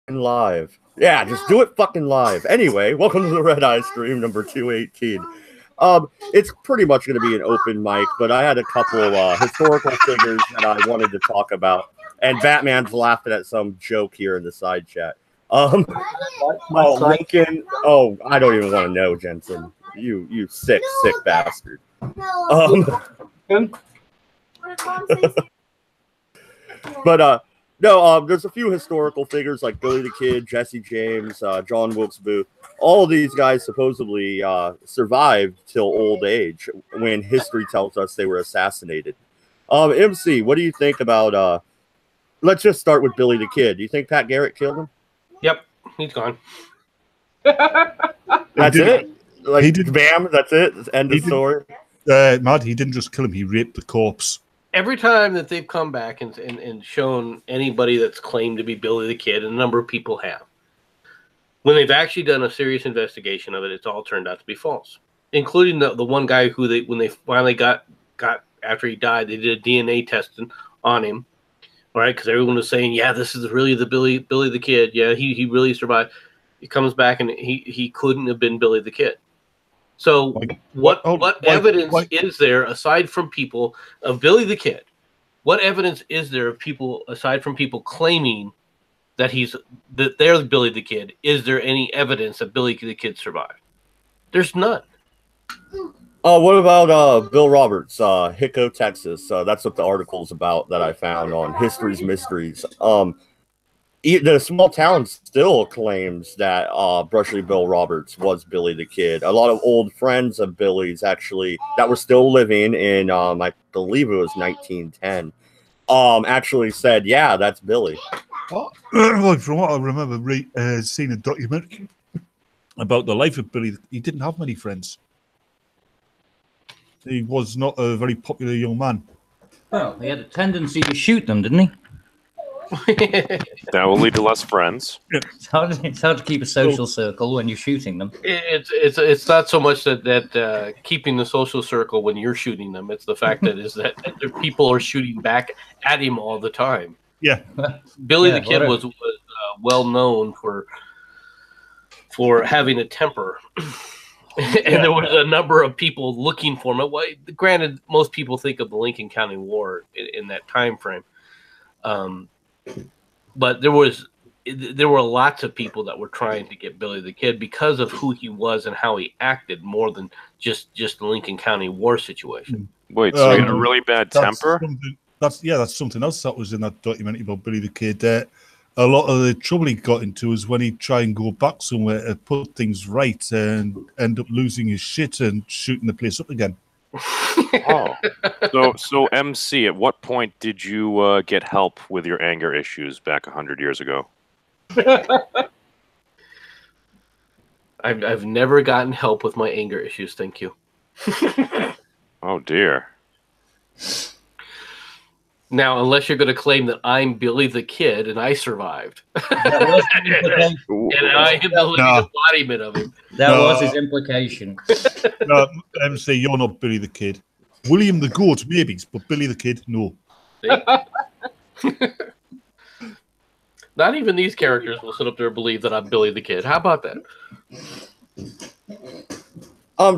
live. Yeah, just do it fucking live. Anyway, welcome to the Redeye stream number 218. It's pretty much going to be an open mic, but I had a couple historical figures that I wanted to talk about, and Batman's laughing at some joke here in the side chat. Lincoln. Oh, I don't even want to know, Jensen. You sick bastard. But no, there's a few historical figures like Billy the Kid, Jesse James, John Wilkes Booth. All of these guys supposedly survived till old age when history tells us they were assassinated. MC, what do you think about, let's just start with Billy the Kid. Do you think Pat Garrett killed him? Yep, he's gone. That's it? Like, he did, bam, that's it? End of story? Mad, he didn't just kill him, he raped the corpse. Every time that they've come back and shown anybody that's claimed to be Billy the Kid, and a number of people have, when they've actually done a serious investigation of it, it's all turned out to be false. Including the one guy who when they finally got after he died, they did a DNA testing on him, all right? Because everyone was saying, yeah, this is really the Billy the Kid. Yeah, he really survived. He comes back and he couldn't have been Billy the Kid. So what evidence is there aside from people of Billy the Kid? What evidence is there of people aside from people claiming that they're Billy the Kid? Is there any evidence that Billy the Kid survived? There's none. What about Bill Roberts, Hicko, Texas? That's what the article's about that I found on History's Mysteries. The small town still claims that Brushley Bill Roberts was Billy the Kid. A lot of old friends of Billy's actually that were still living in, I believe it was 1910, actually said, yeah, that's Billy. Well, from what I remember seeing a documentary about the life of Billy, he didn't have many friends. He was not a very popular young man. Well, he had a tendency to shoot them, didn't he? That will lead to less friends. It's hard to keep a social circle when you're shooting them. It's not so much that keeping the social circle when you're shooting them. It's the fact that the people are shooting back at him all the time. Yeah, Billy the Kid was well known for having a temper, and there was a number of people looking for him. Well, granted, most people think of the Lincoln County War in that time frame. But there were lots of people that were trying to get Billy the Kid because of who he was and how he acted, more than just the Lincoln County War situation. Wait, so he had a really bad temper? That's something else that was in that documentary about Billy the Kid. A lot of the trouble he got into is when he'd try and go back somewhere to put things right and end up losing his shit and shooting the place up again. So MC, at what point did you get help with your anger issues back 100 years ago? I've never gotten help with my anger issues, thank you. Oh dear. Now, unless you're going to claim that I'm Billy the Kid and I survived, and I am the living embodiment of him. That was his implication. No, MC, you're not Billy the Kid. William the Goat, maybe, but Billy the Kid, no. Not even these characters will sit up there and believe that I'm Billy the Kid. How about that?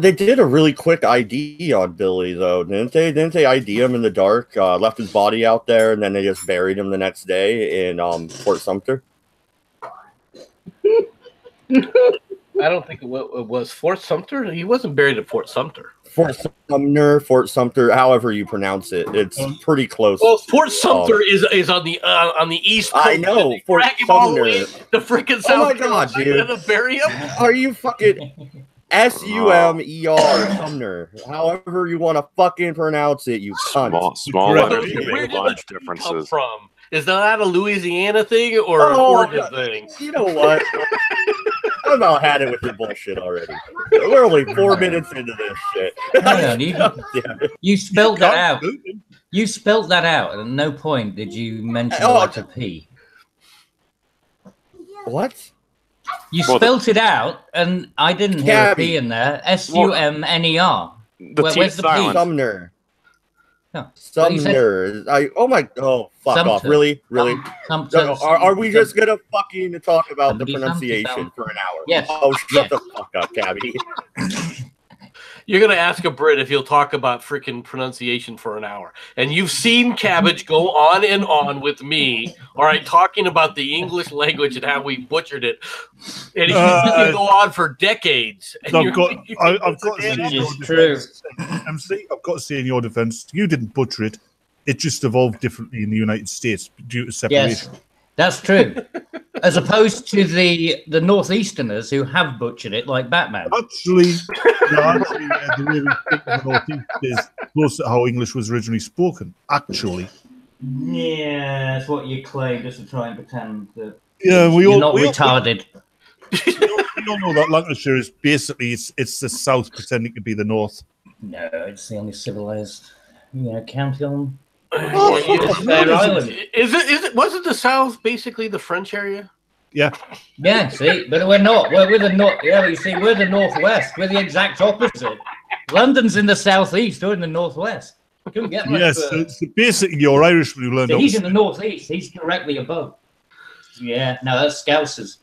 They did a really quick ID on Billy, though, didn't they? Didn't they ID him in the dark? Left his body out there, and then they just buried him the next day in Fort Sumter. I don't think it was Fort Sumter. He wasn't buried at Fort Sumter. Fort Sumter, however you pronounce it, it's pretty close. Well, Fort Sumter is on the east coast. I know, Fort Sumter. The freaking South. Oh my God, dude! To bury him? Are you fucking Sumer, Sumner? However you want to fucking pronounce it, you cunt. Small letters can Where make did large come differences. from? Is that a Louisiana thing or an Oregon thing? You know what? I've about had it with your bullshit already. We're only 4 minutes into this shit. You spelled that out. You spelled that out, and at no point did you mention the letter P. What? You spelt it out, and I didn't hear a P in there. Sumer. The Where's the P? Sumner. No. Sumner. Fuck off. Really? No, are we just gonna fucking talk about the pronunciation for an hour? Yes. Oh, shut the fuck up, Cabby. You're going to ask a Brit if he'll talk about freaking pronunciation for an hour. And you've seen Cabbage go on and on with me, all right, talking about the English language and how we butchered it. And he can go on for decades. And I've got to say in your true. defense, MC, I've got to say in your defense, you didn't butcher it. It just evolved differently in the United States due to separation. Yes, that's true. As opposed to the Northeasterners who have butchered it like Batman. Actually, the way we think of the Northeast is close to how English was originally spoken. Actually. Yeah, that's what you claim, just to try and pretend that you're not retarded. We all know that Lancashire is basically it's the south pretending to be the north. No, it's the only civilized county on. Is it? Wasn't the South basically the French area? Yeah. Yeah. See, but we're not. We're the north. Yeah, you see, we're the northwest. We're the exact opposite. London's in the southeast. We're in the northwest. Couldn't get much. Yes. So basically, you're Irishman who learned. So he's in the northeast. He's directly above. Yeah. No, that's Scousers.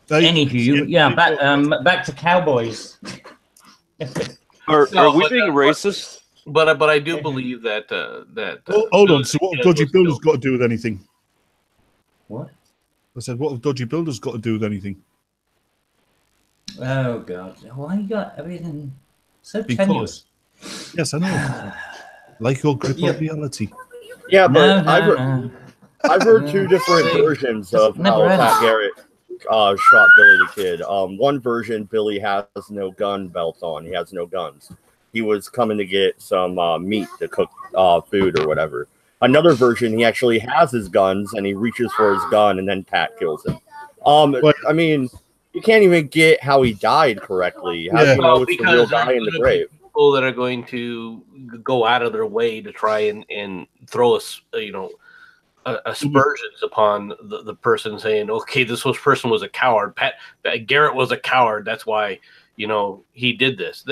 Anywho, back to cowboys. Are we being racist? But I do believe that hold on. So what have dodgy builders got to do with anything? What? I said, what have dodgy builders got to do with anything? Oh God! Why you got everything so tenuous? Yes, I know. Like your grip on reality. Yeah, but I've heard two different versions of how Pat Garrett shot Billy the Kid. One version, Billy has no gun belt on. He has no guns. He was coming to get some meat to cook food or whatever. Another version, he actually has his guns and he reaches for his gun and then Pat kills him. I mean, you can't even get how he died correctly. How do you know it's the real guy in the grave? People that are going to go out of their way to try and throw aspersions upon the person, saying, "Okay, person was a coward. Garrett was a coward. That's why he did this."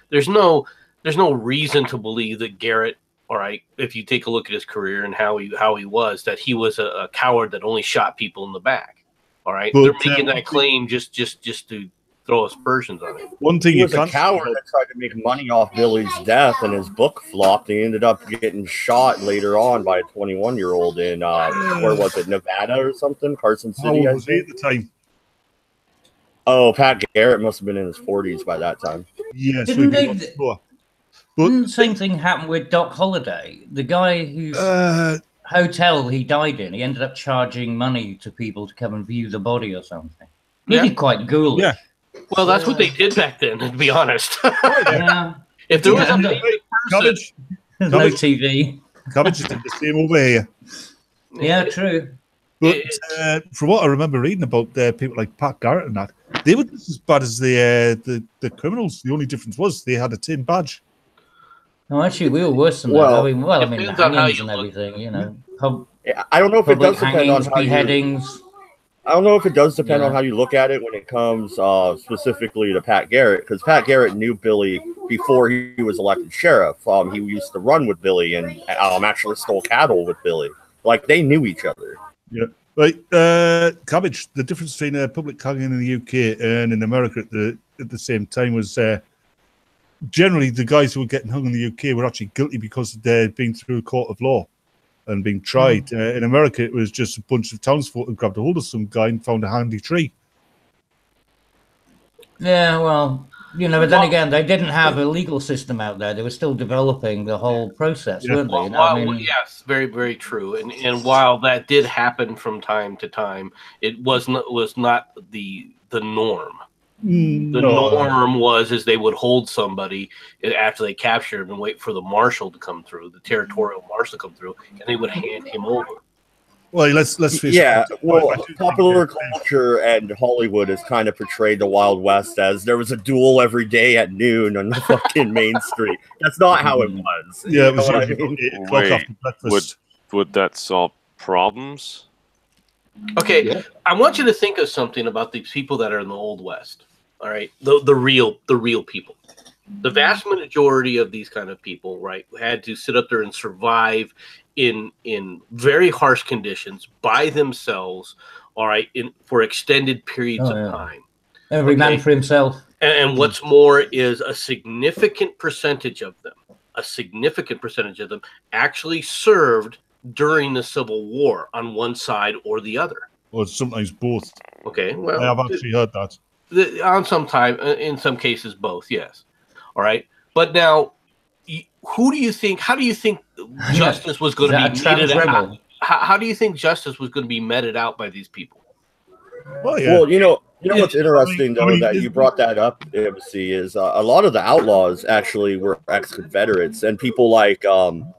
There's no reason to believe that Garrett, all right, if you take a look at his career and how he was, that he was a coward that only shot people in the back. All right, they're making that claim just to throw aspersions on it. One thing, he was a coward that tried to make money off Billy's death, and his book flopped. He ended up getting shot later on by a 21-year-old in where was it, Nevada or something, Carson City. How was he at the time? Oh, Pat Garrett must have been in his 40s by that time. Yes. Didn't the same thing happen with Doc Holliday? The guy whose hotel he died in, he ended up charging money to people to come and view the body or something. Really quite ghoulish. Yeah. Well, that's what they did back then, to be honest. Yeah. If there was a person... No TV. Cabbage did the same over here. Yeah, true. But from what I remember reading about people like Pat Garrett and that, they were just as bad as the criminals. The only difference was they had a tin badge. No, actually, we were worse than that. I mean, the hangings and everything, I don't know if it does depend on how beheadings. I don't know if it does depend on how you look at it when it comes specifically to Pat Garrett, because Pat Garrett knew Billy before he was elected sheriff. He used to run with Billy and actually stole cattle with Billy. Like, they knew each other. Yeah. Right. Cabbage, the difference between public hanging in the UK and in America at the same time was generally the guys who were getting hung in the UK were actually guilty because they'd been through a court of law and being tried. In America, it was just a bunch of townsfolk who grabbed a hold of some guy and found a handy tree. Yeah, well, but then again, they didn't have a legal system out there. They were still developing the whole process, weren't they? Yes, very, very true. And while that did happen from time to time, it was not the norm. The norm was they would hold somebody after they captured him and wait for the marshal to come through, the territorial marshal to come through, and they would hand him over. Well, let's face it. Yeah, well, popular culture and Hollywood has kind of portrayed the Wild West as there was a duel every day at noon on the fucking main street. That's not how it was. Yeah, it was usually 8 o'clock after breakfast. Would that solve problems? Okay, I want you to think of something about these people that are in the Old West. All right, the real people. The vast majority of these kind of people, right, had to sit up there and survive in very harsh conditions by themselves, all right, for extended periods of time. Every man for himself. And what's more is a significant percentage of them actually served during the Civil War on one side or the other. Or sometimes both. Okay, well, I have actually heard that. In some cases, both, yes. All right, but now, how do you think justice was going to be meted out? How do you think justice was going to be meted out by these people? Well, yeah. Well, you know what's interesting though that you brought that up, MC, is a lot of the outlaws actually were ex-Confederates, and people like God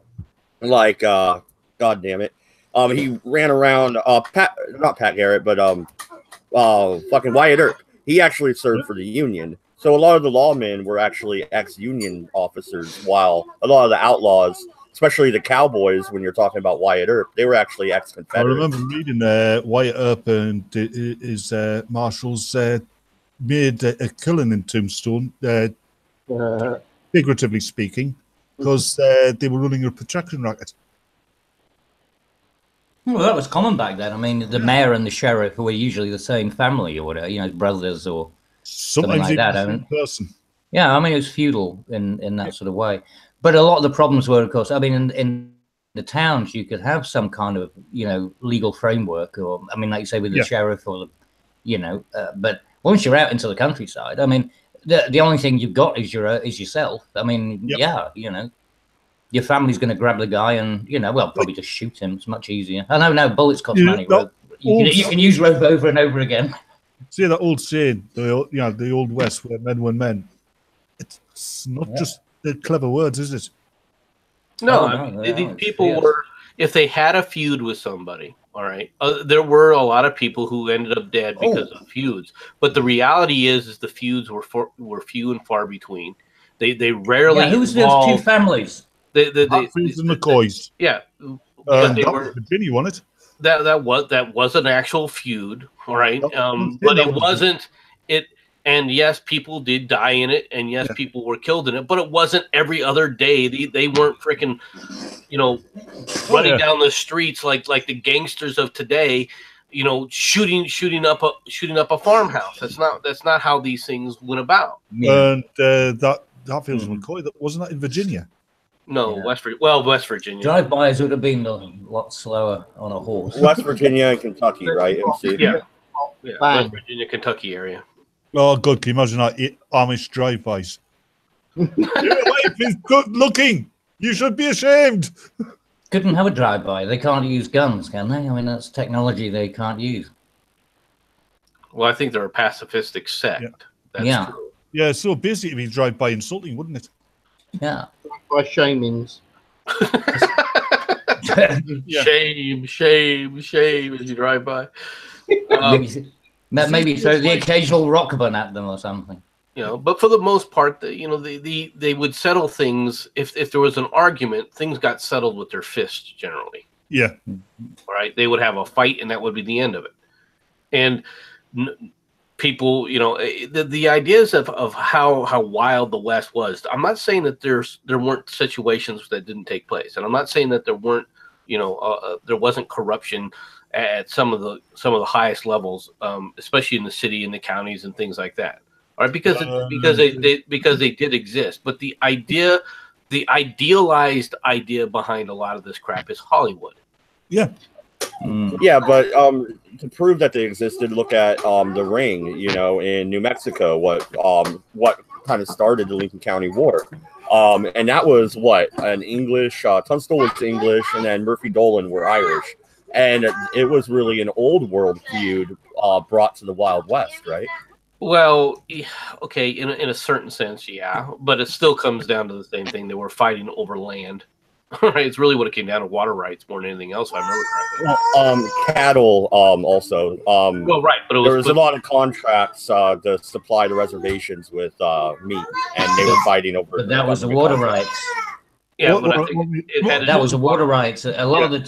damn it, he ran around not Pat Garrett, but fucking Wyatt Earp. He actually served for the Union. So a lot of the lawmen were actually ex-Union officers, while a lot of the outlaws, especially the cowboys, when you're talking about Wyatt Earp, they were actually ex-Confederates. I remember reading Wyatt Earp and his marshals made a killing in Tombstone, figuratively speaking, because they were running a protection racket. Well, that was common back then. I mean, the mayor and the sheriff were usually the same family or whatever, brothers or something like that. I mean, person. Yeah, I mean, it was feudal in that sort of way. But a lot of the problems were, of course, I mean, in the towns, you could have some kind of, legal framework, or, I mean, like you say, with the sheriff or, but once you're out into the countryside, I mean, the only thing you've got is yourself. I mean, your family's going to grab the guy and, probably just shoot him. It's much easier. I know, no, bullets cost money. You can use rope over and over again. See that old saying, the old West, where men were men. It's not just the clever words, is it? No, these people were, if they had a feud with somebody, all right, there were a lot of people who ended up dead because of feuds. But the reality is the feuds were few and far between. They rarely. Yeah, who's those two families? The McCoys. Yeah, but they were Virginia, wasn't it? That was an actual feud, all right. But it wasn't it. And yes, people did die in it, and yes, people were killed in it. But it wasn't every other day. They weren't freaking, running down the streets like the gangsters of today, shooting up a farmhouse. That's not how these things went about. And that feels McCoy. Wasn't that in Virginia? No, West Virginia. Drive-bys would have been a lot slower on a horse. West Virginia and Kentucky, right, MC? Yeah, West Virginia, Kentucky area. Oh, God, can you imagine that Amish drive-bys? Your wife is good looking. You should be ashamed. Couldn't have a drive-by. They can't use guns, can they? I mean, that's technology they can't use. Well, I think they're a pacifistic sect. That's true. Yeah, so basically it'd be drive-by insulting, wouldn't it? Yeah. By shamings. Shame as you drive by. Maybe throw the occasional rock bun at them or something. But for the most part, they would settle things. If there was an argument, things got settled with their fists generally. Yeah. All right. They would have a fight, and that would be the end of it. And people, the ideas of how wild the West was. I'm not saying that there weren't situations that didn't take place, and I'm not saying that there weren't, there wasn't corruption at some of the highest levels, especially in the city and the counties and things like that. All right, because they did exist, but the idealized idea behind a lot of this crap is Hollywood. Yeah. Yeah, but to prove that they existed, look at the Ring, in New Mexico, what kind of started the Lincoln County War. And that was an English, Tunstall was English, and then Murphy Dolan were Irish. And it was really an old world feud brought to the Wild West, right? Well, okay, in a certain sense, yeah, but it still comes down to the same thing. They were fighting over land. Right, it's really what it came down to, water rights more than anything else, if I remember correctly. Cattle also. Well, right, but there was a lot of contracts to supply the reservations with meat, and they were fighting over. But that was the water rights. Yeah, but I think that was the water rights. A lot of the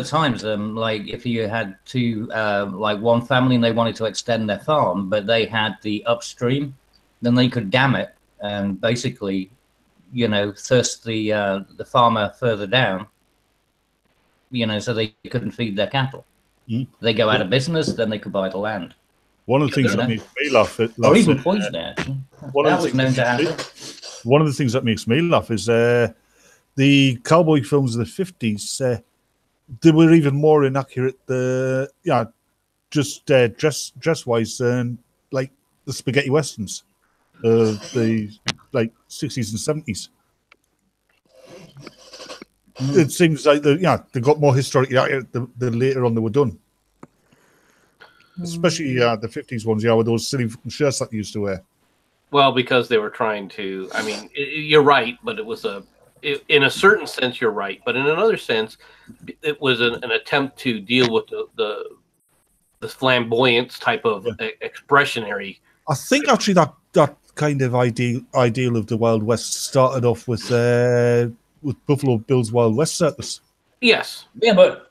times, like if you had two, like one family and they wanted to extend their farm, but they had the upstream, then they could dam it and basically, you know, thirst the farmer further down, you know, so they couldn't feed their cattle. They go out of business, then they could buy the land. One of the things that makes me laugh, or even poison it, actually. That was known to happen. One of the things that makes me laugh is the cowboy films of the 50s. They were even more inaccurate, just dress-wise than like the spaghetti westerns of the like 60s and 70s. It seems like they got more historic the later on they were done. Especially the 50s ones, with those silly shirts that they used to wear. Well, because they were trying to, I mean, you're right, but it was in a certain sense, you're right. But in another sense, it was an attempt to deal with the flamboyance type of expressionary. I think actually that kind of ideal of the Wild West started off with Buffalo Bill's Wild West Circus. Yes. Yeah, but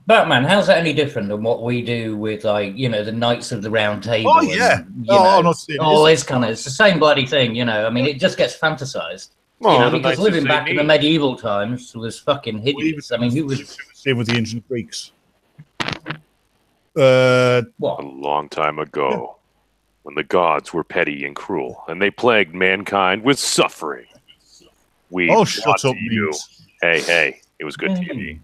Batman, how's that any different than what we do with, like, you know, the Knights of the Round Table? Oh, yeah. All this kind of, it's the same bloody thing, you know. I mean, it just gets fantasized. Well, you know, because living back in the medieval times was fucking hideous. I mean, who was... Same with the ancient Greeks. What? A long time ago, when the gods were petty and cruel, and they plagued mankind with suffering. Shut up, you. Hey, it was good TV.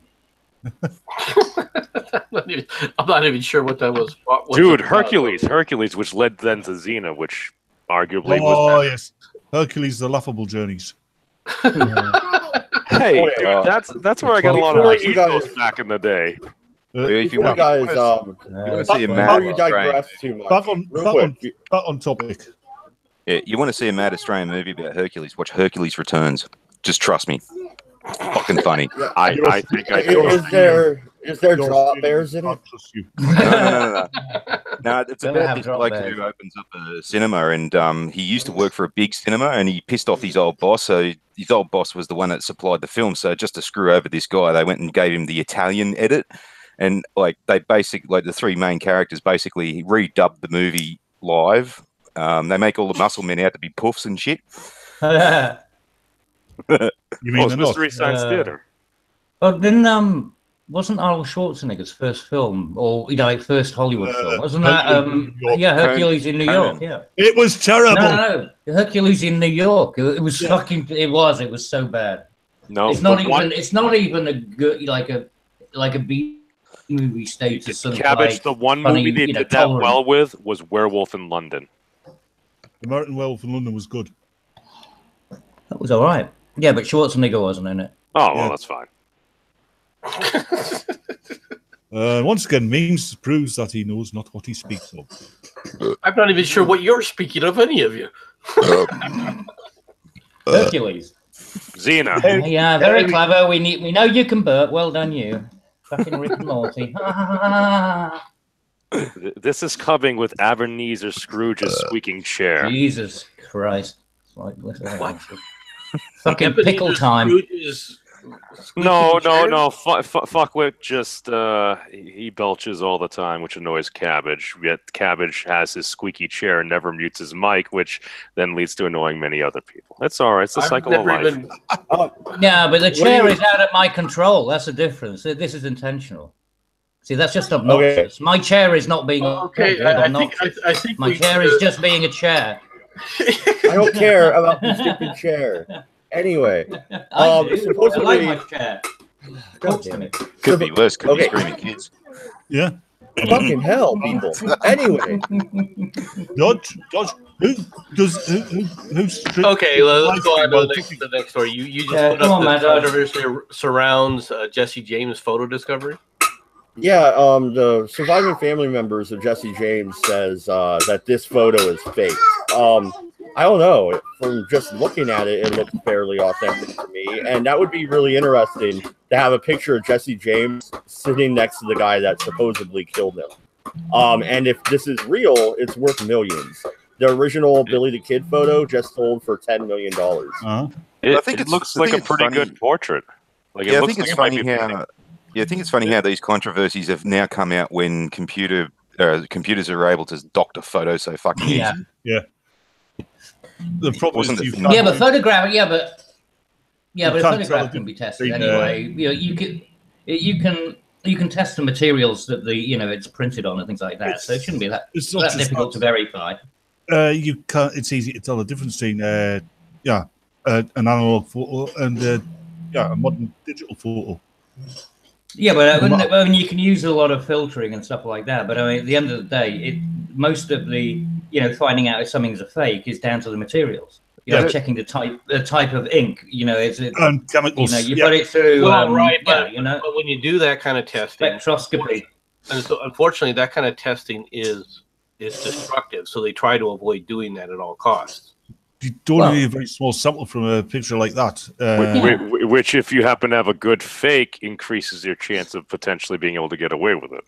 I'm not even sure what that was. Dude, Hercules, which led then to Xena, which arguably was... Oh, yes. Hercules, the Laughable Journeys. Hey, dude, that's where I got a lot of my heroes back in the day. If you want to see a back on topic. Yeah, you want to see a mad Australian movie about Hercules? Watch Hercules Returns. Just trust me. Fucking funny. I think I do. Is there drop bears in it? No, it's about this bloke who opens up a cinema, and he used to work for a big cinema, and he pissed off his old boss. So his old boss was the one that supplied the film. So just to screw over this guy, they went and gave him the Italian edit, and like they basically, like the three main characters basically redubbed the movie live. They make all the muscle men out to be puffs and shit. You mean the Mystery Science Theater? Oh, then wasn't Arnold Schwarzenegger's first film, or first Hollywood film? Wasn't that Hercules in New York? Yeah, it was terrible. No, Hercules in New York. It was fucking. It was so bad. No, it's not even. It's not even a good like a B movie status. Sort Cabbage. Of like the one funny, movie they did that well with was Werewolf in London. American Werewolf in London was good. That was all right. Yeah, but Schwarzenegger wasn't in it. Oh, well, that's fine. Once again, memes proves that he knows not what he speaks of. I'm not even sure what you're speaking of, any of you. Hercules. Xena. Yeah, very clever. We know you can burp. Well done, you. Fucking Rick and Morty. This is coming with Ebenezer Scrooge's squeaking chair. Jesus Christ. It's like, what? Fucking pickle time. No. Fuckwit just he belches all the time, which annoys Cabbage. Yet Cabbage has his squeaky chair and never mutes his mic, which then leads to annoying many other people. That's all right. It's the cycle of life. Yeah, but the chair is out of my control. That's the difference. This is intentional. See, that's just obnoxious. Okay. My chair is not being obnoxious. I think my chair is just being a chair. I don't care about the stupid chair. Anyway, I like my chair. Could be worse. Could be screaming kids. Yeah. Fucking hell, people. Anyway, Dodge. Who's okay? Let's go on to the next story. You just put up the controversy surrounds Jesse James' photo discovery. Yeah, the surviving family members of Jesse James says that this photo is fake. I don't know. From just looking at it, it looks fairly authentic to me, and that would be really interesting to have a picture of Jesse James sitting next to the guy that supposedly killed him. And if this is real, it's worth millions. The original Billy the Kid photo just sold for $10 million. I think it looks like a pretty good portrait. Like, I think it's funny how. Yeah, I think it's funny how these controversies have now come out when computers are able to doctor photos so fucking easy. Yeah. The problem is you yeah, but photograph, but a photograph can be tested anyway. You can test the materials that it's printed on and things like that. So it shouldn't be that difficult to verify. You can't. It's easy to tell the difference between an analog photo and a modern digital photo. Yeah, but I mean, you can use a lot of filtering and stuff like that. But I mean, at the end of the day, most of the finding out if something's a fake is down to the materials. Checking the type of ink. Is it chemicals? You put it through. Well, right, but when you do that kind of testing, spectroscopy, and so unfortunately, that kind of testing is destructive. So they try to avoid doing that at all costs. You don't need a very small sample from a picture like that. Which, if you happen to have a good fake, increases your chance of potentially being able to get away with it.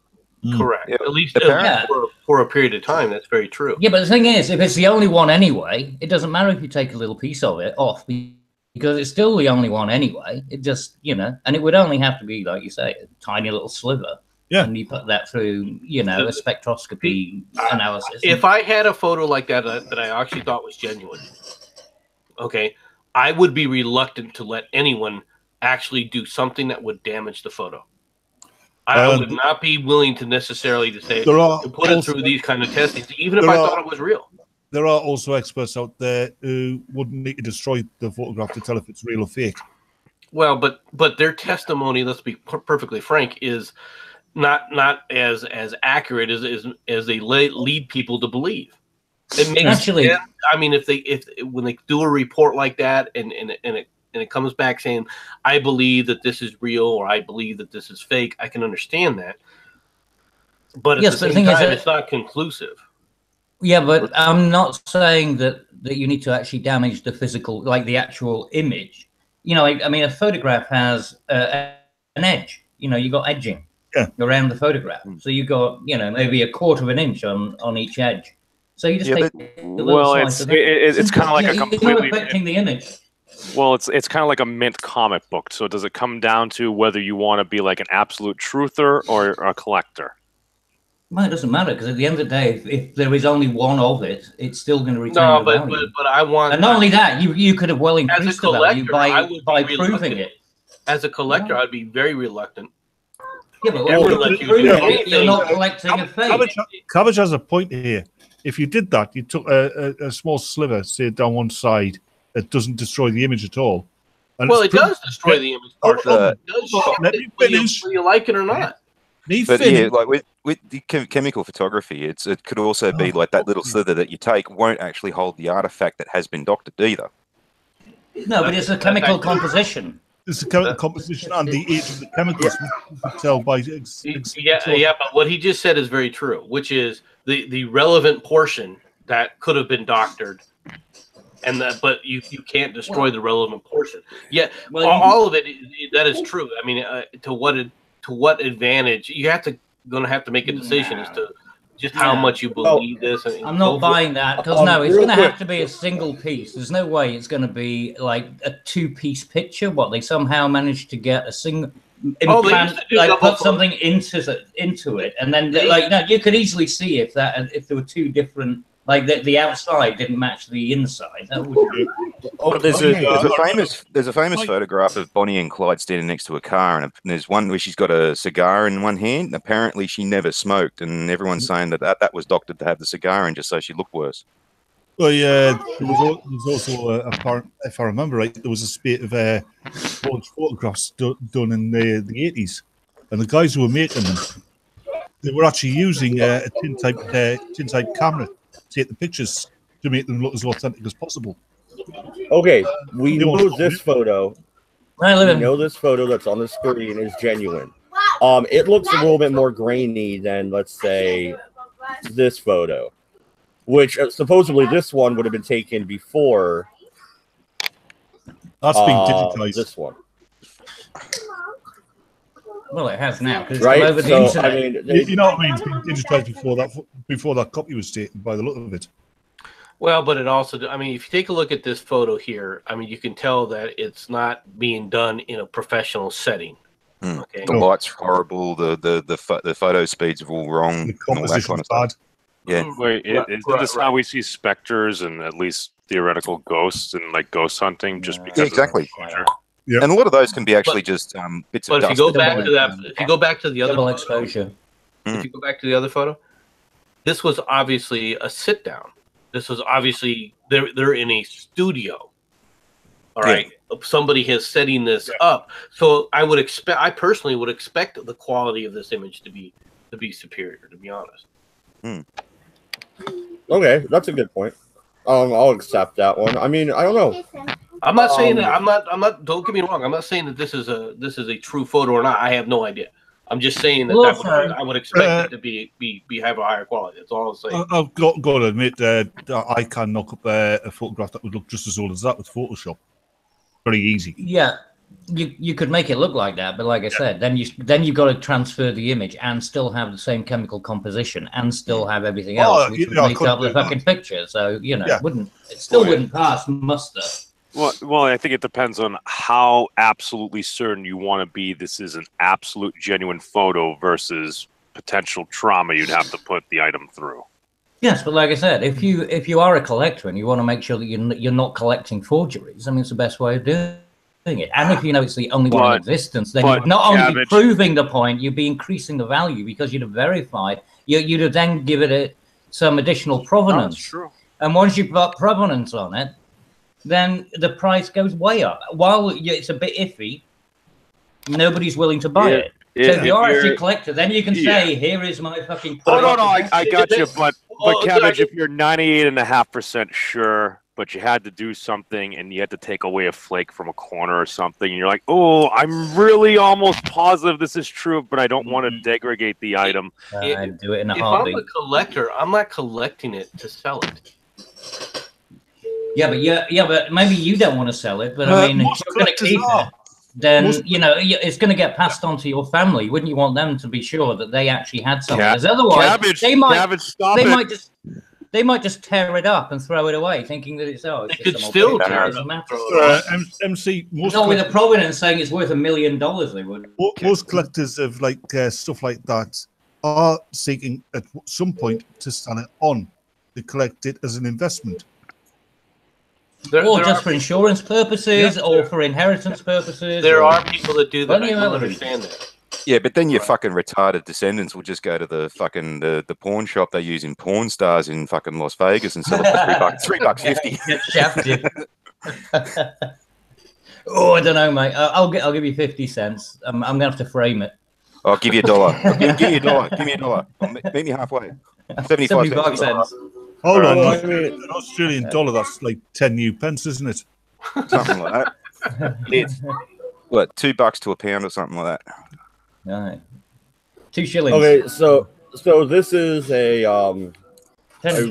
Correct. Yeah. At least for a period of time, that's very true. Yeah, but the thing is, if it's the only one anyway, it doesn't matter if you take a little piece of it off because it's still the only one anyway. It just, and it would only have to be, like you say, a tiny little sliver. Yeah. And you put that through, a spectroscopy analysis. If I had a photo like that that I actually thought was genuine, okay, I would be reluctant to let anyone actually do something that would damage the photo. I would not be willing to necessarily to put it through these kind of testings, even if I thought it was real. There are also experts out there who wouldn't need to destroy the photograph to tell if it's real or fake. Well, but their testimony, let's be perfectly frank, is not as accurate as they lead people to believe. It makes sense. I mean, when they do a report like that and it comes back saying, I believe that this is real or I believe that this is fake, I can understand that. But at the same time, it's not conclusive. Yeah, but I'm not saying that you need to actually damage the physical, like the actual image. I mean, a photograph has an edge. You got edging around the photograph. So you got, maybe a quarter of an inch on each edge. So you just take it's kind of like a completely affecting the image. Well, it's kind of like a mint comic book. So does it come down to whether you want to be like an absolute truther or a collector? Well, it doesn't matter because at the end of the day, if there is only one of it, it's still going to return the value. But I want, and not only that, you could have well increased the value by proving it. As a collector, I'd be very reluctant. Yeah, but you're not collecting a fake. Cabbage has a point here. If you did that, you took a small sliver, say down one side, it doesn't destroy the image at all. And it does destroy the image. Let me finish. Whether you like it or not. But yeah, like with the chemical photography, it could also be like that little slither that you take won't actually hold the artifact that has been doctored either. No, but it's a chemical composition. It's a chemical composition and the age of the chemicals. Tell by but what he just said is very true, which is the relevant portion that could have been doctored, but you can't destroy the relevant portion. Yeah, all of it that is true. I mean, to what advantage you going to have to make a decision as to just how much you believe this. I'm not buying that because it's going to have to be a single piece. There's no way it's going to be like a two-piece picture. What they somehow managed to get a single implant, put something into it, and then you could easily see if there were two different. Like the outside didn't match the inside. That would there's a famous photograph of Bonnie and Clyde standing next to a car, and there's one where she's got a cigar in one hand. And apparently, she never smoked, and everyone's saying that was doctored to have the cigar in just so she looked worse. Well, yeah, there was also if I remember right, there was a spate of photographs done in the 80s, and the guys who were making them, they were actually using a tin type camera. Take the pictures to make them look as authentic as possible. Okay, we know this photo. We know this photo that's on the screen is genuine. It looks a little bit more grainy than, let's say, this photo, which supposedly this one would have been taken before. That's being digitized. This one. Well, it has now. Right? Over the internet. I mean, you know what I mean? It's been digitized before that copy was taken by the look of it. Well, but it also, I mean, if you take a look at this photo here, I mean, you can tell that it's not being done in a professional setting. Okay. The light's horrible. The photo speeds are all wrong. The composition's bad. Yeah. Wait, isn't this how we see specters and at least theoretical ghosts and like ghost hunting? Just because exactly. of exposure? Yeah. And a lot of those can be actually just bits of But dust. if you go back to that, if you go back to the other Double photo, exposure. if you go back to the other photo, this was obviously a sit down. This was obviously they're in a studio. All right, somebody is setting this up. So I personally would expect the quality of this image to be superior. To be honest. Okay, that's a good point. I'll accept that one. I mean, I don't know. I'm not saying that. I'm not. Don't get me wrong. I'm not saying that this is a true photo or not. I have no idea. I'm just saying that, I would expect it to be have a higher quality. That's all I'm saying. I've got to admit that I can knock up a photograph that would look just as old as that with Photoshop. Very easy. Yeah, you could make it look like that, but like I said, then you've got to transfer the image and still have the same chemical composition and still have everything else, which would make up the fucking picture. So it still wouldn't pass muster. Well, I think it depends on how absolutely certain you want to be this is an absolute genuine photo versus potential trauma you'd have to put the item through. Yes, but like I said, if you are a collector and you want to make sure that you're not collecting forgeries, I mean, it's the best way of doing it. And if you know it's the only one in existence, then you're not only proving the point, you'd be increasing the value because you'd have verified. You'd have then given it some additional provenance. That's true. And once you've got provenance on it, then the price goes way up. While it's a bit iffy, nobody's willing to buy it. So if you're actually a collector, then you can say, "Here is my fucking." Oh no, I got you. But Cabbage, if you're 98.5% sure, but you had to do something and you had to take away a flake from a corner or something, and you're like, "Oh, I'm really almost positive this is true, but I don't want to degrade the item." I'd do it in a heartbeat. If I'm a collector, I'm not collecting it to sell it. Yeah, but maybe you don't want to sell it. But I mean, if you're going to keep it, then it's going to get passed on to your family. Wouldn't you want them to be sure that they actually had something? Because otherwise, they might just tear it up and throw it away, thinking that it's They could still tear it up. MC, not with a provenance saying it's worth $1 million. They would. Most collectors of stuff like that are seeking at some point to sell it on. They collect it as an investment. Or just for insurance purposes, or for inheritance purposes. There are people that do that. I don't understand that. Yeah, but then your fucking retarded descendants will just go to the fucking the pawn shop they use in Pawn Stars in fucking Las Vegas and sell it for $3.50. Get shafted. Oh, I don't know, mate. I'll give you 50 cents. I'm gonna have to frame it. I'll give you $1. Give me $1. Give me $1. Meet me halfway. 75 cents. Hold on, an Australian dollar, that's like 10 new pence, isn't it? Something like that. It's what, $2 to a pound or something like that. Right. 2 shillings. Okay, so this is a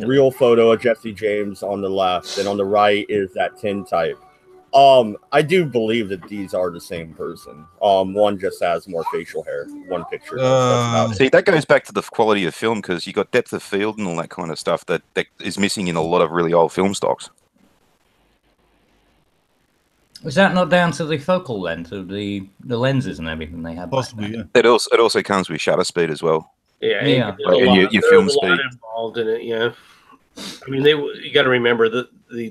real photo of Jesse James on the left, and on the right is that tintype. I do believe that these are the same person. One just has more facial hair. One picture. See, that goes back to the quality of film because you got depth of field and all that kind of stuff that is missing in a lot of really old film stocks. Was that not down to the focal length of the lenses and everything they have? Possibly, yeah. It also comes with shutter speed as well. Yeah. Your film speed. A lot involved in it. Yeah. I mean, you got to remember that the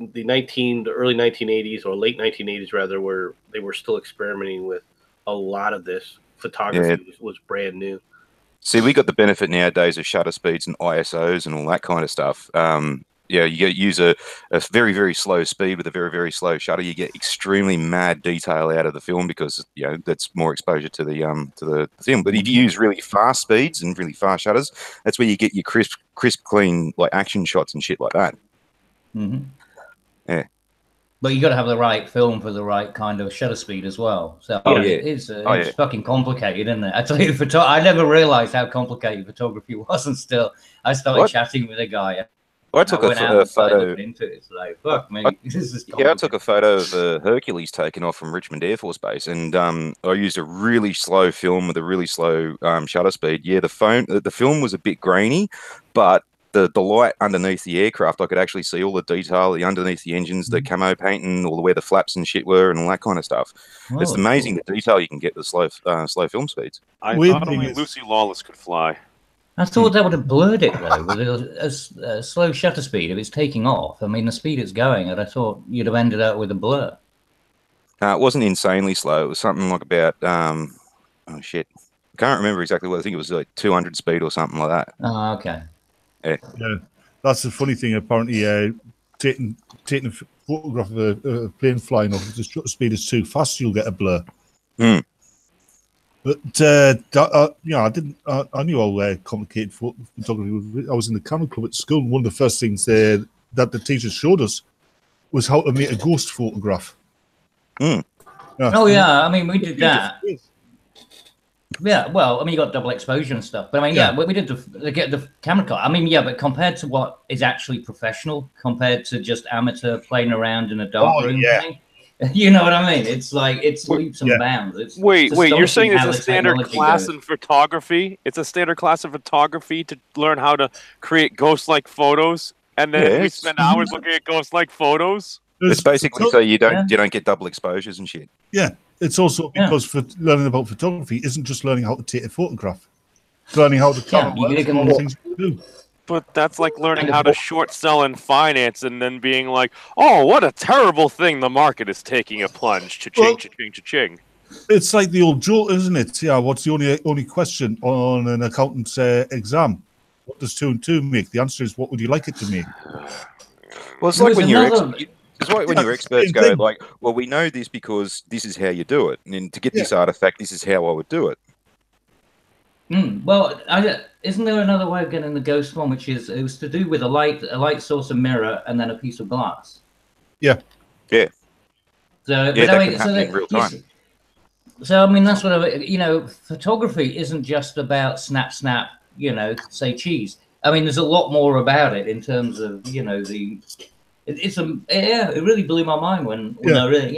early 1980s or late 1980s rather, where they were still experimenting with a lot of this. Photography was brand new. See, we got the benefit nowadays of shutter speeds and ISOs and all that kind of stuff. You use a very, very slow speed with a very, very slow shutter. You get extremely mad detail out of the film because that's more exposure to the film. But if you use really fast speeds and really fast shutters, that's where you get your crisp, clean like action shots and shit like that. Mm-hmm. Yeah. But you got to have the right film for the right kind of shutter speed as well. So it's fucking complicated, isn't it? I tell you, I never realized how complicated photography was, and still, I started chatting with a guy. I took a photo. Into it. It's like, fuck me. I took a photo of a Hercules taken off from Richmond Air Force Base, and I used a really slow film with a really slow shutter speed. Yeah, the film was a bit grainy, but the light underneath the aircraft, I could actually see all the detail, underneath the engines, the camo painting, all the where the flaps and shit were, and all that kind of stuff. Oh, it's amazing the detail you can get with slow film speeds. I thought only Lucy Lawless could fly. I thought that would have blurred it though, with a slow shutter speed. If it's taking off, I mean, the speed it's going at, I thought you'd have ended up with a blur. It wasn't insanely slow. It was something like about oh shit, I can't remember exactly what. I think it was like 200 speed or something like that. Oh, okay. Yeah, that's the funny thing. Apparently, taking a photograph of a plane flying off, if the shutter speed is too fast, you'll get a blur. Hmm. But I didn't. I knew how complicated photography was. I was in the camera club at school, and one of the first things that the teachers showed us was how to make a ghost photograph. Hmm. Yeah. Oh yeah, I mean, we did that. Yeah, well, I mean, you got double exposure and stuff, but I mean, yeah, we did the camera car. I mean, yeah, but compared to what is actually professional, compared to just amateur playing around in a dark room thing, you know what I mean? It's like it's leaps and bounds. Wait, you're saying it's a standard class in photography? It's a standard class of photography to learn how to create ghost-like photos, and then we spend hours looking at ghost-like photos. It's basically so you don't get double exposures and shit. Yeah, it's also because for learning about photography isn't just learning how to take a photograph. It's learning how the camera works and all the things you do. But that's like learning how to short sell in finance and then being like, oh, what a terrible thing. The market is taking a plunge. Cha-ching, cha-ching, cha-ching. It's like the old joke, isn't it? Yeah, what's the only question on an accountant's exam? What does 2 and 2 make? The answer is, what would you like it to make? Well, it's like when your experts go, like, well, we know this because this is how you do it. And to get this artifact, this is how I would do it. Well, isn't there another way of getting the ghost one, which is it was to do with a light source, a mirror, and then a piece of glass? Yeah. Yeah. So, that can happen in real time. So, I mean, that's what photography isn't just about snap, say cheese. I mean, there's a lot more about it in terms of, it really blew my mind when I really,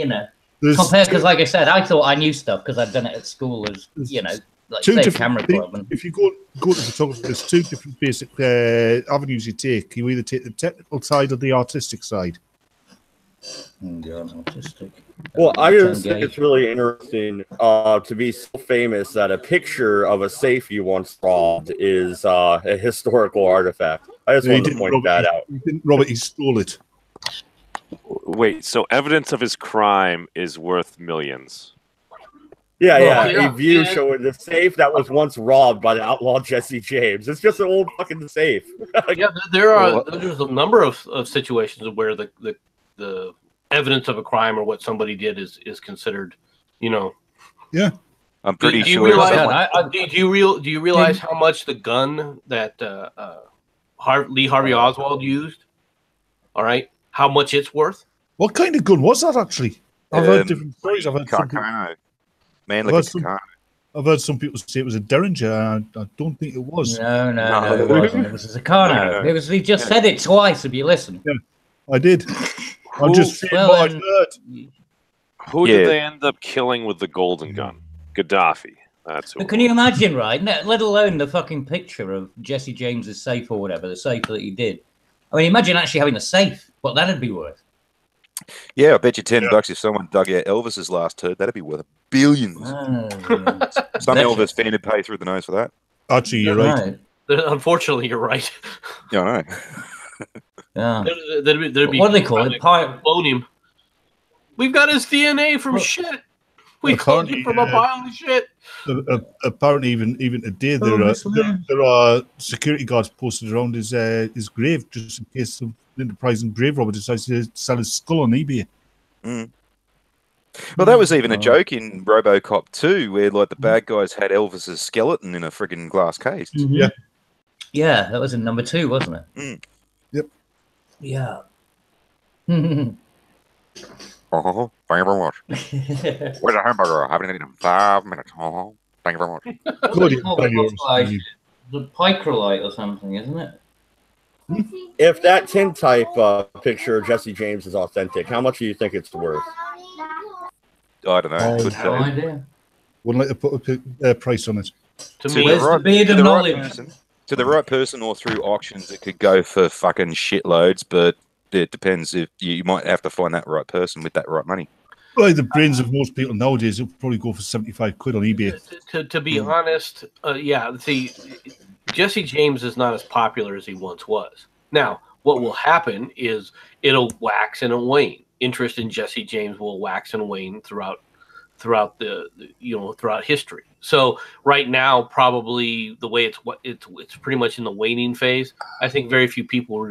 compared, because like I said, I thought I knew stuff because I'd done it at school as, like say camera club. And if you go to photography, there's 2 different basic avenues you take. You either take the technical side or the artistic side. Artistic. Well, I just think it's really interesting to be so famous that a picture of a safe you once robbed is a historical artifact. I just wanted to point that out. He didn't rob it, he stole it. Wait, so evidence of his crime is worth millions? Yeah. A view showing the safe that was once robbed by the outlaw Jesse James. It's just an old fucking safe. There's a number of situations where the evidence of a crime or what somebody did is considered, Yeah. I'm pretty sure. Do you realize how much the gun that Lee Harvey Oswald used? All right, how much it's worth? What kind of gun was that actually? I've heard different stories. I've heard Carcano. I've heard some people say it was a Derringer, and I don't think it was. No, it wasn't. It was a Carcano. It was. He just said it twice. If you listen, yeah, I did. I'm just saying what I've heard. Who did they end up killing with the golden gun? Gaddafi. That's who. But can you imagine, right? Let alone the fucking picture of Jesse James's safe or whatever, the safe that he did. I mean, imagine actually having a safe. What that'd be worth. Yeah, I bet you $10 if someone dug out Elvis's last turd, that'd be worth billions. Some Elvis fan would pay through the nose for that. Actually, you're right. Unfortunately, you're right. Yeah, I Yeah. know. There'd be what do they call it? Clone him. We've got his DNA from shit. We cloned him from a pile of shit. Apparently, even today, there are security guards posted around his grave just in case some enterprising grave robber decides to sell his skull on eBay. Well, that was even a joke in RoboCop 2, where like the bad guys had Elvis's skeleton in a friggin' glass case. Yeah, that was in number 2, wasn't it? Yep. Yeah. Oh, thank you very much. Where's the hamburger? I haven't eaten in 5 minutes. Oh, thank you very much. The Picrolite or something, isn't it? If that tintype picture of Jesse James is authentic, how much do you think it's worth? I don't know. No idea. Wouldn't like to put a price on it. To me, to the right person or through auctions, it could go for fucking shitloads, but it depends. If you might have to find that right person with that right money. Well, the brains of most people nowadays will probably go for 75 quid on eBay. To be honest, see, Jesse James is not as popular as he once was. Now, what will happen is it'll wax and it'll wane. Interest in Jesse James will wax and wane throughout throughout history. So right now, probably the way it's pretty much in the waning phase. I think very few people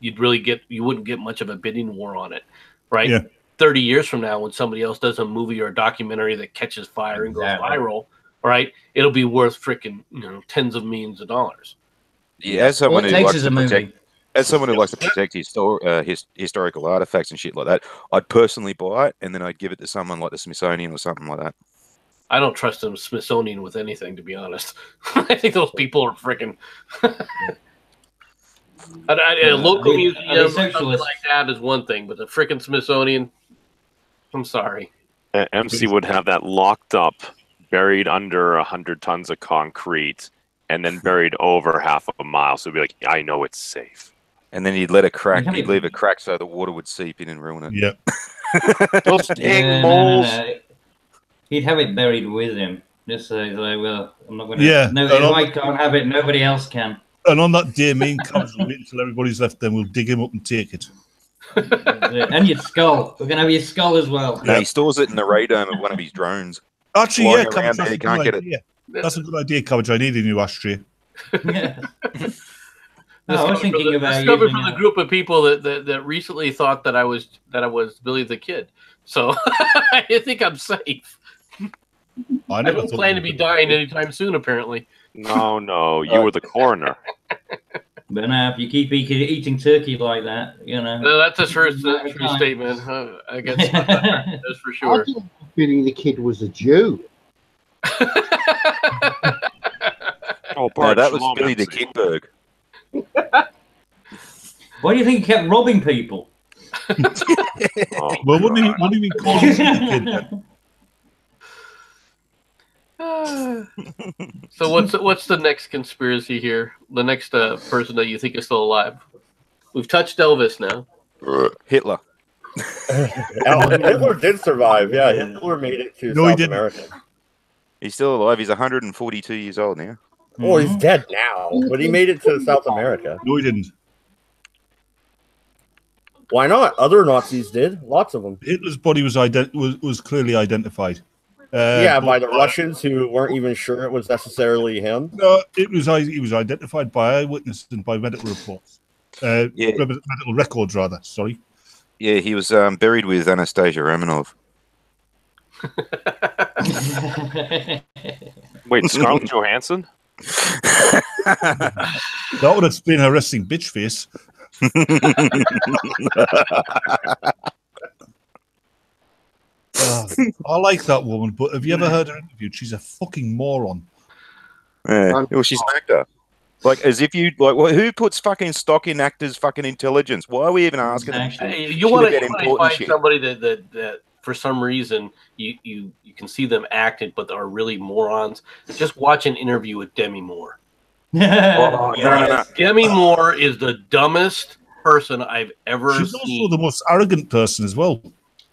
you wouldn't get much of a bidding war on it, right? Yeah. 30 years from now, when somebody else does a movie or a documentary that catches fire and goes viral, right? It'll be worth freaking tens of millions of dollars. Yeah, as someone who likes to protect historical artifacts and shit like that, I'd personally buy it and then I'd give it to someone like the Smithsonian or something like that. I don't trust the Smithsonian with anything, to be honest. I think those people are freaking. A local museum or something like that is one thing, but the freaking Smithsonian, I'm sorry. MC would have that locked up, buried under 100 tons of concrete, and then buried over half a mile. So it'd be like, I know it's safe. And then he'd let it crack. He'd leave it crack so the water would seep in and ruin it. Yep. Those dang moles. He'd have it buried with him. Just so he's like, well, I'm not going to. Yeah. No, if I can't have it, nobody else can. And on that day, me and Cams will wait until everybody's left, then we'll dig him up and take it. And your skull. We're going to have your skull as well. No, he stores it in the radome of one of his drones. Actually, yeah, Cabbage, that's, can't get it. That's a good idea, Cabbage. I need a new ashtray. Yeah. I was thinking about discovered from the group of people that recently thought that I was Billy the Kid. So I think I'm safe. I don't plan to be dying anytime soon, apparently. No, you were the coroner. But if you keep eating turkey like that, No, that's a true statement. I guess that's for sure. I thought Billy the Kid was a Jew. No, that was Billy the Kidberg. Why do you think he kept robbing people? Well, what do you mean calling him the Kid? So what's the next conspiracy here? The next person that you think is still alive? We've touched Elvis now. Hitler. Hitler did survive. Yeah, Hitler made it to South America. He's still alive. He's 142 years old now. Oh, he's dead now, but he made it to South America. No, he didn't. Why not? Other Nazis did. Lots of them. Hitler's body was clearly identified. By the Russians who weren't even sure it was necessarily him. No, he was identified by eyewitnesses and by medical reports. Medical records, rather. Sorry. Yeah, he was buried with Anastasia Romanov. Wait, Scarlett Johansson? That would explain her resting bitch face. I like that woman, but have you ever heard her interviewed? She's a fucking moron. Yeah, well, she's an actor. Like, as if you like, who puts fucking stock in actors' fucking intelligence? Why are we even asking them? You want to find somebody that for some reason you can see them acting, but are really morons. Just watch an interview with Demi Moore. No. Demi Moore is the dumbest person I've ever seen. She's also the most arrogant person as well.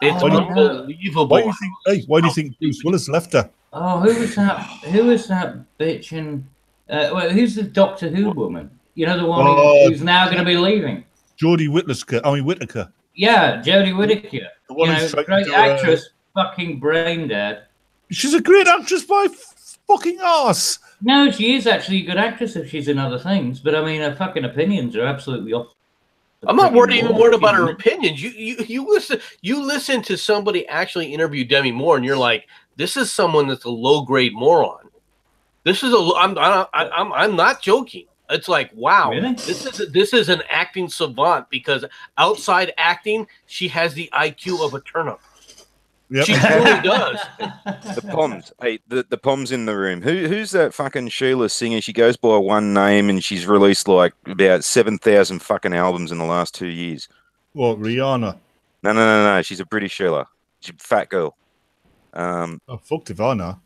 It's unbelievable. Why do you think Bruce Willis left her? Oh, who was that? Who was that bitch? And who's the Doctor Who woman? You know, the one who's now going to be leaving. Jodie Whittaker. Yeah, Jodie Whittaker. Great actress, fucking brain dead. She's a great actress by fucking arse. No, she is actually a good actress if she's in other things. But I mean, her fucking opinions are absolutely off. I'm not worried about her opinions. You listen to somebody actually interview Demi Moore, and you're like, this is someone that's a low grade moron. I'm not joking. It's like, wow, really? This is an acting savant, because outside acting, she has the IQ of a turnip. Yep. She truly does. The Poms. Hey, the Poms in the room. Who's that fucking Sheila singer? She goes by one name and she's released like about 7,000 fucking albums in the last 2 years. What, Rihanna? No. She's a British Sheila. She's a fat girl. Fucked if I know.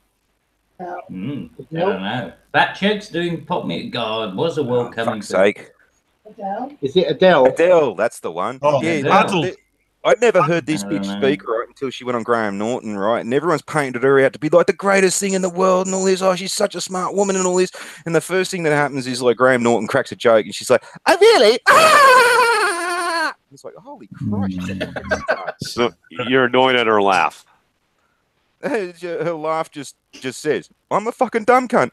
I don't know. Fat chicks doing pop music. God, was the world coming? Fuck's sake. Adele? Is it Adele? Adele, that's the one. Oh, yeah, I'd never heard this bitch speak, right, until she went on Graham Norton, right? And everyone's painted her out to be like the greatest thing in the world and all this. Oh, she's such a smart woman and all this. And the first thing that happens is like Graham Norton cracks a joke and she's like, "Oh, really?" Ah! It's like, holy Christ. So you're annoyed at her laugh. Her laugh just says, "I'm a fucking dumb cunt."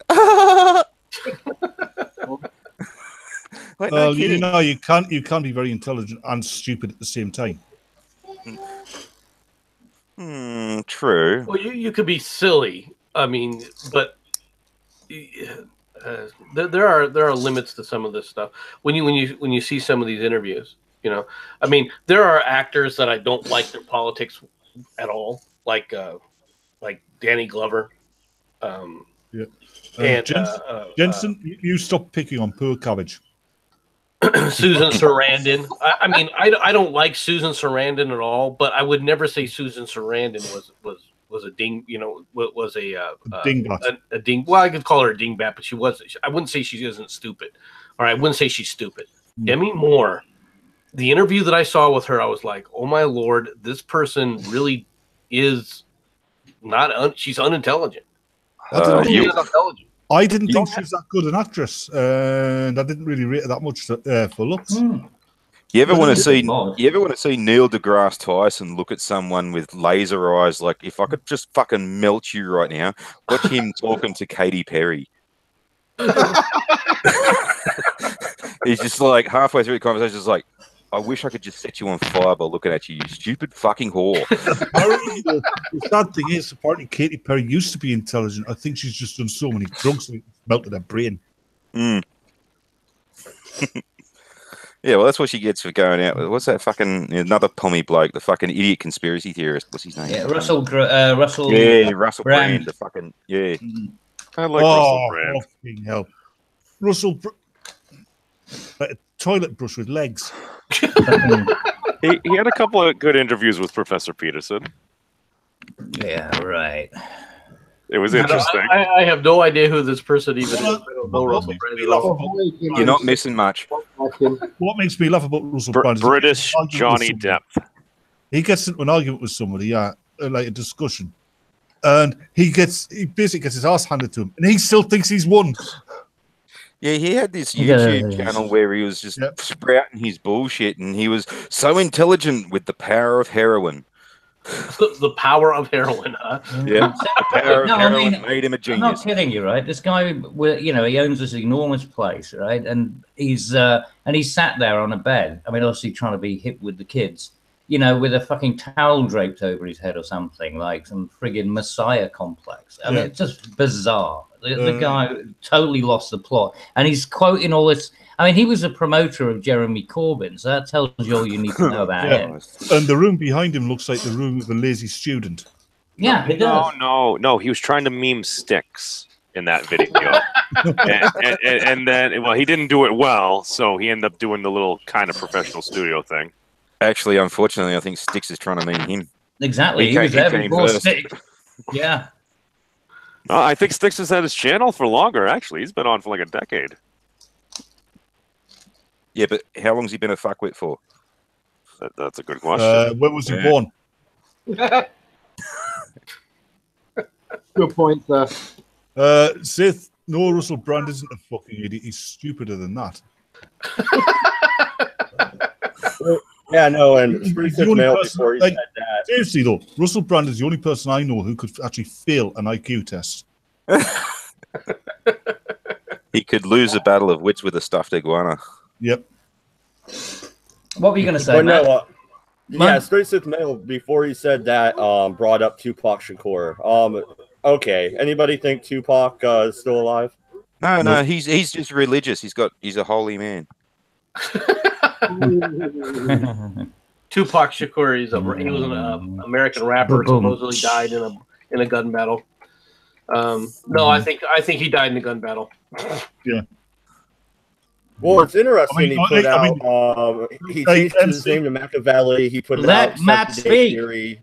Like, no you kidding. know, you can't be very intelligent and stupid at the same time. True. Well, you could be silly. I mean, but there are limits to some of this stuff. When you see some of these interviews, you know, I mean, there are actors that I don't like their politics at all, like Danny Glover. Yeah. And Jensen, you stop picking on poor cabbage. Susan Sarandon. I mean, I don't like Susan Sarandon at all, but I would never say Susan Sarandon was a ding. You know, was a dingbat. A ding. Well, I could call her a dingbat, but she wasn't. I wouldn't say she isn't stupid. Or I wouldn't say she's stupid. Demi Moore. The interview that I saw with her, I was like, oh my Lord, this person really is not. She's unintelligent. I didn't think she was that good an actress, and I didn't really rate her that much for looks. You ever want to see Neil deGrasse Tyson look at someone with laser eyes? Like, if I could just fucking melt you right now, watch him talking to Katy Perry. He's just like halfway through the conversation, just like, I wish I could just set you on fire by looking at you, you stupid fucking whore. The sad thing is, apparently Katy Perry used to be intelligent. I think she's just done so many drugs that melted her brain. Yeah, well, that's what she gets for going out with. What's that fucking another pommy bloke, the fucking idiot conspiracy theorist? What's his name? Yeah, Russell. Yeah, Russell Brand. The fucking I like Russell Brand. Fucking hell, like a toilet brush with legs. He had a couple of good interviews with Professor Peterson. Yeah, right. It was interesting. I have no idea who this person even is. I don't know Russell Brand. You're not missing much. What makes me laugh about Russell Brand is British Johnny Depp. He gets into an argument with somebody, like a discussion, and he basically gets his ass handed to him, and he still thinks he's won. Yeah, he had this YouTube channel where he was just sprouting his bullshit, and he was so intelligent with the power of heroin. The power of heroin, huh? Yeah, the power of heroin made him a genius. I'm not kidding you, right? This guy, you know, he owns this enormous place, right? And he's sat there on a bed. I mean, obviously trying to be hip with the kids, you know, with a fucking towel draped over his head or something, like some friggin' Messiah complex. I mean, it's just bizarre. The guy totally lost the plot, and he's quoting all this. I mean, he was a promoter of Jeremy Corbyn, so that tells you all you need to know about him. And the room behind him looks like the room of a lazy student. Yeah, it does. No. He was trying to meme Sticks in that video, and then, well, he didn't do it well, so he ended up doing the little kind of professional studio thing. Actually, unfortunately, I think Sticks is trying to meme him. Exactly, he was there before Sticks. Yeah. I think Sticks has had his channel for longer, actually. He's been on for like a decade. Yeah, but how long's he been a fuckwit for? That's a good question. When was he born? Good point, sir. Sith, no, Russell Brand isn't a fucking idiot. He's stupider than that. Yeah, no, and seriously though, Russell Brand is the only person I know who could actually fail an IQ test. He could lose a battle of wits with a stuffed iguana. Yep. What were you going to say, Matt? No, yeah, Straight Sith Male, before he said that, brought up Tupac Shakur. Okay, anybody think Tupac is still alive? No, he's just religious. He's a holy man. Tupac Shakur, he was an American rapper, supposedly died in a gun battle. No, I think he died in a gun battle. Yeah. Well, it's interesting. He changed his name to Machiavelli. He put out Matt speak. Theory.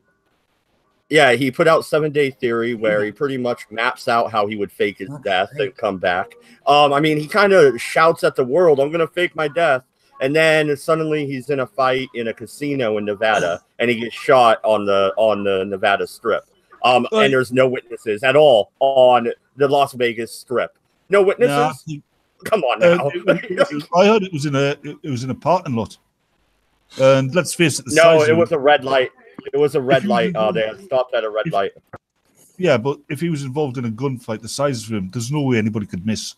Yeah, he put out 7 Day Theory, where he pretty much maps out how he would fake his death and come back. I mean, he kind of shouts at the world, "I'm going to fake my death," And then suddenly he's in a fight in a casino in Nevada, and he gets shot on the Nevada Strip. And there's no witnesses at all on the Las Vegas Strip. No witnesses. Nah, Come on now. I heard it was in a parking lot. And let's face it, it was a red light. It was a red light. They had stopped at a red light. Yeah, but if he was involved in a gunfight the size of him, there's no way anybody could miss.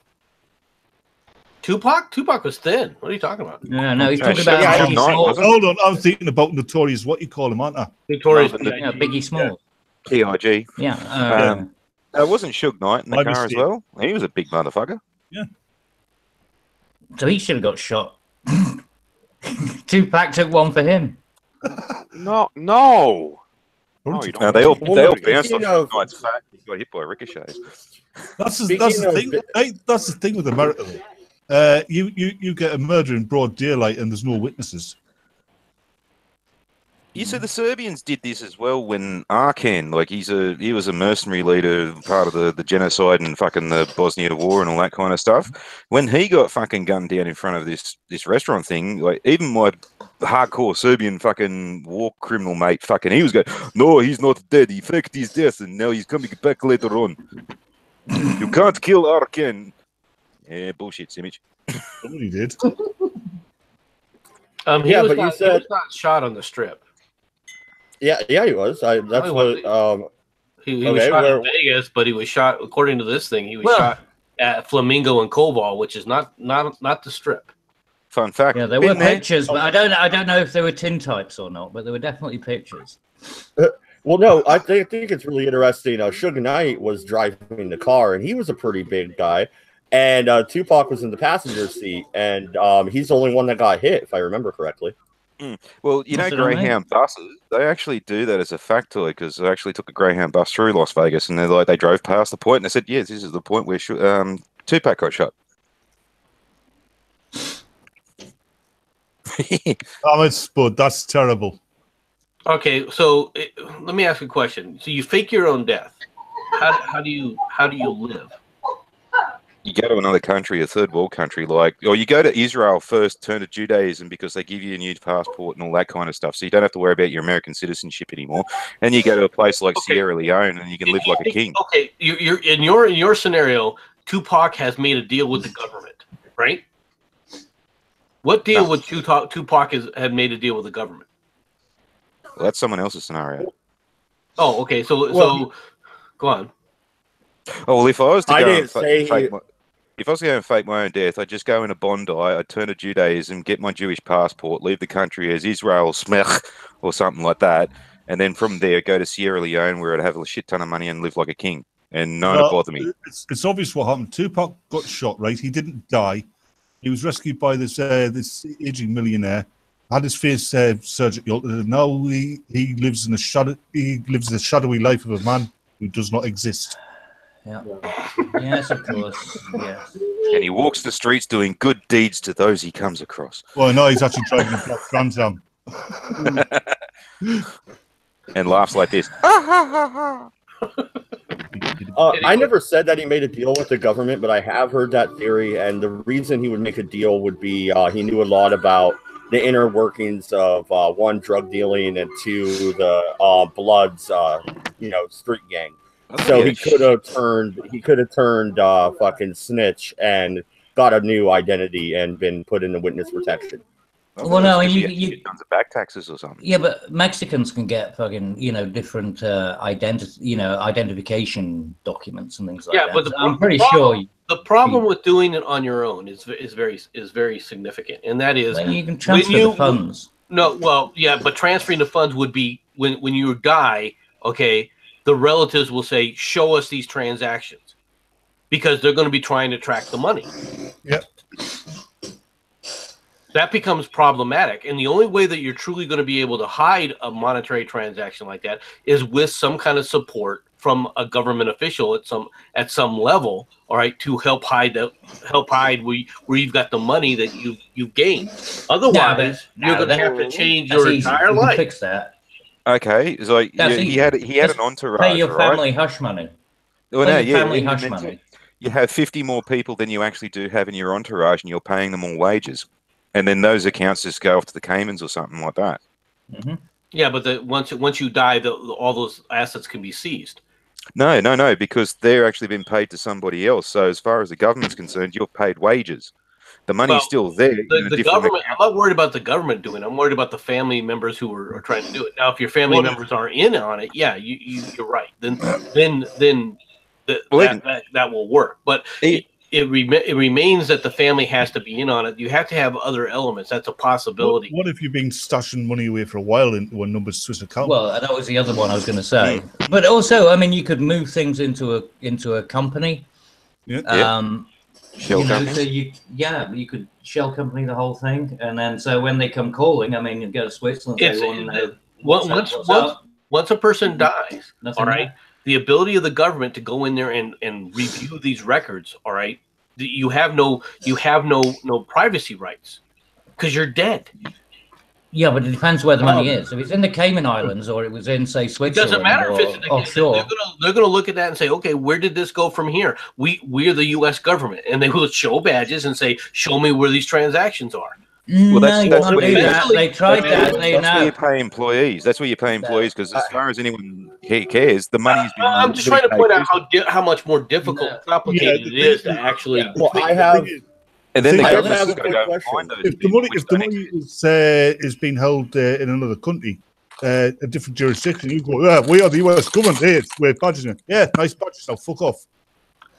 Tupac was thin. What are you talking about? No, he's talking about Biggie Smalls. Hold on, I'm thinking about Notorious. What you call him, aren't I? Notorious, Biggie Smalls. P.I.G. Yeah. Wasn't Suge Knight in the car as well? He was a big motherfucker. Yeah. So he should have got shot. Tupac took one for him. No. No, they all bounced off Suge Knight's fat. He got hit by ricochets. That's the thing. That's the thing with America. You get a murder in broad daylight and there's no witnesses. You see, the Serbians did this as well when Arkan, like he was a mercenary leader, part of the genocide and fucking the Bosnia War and all that kind of stuff. When he got fucking gunned down in front of this restaurant thing, like even my hardcore Serbian fucking war criminal mate, fucking he was going, no, he's not dead. He faked his death and now he's coming back later on. You can't kill Arkan. Yeah, bullshit, Simic. Somebody did. He was not shot on the Strip. Yeah, he was. He was shot in Vegas, but he was shot. According to this thing, he was shot at Flamingo and Koval, which is not the Strip. Fun fact. Yeah, there were pictures, but I don't know if they were tintypes or not. But there were definitely pictures. Well, no, I think it's really interesting. Suge Knight was driving the car, and he was a pretty big guy. And Tupac was in the passenger seat, and he's the only one that got hit, if I remember correctly. Well, Greyhound buses, they actually do that as a factoid because I actually took a Greyhound bus through Las Vegas, and they drove past the point, and they said, yes, this is the point where Tupac got shot. But that's terrible. Okay, so let me ask you a question. So you fake your own death. How do you live? You go to another country, a third world country, or you go to Israel first, turn to Judaism because they give you a new passport and all that kind of stuff. So you don't have to worry about your American citizenship anymore. And you go to a place like Sierra Leone and you can live like a king. Okay, you're in your scenario, Tupac has made a deal with the government, right? What deal would Tupac have made a deal with the government? Well, that's someone else's scenario. Oh, okay. So go on. Oh, well, if I was to go and fake my own death, I'd just go into Bondi, I'd turn to Judaism, get my Jewish passport, leave the country as Israel Smech or something like that, and then from there go to Sierra Leone where I'd have a shit ton of money and live like a king, and no one would bother me. It's obvious what happened. Tupac got shot, right? He didn't die. He was rescued by this aging millionaire, had his face surgically altered, and now he lives in a shadowy life of a man who does not exist. Yeah. Yes, of course. Yes. And he walks the streets doing good deeds to those he comes across. Well, no, he's actually driving a Black Trans Am. And laughs like this. I never said that he made a deal with the government, but I have heard that theory. And the reason he would make a deal would be he knew a lot about the inner workings of one, drug dealing, and two, the Bloods, street gang. So he could have turned fucking snitch and got a new identity and been put into witness protection. Well, no, you tons of back taxes or something. Yeah, but Mexicans can get fucking different identification documents and things like that. Yeah, but I'm pretty sure the problem with doing it on your own is very significant, and that is you can transfer the funds. No, well, yeah, but transferring the funds would be when you die. Okay. The relatives will say, show us these transactions because they're going to be trying to track the money. Yep. That becomes problematic. And the only way that you're truly going to be able to hide a monetary transaction like that is with some kind of support from a government official at some level, all right, to help hide where you've got the money that you've gained. Otherwise, you're going to have to change your entire life. Fix that. Okay, so he had an entourage. Pay your family hush money. Well, family hush money. You have 50 more people than you actually do have in your entourage, and you're paying them all wages. and then those accounts just go off to the Caymans or something like that. Mm-hmm. Yeah, but once you die, all those assets can be seized. No, because they're actually been paid to somebody else. So as far as the government's concerned, you're paid wages. The money's still there. The government. I'm not worried about the government doing it. I'm worried about the family members who are trying to do it. Now, if your family members are in on it, yeah, you're right. Then that will work. But it remains that the family has to be in on it. You have to have other elements. That's a possibility. What if you've been stashing money away for a while into a number Swiss account? Well, that was the other one I was going to say. But also, I mean, you could move things into a company. Yeah. Shell company. So you could shell company the whole thing, and then so when they come calling, I mean, you go to Switzerland. Once a person dies, all right, the ability of the government to go in there and review these records, all right, you have no privacy rights because you're dead. Yeah, but it depends where the money is. If it's in the Cayman Islands or it was in, say, Switzerland, it doesn't matter if it's offshore. They're going to look at that and say, okay, where did this go from here? We're the U.S. government, and they will show badges and say, show me where these transactions are. Well, that's where they tried that. That's where you pay employees. That's where you pay employees because as far as anyone cares, the money's been. I'm just trying to point out how much more difficult, complicated it is to actually. Well, I have. And then if the money is being held in another country, a different jurisdiction, you go, yeah, we are the US government. Hey, we're badges. Yeah, nice badges. Now fuck off.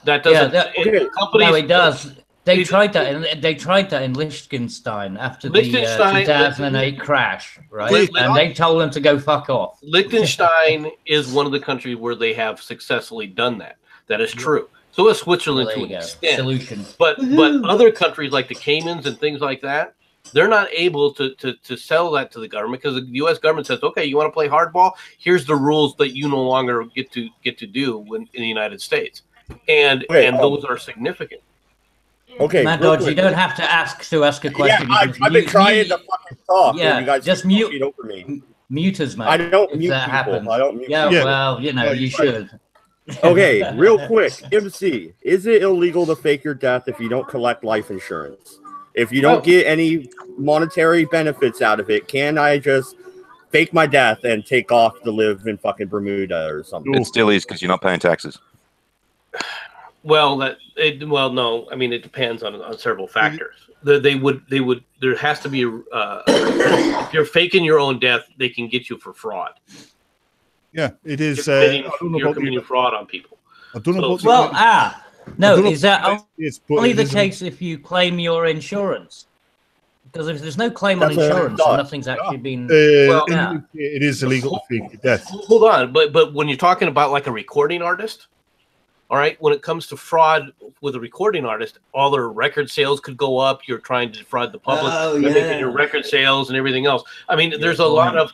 That doesn't. No, it does. They tried that. They tried that in Liechtenstein after the 2008 crash, right? And they told them to go fuck off. Liechtenstein is one of the countries where they have successfully done that. That is true. So is Switzerland to an extent. Solution. But other countries like the Caymans and things like that, they're not able to sell that to the government because the U.S. government says, okay, you want to play hardball? Here's the rules that you no longer get to do in the United States, and those are significant. Okay, Mad Dodge, you don't have to ask a question. Yeah, I've been trying to fucking talk. Yeah, you guys just mute over me. Mute us, mate. I don't mute that people. Happens. I don't mute people. Well, you should. Okay, real quick, MC, is it illegal to fake your death if you don't collect life insurance? If you don't get any monetary benefits out of it, can I just fake my death and take off to live in fucking Bermuda or something? It still is because you're not paying taxes. Well, no. I mean, it depends on several factors. They would. There has to be if you're faking your own death, they can get you for fraud. Yeah, it is. You're committing fraud on people. I don't know. Is that only the case if you claim your insurance? Because if there's no claim on insurance, nothing's actually been. It is illegal to fake your death. Hold on, but when you're talking about like a recording artist, all right, when it comes to fraud with a recording artist, all their record sales could go up. You're trying to defraud the public, making your record sales and everything else. I mean, there's a lot of.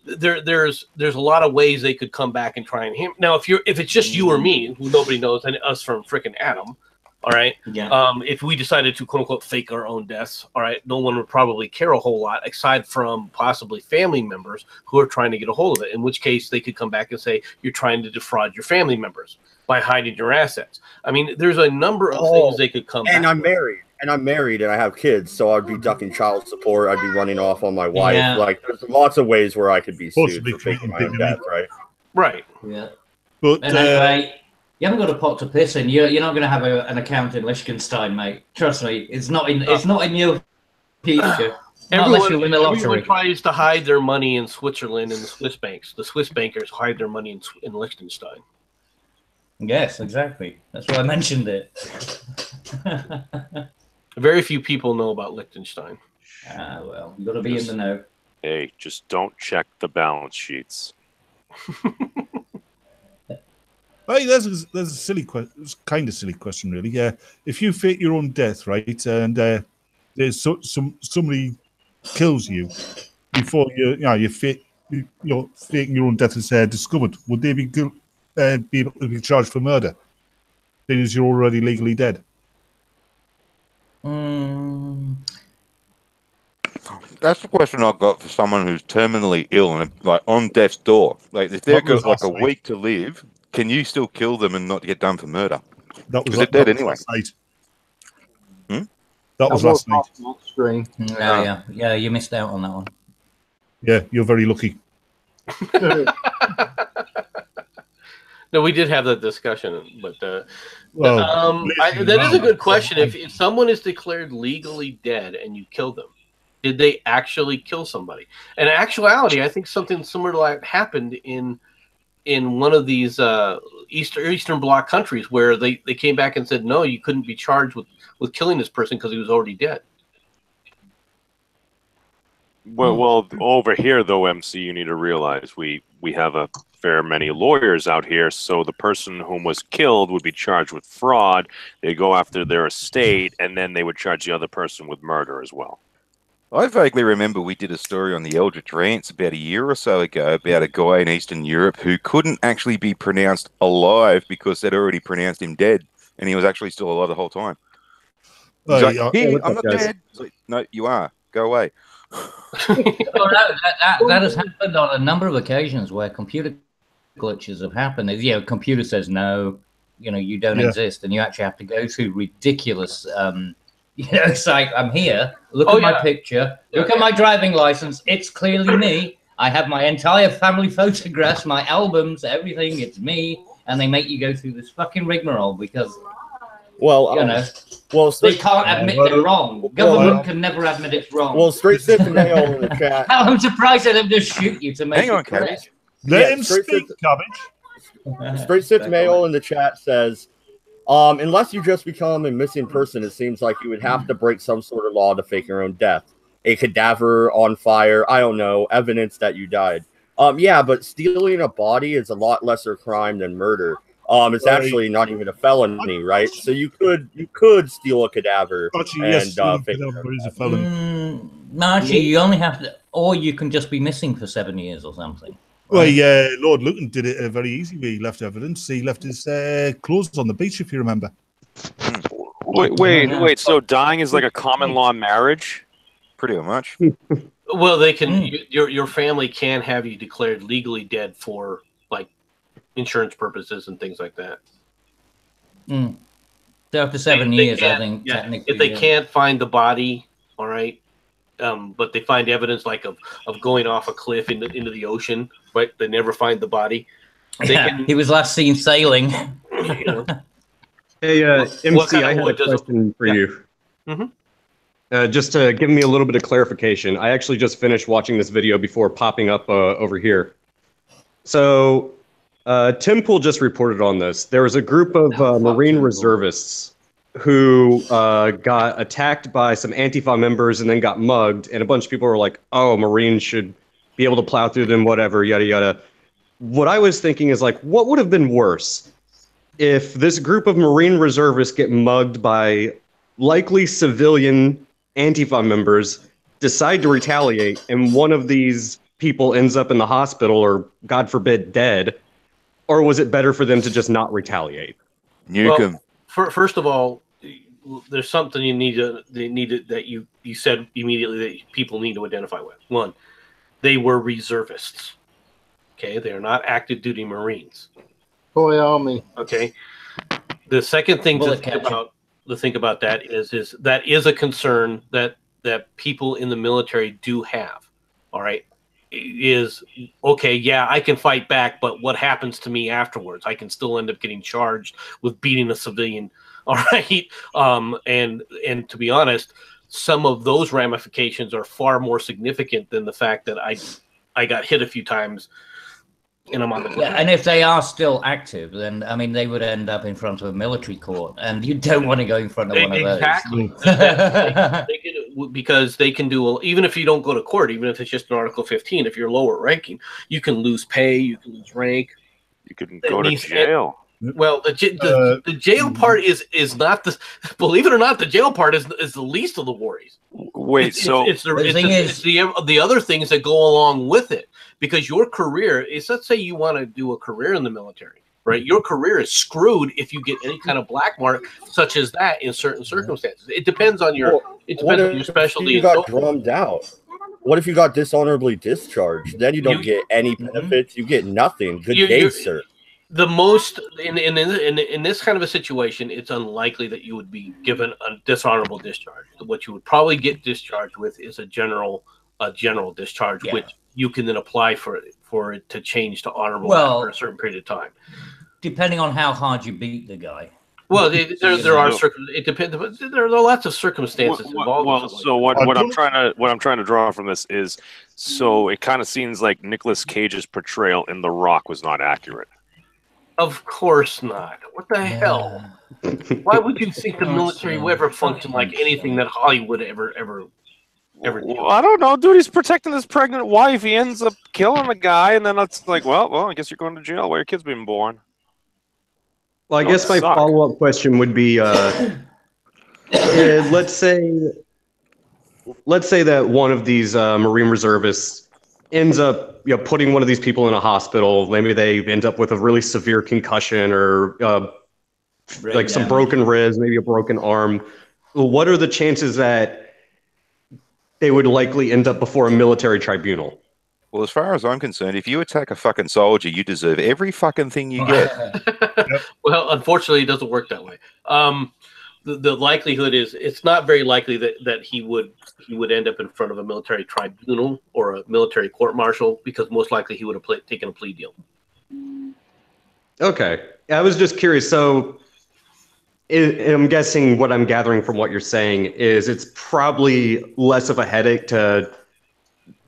There's a lot of ways they could come back and try and him. Now, if it's just you or me, who nobody knows, and us from frickin' Adam, all right. Yeah. If we decided to quote unquote fake our own deaths, all right, no one would probably care a whole lot, aside from possibly family members who are trying to get a hold of it. In which case, they could come back and say you're trying to defraud your family members by hiding your assets. I mean, there's a number of things they could come. And back I'm married. And I'm married and I have kids, so I'd be ducking child support. I'd be running off on my wife. Yeah. Like, there's lots of ways where I could be sued for faking my own death, right? Right. Yeah. But anyway, you haven't got a pot to piss in. You're not going to have an account in Liechtenstein, mate. Trust me, it's not in your future. Unless you win the lottery. Everyone tries to hide their money in Switzerland and the Swiss banks. The Swiss bankers hide their money in Liechtenstein. Yes, exactly. That's why I mentioned it. Very few people know about Liechtenstein. Well, you got to be in the know. Hey, just don't check the balance sheets. Hey, there's a silly question. It's kind of silly question, really. Yeah, if you fake your own death, right, and there's somebody kills you before you're faking your own death is discovered, would they be able to be charged for murder? Because you're already legally dead. That's the question I've got for someone who's terminally ill and like on death's door. Like if they've got like a week to live, can you still kill them and not get done for murder? That was they're dead anyway. Last night. That was last night. screen. Yeah, you missed out on that one. Yeah, you're very lucky. No, we did have that discussion, but that is a good question. If someone is declared legally dead and you kill them, did they actually kill somebody? In actuality, I think something similar to that happened in one of these Eastern Bloc countries where they came back and said, no, you couldn't be charged with killing this person because he was already dead. Well, over here, though, MC, you need to realize we have a fair many lawyers out here, so the person whom was killed would be charged with fraud. They go after their estate, and then they would charge the other person with murder as well. I vaguely remember we did a story on the Eldritch Rants about a year or so ago about a guy in Eastern Europe who couldn't actually be pronounced alive because they'd already pronounced him dead, and he was actually still alive the whole time. He's like, I'm not dead. Like, no, you are. Go away. That has happened on a number of occasions where computer glitches have happened. Computer says no, you don't exist, and you actually have to go through ridiculous. It's like, I'm here. Look at my picture. Look at my driving license. It's clearly me. I have my entire family photographs, my albums, everything. It's me, and they make you go through this fucking rigmarole because. They can't admit they're wrong. Government can never admit it's wrong. Well, Straight Stick Mayo in the chat. I'm surprised they don't just shoot you to make Hang on, Cabbage. Let him speak, Cabbage. Straight Stick Mayo in the chat says, unless you just become a missing person, it seems like you would have to break some sort of law to fake your own death. A cadaver on fire, I don't know, evidence that you died. Yeah, but stealing a body is a lot lesser crime than murder. It's actually not even a felony, right? So you could steal a cadaver and fake it. Margie, you only have to, or you can just be missing for 7 years or something. Well, yeah, Lord Luton did it very easy. He left evidence. He left his clothes on the beach, if you remember. Wait. So dying is like a common law marriage? Pretty much. Well, they can. Your family can have you declared legally dead for like insurance purposes and things like that. So after 7 years, I think technically, if they can't find the body, all right. But they find evidence like of going off a cliff into the ocean, but they never find the body. He was last seen sailing. Hey, MC, I have a question for you. Just to give me a little bit of clarification, I actually just finished watching this video before popping up over here. So, Tim Pool just reported on this. There was a group of Marine reservists who got attacked by some Antifa members and then got mugged, and a bunch of people were like, oh, Marines should be able to plow through them, whatever, yada, yada. What I was thinking is, like, what would have been worse if this group of Marine reservists get mugged by likely civilian Antifa members, decide to retaliate, and one of these people ends up in the hospital or, God forbid, dead? Or was it better for them to just not retaliate? First of all, there's something that you said immediately that people need to identify with. One, they were reservists. Okay, they are not active duty Marines. Boy, army. Okay. The second thing to think about that is that is a concern that people in the military do have. All right. Is okay, yeah, I can fight back, but what happens to me afterwards? I can still end up getting charged with beating a civilian. All right. And to be honest, some of those ramifications are far more significant than the fact that I got hit a few times and I'm on the ground. Yeah, and if they are still active, then I mean they would end up in front of a military court, and you don't want to go in front of one of those. Exactly. Because they can do, even if you don't go to court, even if it's just an Article 15, if you're lower ranking, you can lose pay, you can lose rank. You can go to jail. Well, the jail part is not the, believe it or not, the jail part is the least of the worries. Wait, it's the other things that go along with it, because your career is, let's say you want to do a career in the military, right? Your career is screwed if you get any kind of black mark such as that in certain circumstances. It depends on your specialty. You got drummed out. What if you got dishonorably discharged? Then you don't get any benefits. You get nothing. Good day, sir. the most in this kind of a situation, it's unlikely that you would be given a dishonorable discharge. What you would probably get discharged with is a general discharge, which you can then apply for it to change to honorable after a certain period of time, depending on how hard you beat the guy. Well, there are it depends. There are lots of circumstances involved. Well, so what I'm trying to draw from this is, so it kind of seems like Nicolas Cage's portrayal in The Rock was not accurate. Of course not. What the hell? Why would you think the military would ever function like anything that Hollywood ever did? Well, I don't know, dude. He's protecting his pregnant wife. He ends up killing the guy, and then it's like, well, I guess you're going to jail while your kid's being born. Well, I guess my follow-up question would be, let's say that one of these Marine reservists ends up, putting one of these people in a hospital. Maybe they end up with a really severe concussion or like some broken ribs, maybe a broken arm. What are the chances that they would likely end up before a military tribunal? Well, as far as I'm concerned, if you attack a fucking soldier, you deserve every fucking thing you get. Well, unfortunately, it doesn't work that way. The likelihood is it's not very likely that he would end up in front of a military tribunal or a military court-martial, because most likely he would have taken a plea deal. Okay. I was just curious. So I'm guessing what I'm gathering from what you're saying is it's probably less of a headache to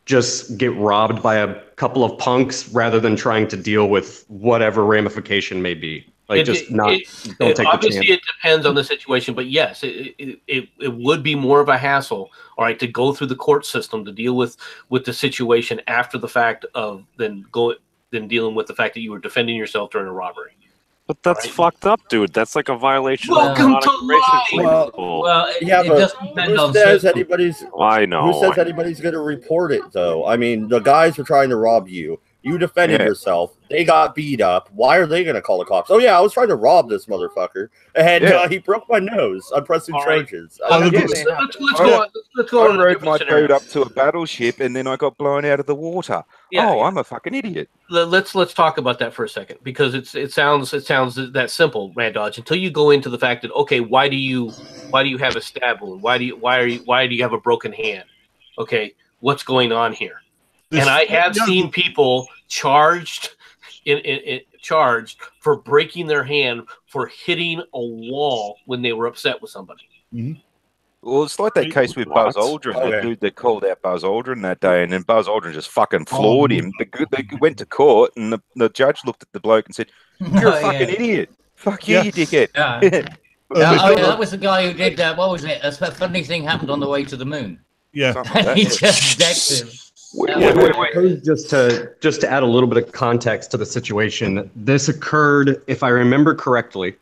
just get robbed by a couple of punks rather than trying to deal with whatever ramification may be. Like, don't take the chance. Obviously, it depends on the situation, but yes, it would be more of a hassle, all right, to go through the court system to deal with the situation after the fact than dealing with the fact that you were defending yourself during a robbery. But that's fucking up, dude. That's like a violation. Welcome to life. It doesn't depend on anybody's. I know. Who says anybody's going to report it, though? I mean, the guys were trying to rob you. You defended yourself. They got beat up. Why are they going to call the cops? Oh, yeah, I was trying to rob this motherfucker. And he broke my nose on pressing charges. Let's go on. I rode my boat up to a battleship, and then I got blown out of the water. I'm a fucking idiot. Let's talk about that for a second, because it sounds that simple, Mad Dodge, until you go into the fact that, okay, why do you have a stab wound? Why do you have a broken hand? Okay, what's going on here? And I have seen people charged for breaking their hand for hitting a wall when they were upset with somebody. Mm-hmm. Well, it's like that case with Buzz Aldrin, the dude that called out Buzz Aldrin that day, and then Buzz Aldrin just fucking floored him. They went to court, and the judge looked at the bloke and said, "You're a fucking idiot. Fuck you, you dickhead." That was the guy who did that. What was it? A funny thing happened on the way to the moon. Yeah. He just decked him. Wait. Just to add a little bit of context to the situation, this occurred, if I remember correctly,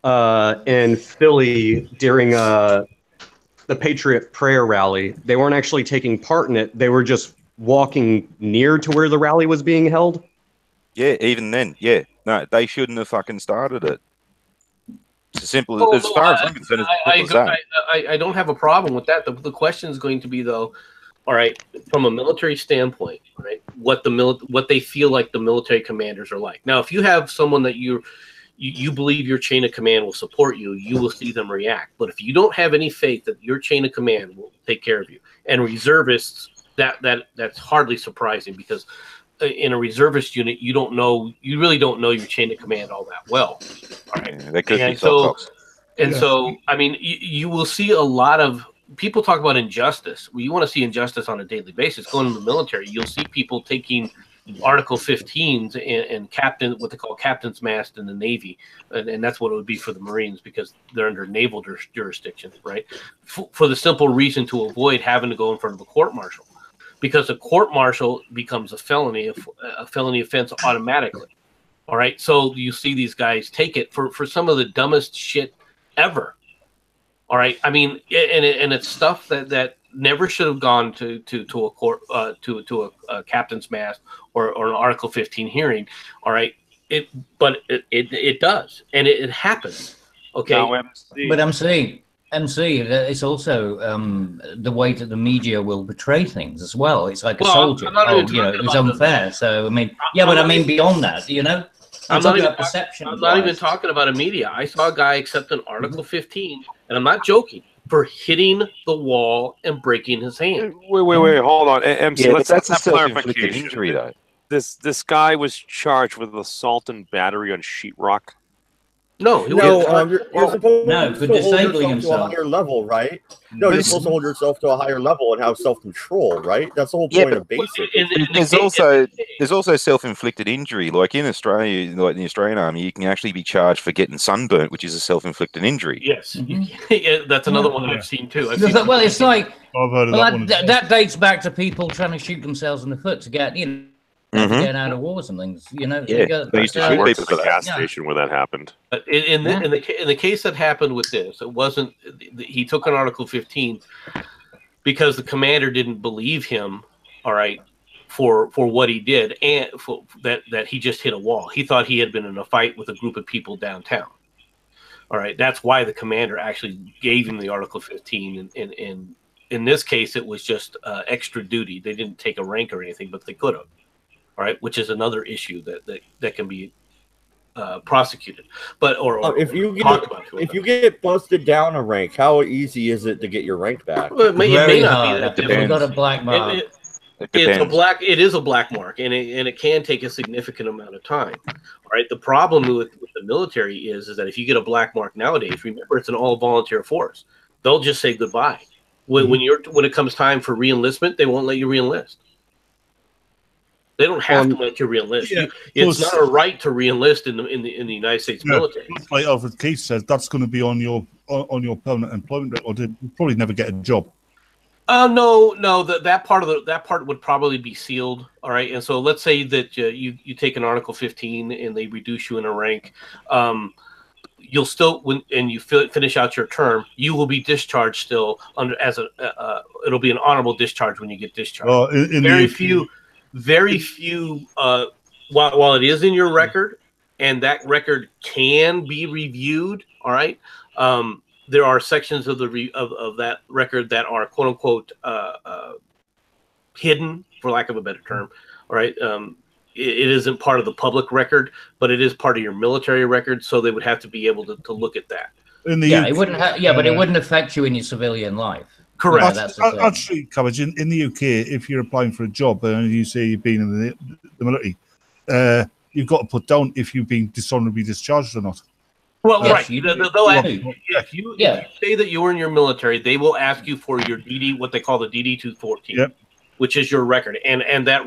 in Philly during the Patriot Prayer Rally. They weren't actually taking part in it. They were just walking near to where the rally was being held. Yeah, even then, no, they shouldn't have fucking started it. It's as simple as far as I'm concerned. I don't have a problem with that. The question is going to be, though, all right, from a military standpoint, right, what they feel like the military commanders are like. Now, if you have someone that you believe your chain of command will support you, you will see them react. But if you don't have any faith that your chain of command will take care of you, and reservists, that's hardly surprising, because in a reservist unit, you really don't know your chain of command all that well. All right, they could be so I mean, you will see a lot of people talk about injustice. Well, you want to see injustice on a daily basis. Going in the military, you'll see people taking Article 15s and what they call captain's mast in the Navy, and that's what it would be for the Marines, because they're under naval jurisdiction, right? For the simple reason to avoid having to go in front of a court-martial, because a court-martial becomes a felony offense automatically. All right, so you see these guys take it for some of the dumbest shit ever. All right, I mean, and it's stuff that never should have gone to a court to a captain's mast or an Article 15 hearing. All right, but it does, and it happens. Okay, but MC, it's also the way that the media will portray things as well. It's like a soldier. It was unfair. So I mean, but I mean beyond that, I'm not even perception. I'm not even talking about a media. I saw a guy accept an Article 15, and I'm not joking, for hitting the wall and breaking his hand. Wait, hold on. MC, Yeah, let's but that's a have self-inflicted clarification. injury, though. This guy was charged with assault and battery on sheetrock. No, you're supposed no, for to hold disabling yourself to a himself. higher level, right? No, you're supposed to hold yourself to a higher level and have self-control, right? That's the whole point of basic. There's also self-inflicted injury. Like in Australia, like in the Australian Army, you can actually be charged for getting sunburnt, which is a self-inflicted injury. Yes, yeah, that's another one I've seen too. Well, it's like that, that dates back to people trying to shoot themselves in the foot to get get out of wars and things. You know, they used to shoot people for the gas station where that happened. In the case that happened with this, it wasn't. He took an Article 15 because the commander didn't believe him. All right. For what he did, and for that he just hit a wall. He thought he had been in a fight with a group of people downtown. All right, that's why the commander actually gave him the Article 15. And in this case, it was just extra duty. They didn't take a rank or anything, but they could have. All right, which is another issue that can be prosecuted. But or if you get busted down a rank, how easy is it to get your rank back? Well, it may not be. If you got a black mark. It is a black mark, and it can take a significant amount of time. All right. The problem with the military is that if you get a black mark nowadays, remember it's an all volunteer force. They'll just say goodbye. When it comes time for reenlistment, they won't let you reenlist. They don't have to let you reenlist. It's not a right to reenlist in the United States military. Like Alfred Keith says, that's going to be on your permanent employment record. You'll probably never get a job. No, that part would probably be sealed. All right, and so let's say that you take an Article 15 and they reduce you in a rank. You'll still when you finish out your term, you will be discharged still under it'll be an honorable discharge when you get discharged. Very few. While it is in your record, and that record can be reviewed. All right. There are sections of that record that are quote unquote hidden, for lack of a better term. All right. It isn't part of the public record, but it is part of your military record. So they would have to be able to look at that. It wouldn't. But it wouldn't affect you in your civilian life. Correct. Actually, Cabbage, in the UK, if you're applying for a job and you say you've been in the military, you've got to put down if you've been dishonorably discharged or not. Well, yes, right. They'll ask you, if you say that you were in your military, they will ask you for your DD, what they call the DD 214, which is your record, and that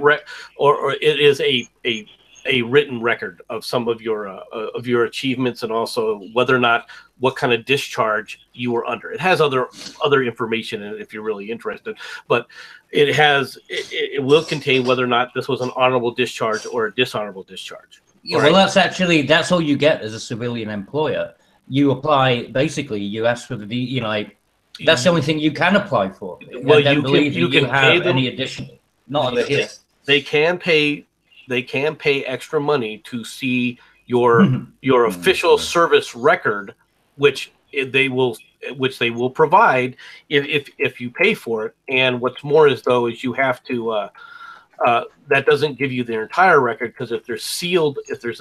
or it is a written record of some of your achievements, and also whether or not what kind of discharge you were under. It has other information in it if you're really interested, but it will contain whether or not this was an honorable discharge or a dishonorable discharge. Yeah, well, that's all you get as a civilian employer. You apply, basically, you ask for that's the only thing you can apply for. Well, you can have any additional, not they can pay extra money to see your official service record, which they will provide if you pay for it. And what's more is you have to. That doesn't give you their entire record, because if there's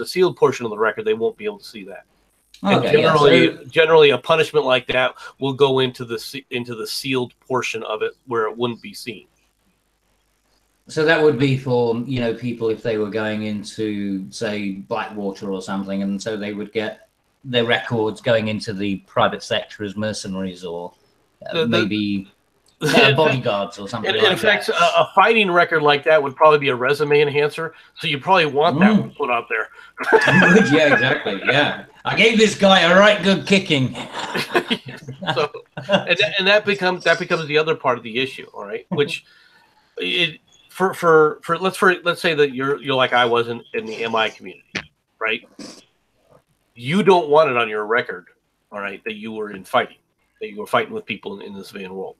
a sealed portion of the record, they won't be able to see that. Okay, and generally, a punishment like that will go into the sealed portion of it where it wouldn't be seen. So that would be for people if they were going into, say, Blackwater or something, and so they would get their records going into the private sector as mercenaries, or maybe. Bodyguards or something. In fact, a fighting record like that would probably be a resume enhancer. So you probably want that one put out there. Yeah, exactly. Yeah, I gave this guy a right good kicking. So, and that becomes the other part of the issue. All right, which let's say that you're like I was in the MI community, right? You don't want it on your record, all right, that you were fighting with people in the civilian world.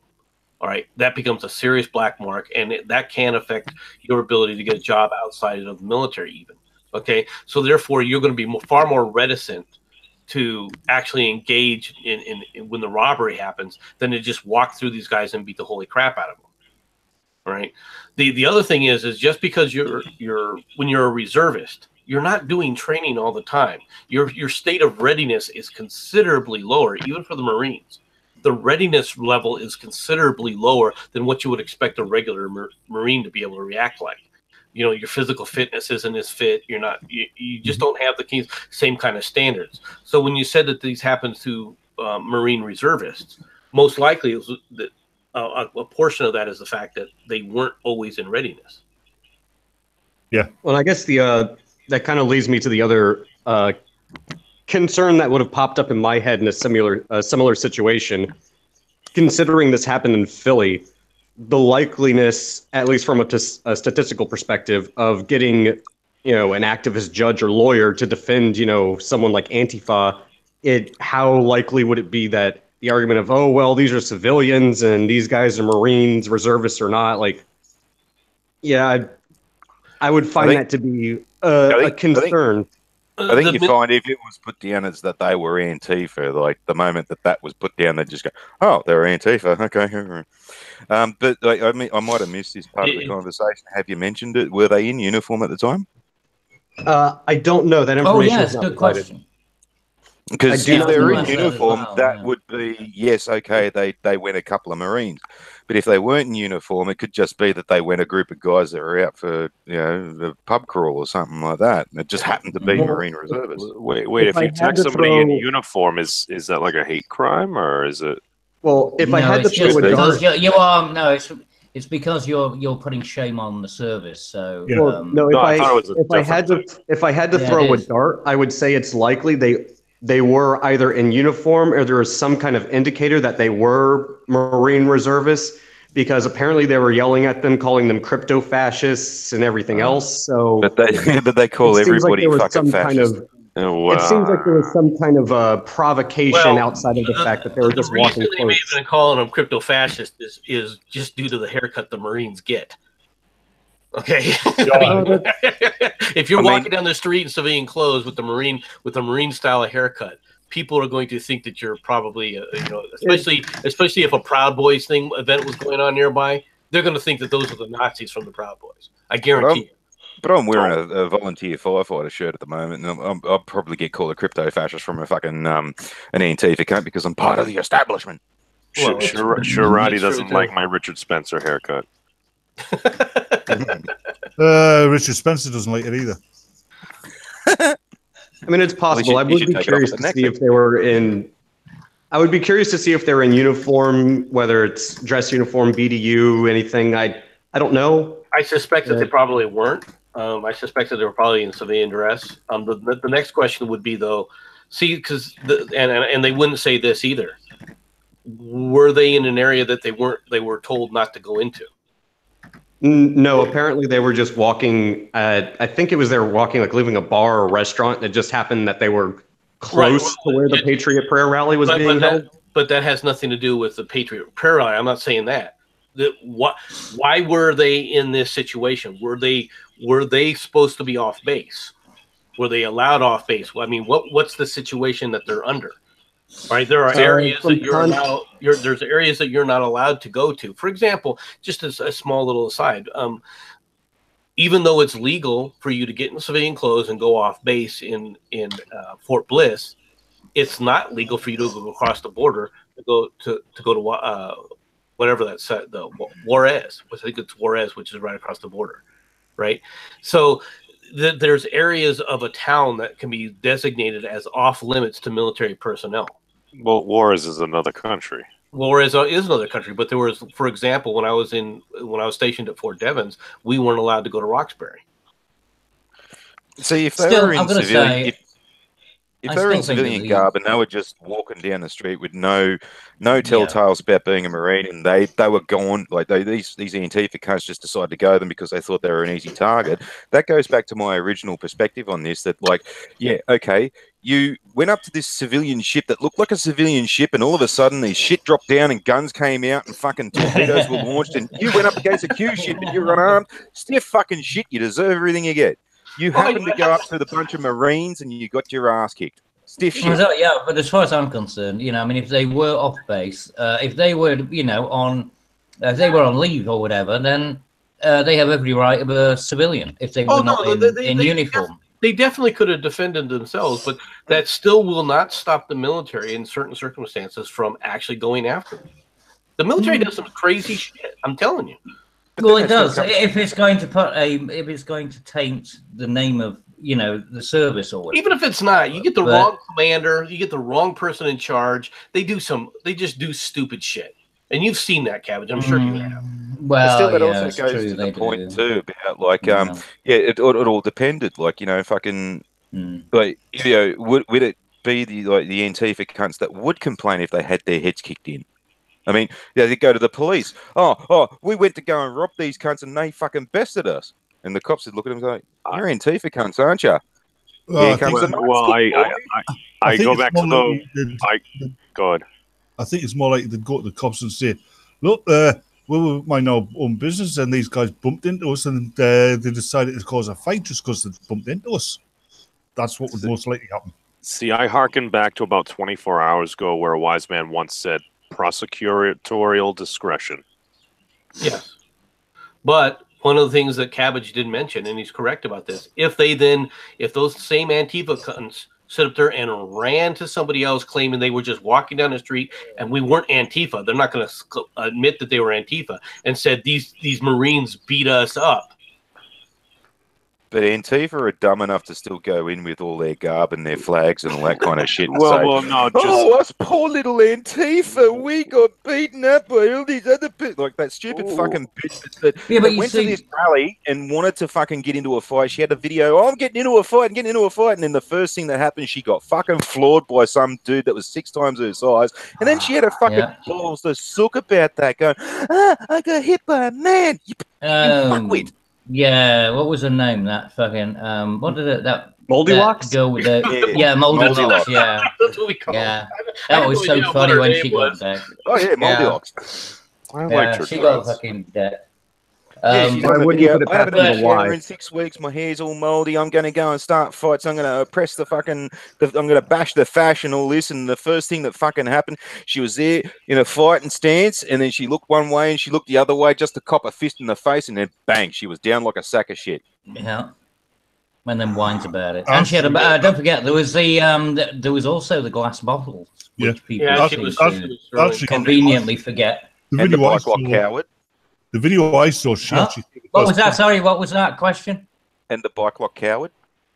All right, that becomes a serious black mark, and that can affect your ability to get a job outside of the military even. Okay, so therefore you're going to be far more reticent to actually engage in when the robbery happens than to just walk through these guys and beat the holy crap out of them. All right. The other thing is just because when you're a reservist, you're not doing training all the time. Your state of readiness is considerably lower, even for the Marines. The readiness level is considerably lower than what you would expect a regular Marine to be able to react like. You know, your physical fitness isn't as fit. You're not. You just don't have the same kind of standards. So when you said that these happen to Marine reservists, most likely it was that a portion of that is the fact that they weren't always in readiness. Yeah. Well, I guess the that kind of leads me to the other concern that would have popped up in my head in a similar situation. Considering this happened in Philly, the likeliness, at least from a statistical perspective, of getting, you know, an activist judge or lawyer to defend, you know, someone like Antifa, how likely would it be that the argument of, oh, well, these are civilians and these guys are Marines, reservists or not, like, yeah, I would find that to be a concern. I think you find if it was put down as that they were Antifa, like the moment that was put down, they just go, "Oh, they're Antifa." Okay, but like, I mean, I might have missed this part of the conversation. Have you mentioned it? Were they in uniform at the time? I don't know. That information is not a good question. Because if they're in uniform, that would be, yes, okay, they went a couple of Marines. But if they weren't in uniform, it could just be that they went a group of guys that were out for, you know, the pub crawl or something like that. And it just happened to be Marine reservists. Wait, if you attack somebody in uniform, is that like a hate crime, or is it? Well, if I had to throw a dart, it's because you're putting shame on the service. So well, no, if I had to throw a dart, I would say it's likely they were either in uniform or there was some kind of indicator that they were Marine reservists, because apparently they were yelling at them, calling them crypto fascists and everything else. So, but they call everybody fucking fascist. It seems like there was some kind of provocation outside of the fact that they were just walking close. The reason they may have been calling them crypto fascists is just due to the haircut the Marines get. Okay, if you're walking down the street in civilian clothes with the Marine style of haircut, people are going to think that you're probably, you know, especially if a Proud Boys event was going on nearby, they're going to think that those are the Nazis from the Proud Boys. I guarantee you. But I'm wearing a volunteer firefighter shirt at the moment, and I'll probably get called a crypto fascist from a fucking an Antifa cunt because I'm part of the establishment. Well, Sharadi doesn't like my Richard Spencer haircut. Richard Spencer doesn't like it either. I mean, it's possible. I would be curious to see if they were in. I would be curious to see if they're in uniform, whether it's dress uniform, BDU, anything. I don't know. I suspect that they probably weren't. I suspect that they were probably in civilian dress. The next question would be though, see, because and they wouldn't say this either. Were they in an area that they were told not to go into? No, apparently they were just walking. I think it was they were walking, like leaving a bar or a restaurant. It just happened that they were close to where the Patriot Prayer Rally was being held. But that has nothing to do with the Patriot Prayer Rally. I'm not saying that. Why were they in this situation? Were they supposed to be off base? Were they allowed off base? I mean, what's the situation that they're under? Right, there are areas that there's areas that you're not allowed to go to. For example, just as a small little aside, even though it's legal for you to get in civilian clothes and go off base in Fort Bliss, it's not legal for you to go across the border to go to whatever that's the Juarez. I think it's Juarez, which is right across the border, right? So there's areas of a town that can be designated as off limits to military personnel. Well, Juarez is another country. Juarez is another country, but there was, for example, when I was stationed at Fort Devens, we weren't allowed to go to Roxbury. See, if they were in civilian, if they were in civilian garb and they were just walking down the street with no telltales about being a Marine, and they were gone, like these Antifa cunts just decided to go to them because they thought they were an easy target. That goes back to my original perspective on this, that like, yeah, okay, you went up to this civilian ship that looked like a civilian ship, and all of a sudden these shit dropped down and guns came out and fucking torpedoes were launched, and you went up against a Q ship and you were unarmed. Stiff fucking shit, you deserve everything you get. You happened to go up to the bunch of Marines and you got your ass kicked. Stiff shit. Yeah, but as far as I'm concerned, you know, I mean, if they were off base, if they were, you know, if they were on leave or whatever, then they have every right of a civilian if they were not in uniform. They definitely could have defended themselves, but that still will not stop the military in certain circumstances from actually going after them. The military does some crazy shit. I'm telling you. Well, it does. If it's going to taint the name of, you know, the service or whatever. Even if it's not, you get the wrong commander, you get the wrong person in charge. They just do stupid shit. And you've seen that, Cabbage. I'm sure you have. Well, still, that yeah, also goes true, to the point do. too about like, it all depended. Like, you know, fucking, like, you know, would it be the Antifa cunts that would complain if they had their heads kicked in? I mean, yeah, they go to the police. Oh, we went to go and rob these cunts and they fucking bested us. And the cops would look at them and say, "You're Antifa cunts, aren't you?" I go back to go ahead. I think it's more like they'd go to the cops and say, "Look, we were minding our own business, and these guys bumped into us, and they decided to cause a fight just because they bumped into us." That's what would most likely happen. See, I hearken back to about 24 hours ago, where a wise man once said, "Prosecutorial discretion." Yes, but one of the things that Cabbage did mention, and he's correct about this, if those same Antifa cunts sit up there and ran to somebody else claiming they were just walking down the street and we weren't Antifa, they're not going to admit that they were Antifa, and said these Marines beat us up. But Antifa are dumb enough to still go in with all their garb and their flags and all that kind of shit. Us poor little Antifa, we got beaten up by all these other people. Like that stupid fucking bitch that went to this rally and wanted to fucking get into a fight. She had a video, I'm getting into a fight, and then the first thing that happened, she got fucking floored by some dude that was 6 times her size. And then she had a fucking balls to sook about that, going, I got hit by a man. You fuckwit. Yeah, what was her name? That fucking what did it? That Moldylocks girl with the Moldylocks. Yeah, that's what we call it. That was so funny when she got there. Oh yeah, Moldylocks. Yeah, she got fucking dead. I haven't had hair in 6 weeks. My hair's all moldy. I'm going to go and start fights. I'm going to oppress I'm going to bash the fashion, all this. And the first thing that fucking happened, she was there in a fighting stance, and then she looked one way and she looked the other way just to cop a fist in the face, and then bang, she was down like a sack of shit. Yeah. And then whines about it. And she had a don't forget there was there was also the glass bottles, which people conveniently forget. And the bike-lock coward. The video I saw, she actually... What was that? Sorry, what was that question? And the bike-lock coward?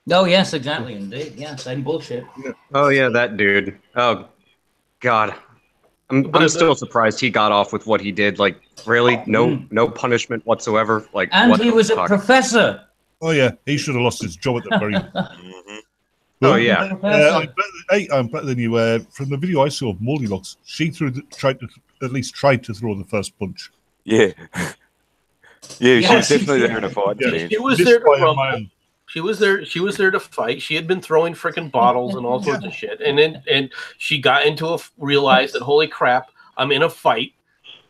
Oh, yes, exactly, indeed. Yeah, same bullshit. Yeah. Oh, yeah, that dude. Oh, God. I'm still surprised he got off with what he did. Like, really? No punishment whatsoever? Like, and he was a professor. Oh, yeah, he should have lost his job at the very... Oh, yeah. I'm better than you. From the video I saw of Moldylocks, she tried to throw the first punch. Yeah. She was definitely there in a fight. She was there to rumble. She was there to fight. She had been throwing freaking bottles and all sorts of shit. And she got into realized that, holy crap, I'm in a fight,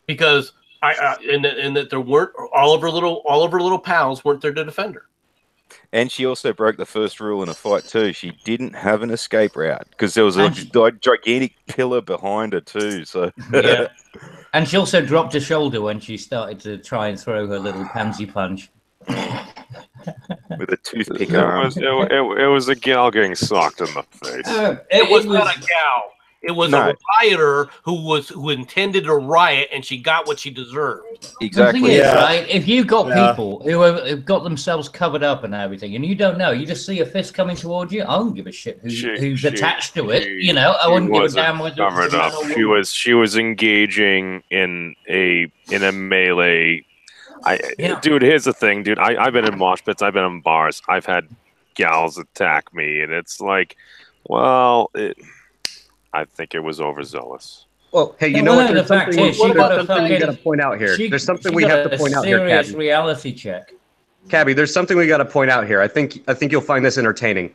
because and that there weren't all of her little pals weren't there to defend her. And she also broke the first rule in a fight too. She didn't have an escape route because there was a gigantic pillar behind her too. So yeah. And she also dropped her shoulder when she started to try and throw her little pansy punch. With a toothpick it was a gal getting socked in the face. It was not a gal. It was a rioter who intended a riot, and she got what she deserved. Exactly. The thing is, right? If you've got people who have got themselves covered up and everything, and you don't know, you just see a fist coming towards you. I don't give a shit who's attached to it. You know, I wouldn't give a damn whether covered up. She was engaging in a melee. Dude, here's the thing, dude. I've been in mosh pits. I've been in bars. I've had gals attack me, and it's like, well, I think it was overzealous. Well, hey, you know what? There's something we got to point out here. There's something we have to point out here, Serious reality check. Cabby, there's something we got to point out here. I think you'll find this entertaining.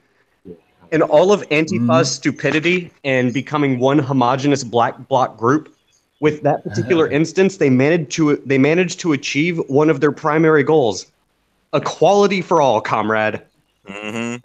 In all of Antifa's stupidity and becoming one homogenous black bloc group, with that particular instance, they managed to achieve one of their primary goals: equality for all, comrade. Mm-hmm.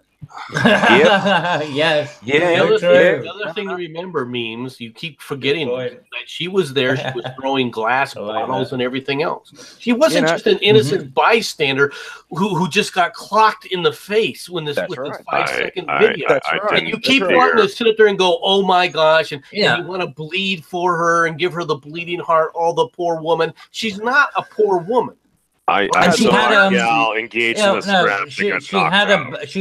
Yes. The True. other thing to remember, memes, you keep forgetting that she was there. She was throwing glass bottles and everything else. She wasn't just an innocent bystander who just got clocked in the face when this 5-second video. And you keep wanting to sit up there and go, "Oh my gosh," and you want to bleed for her and give her the bleeding heart. All the poor woman. She's not a poor woman. She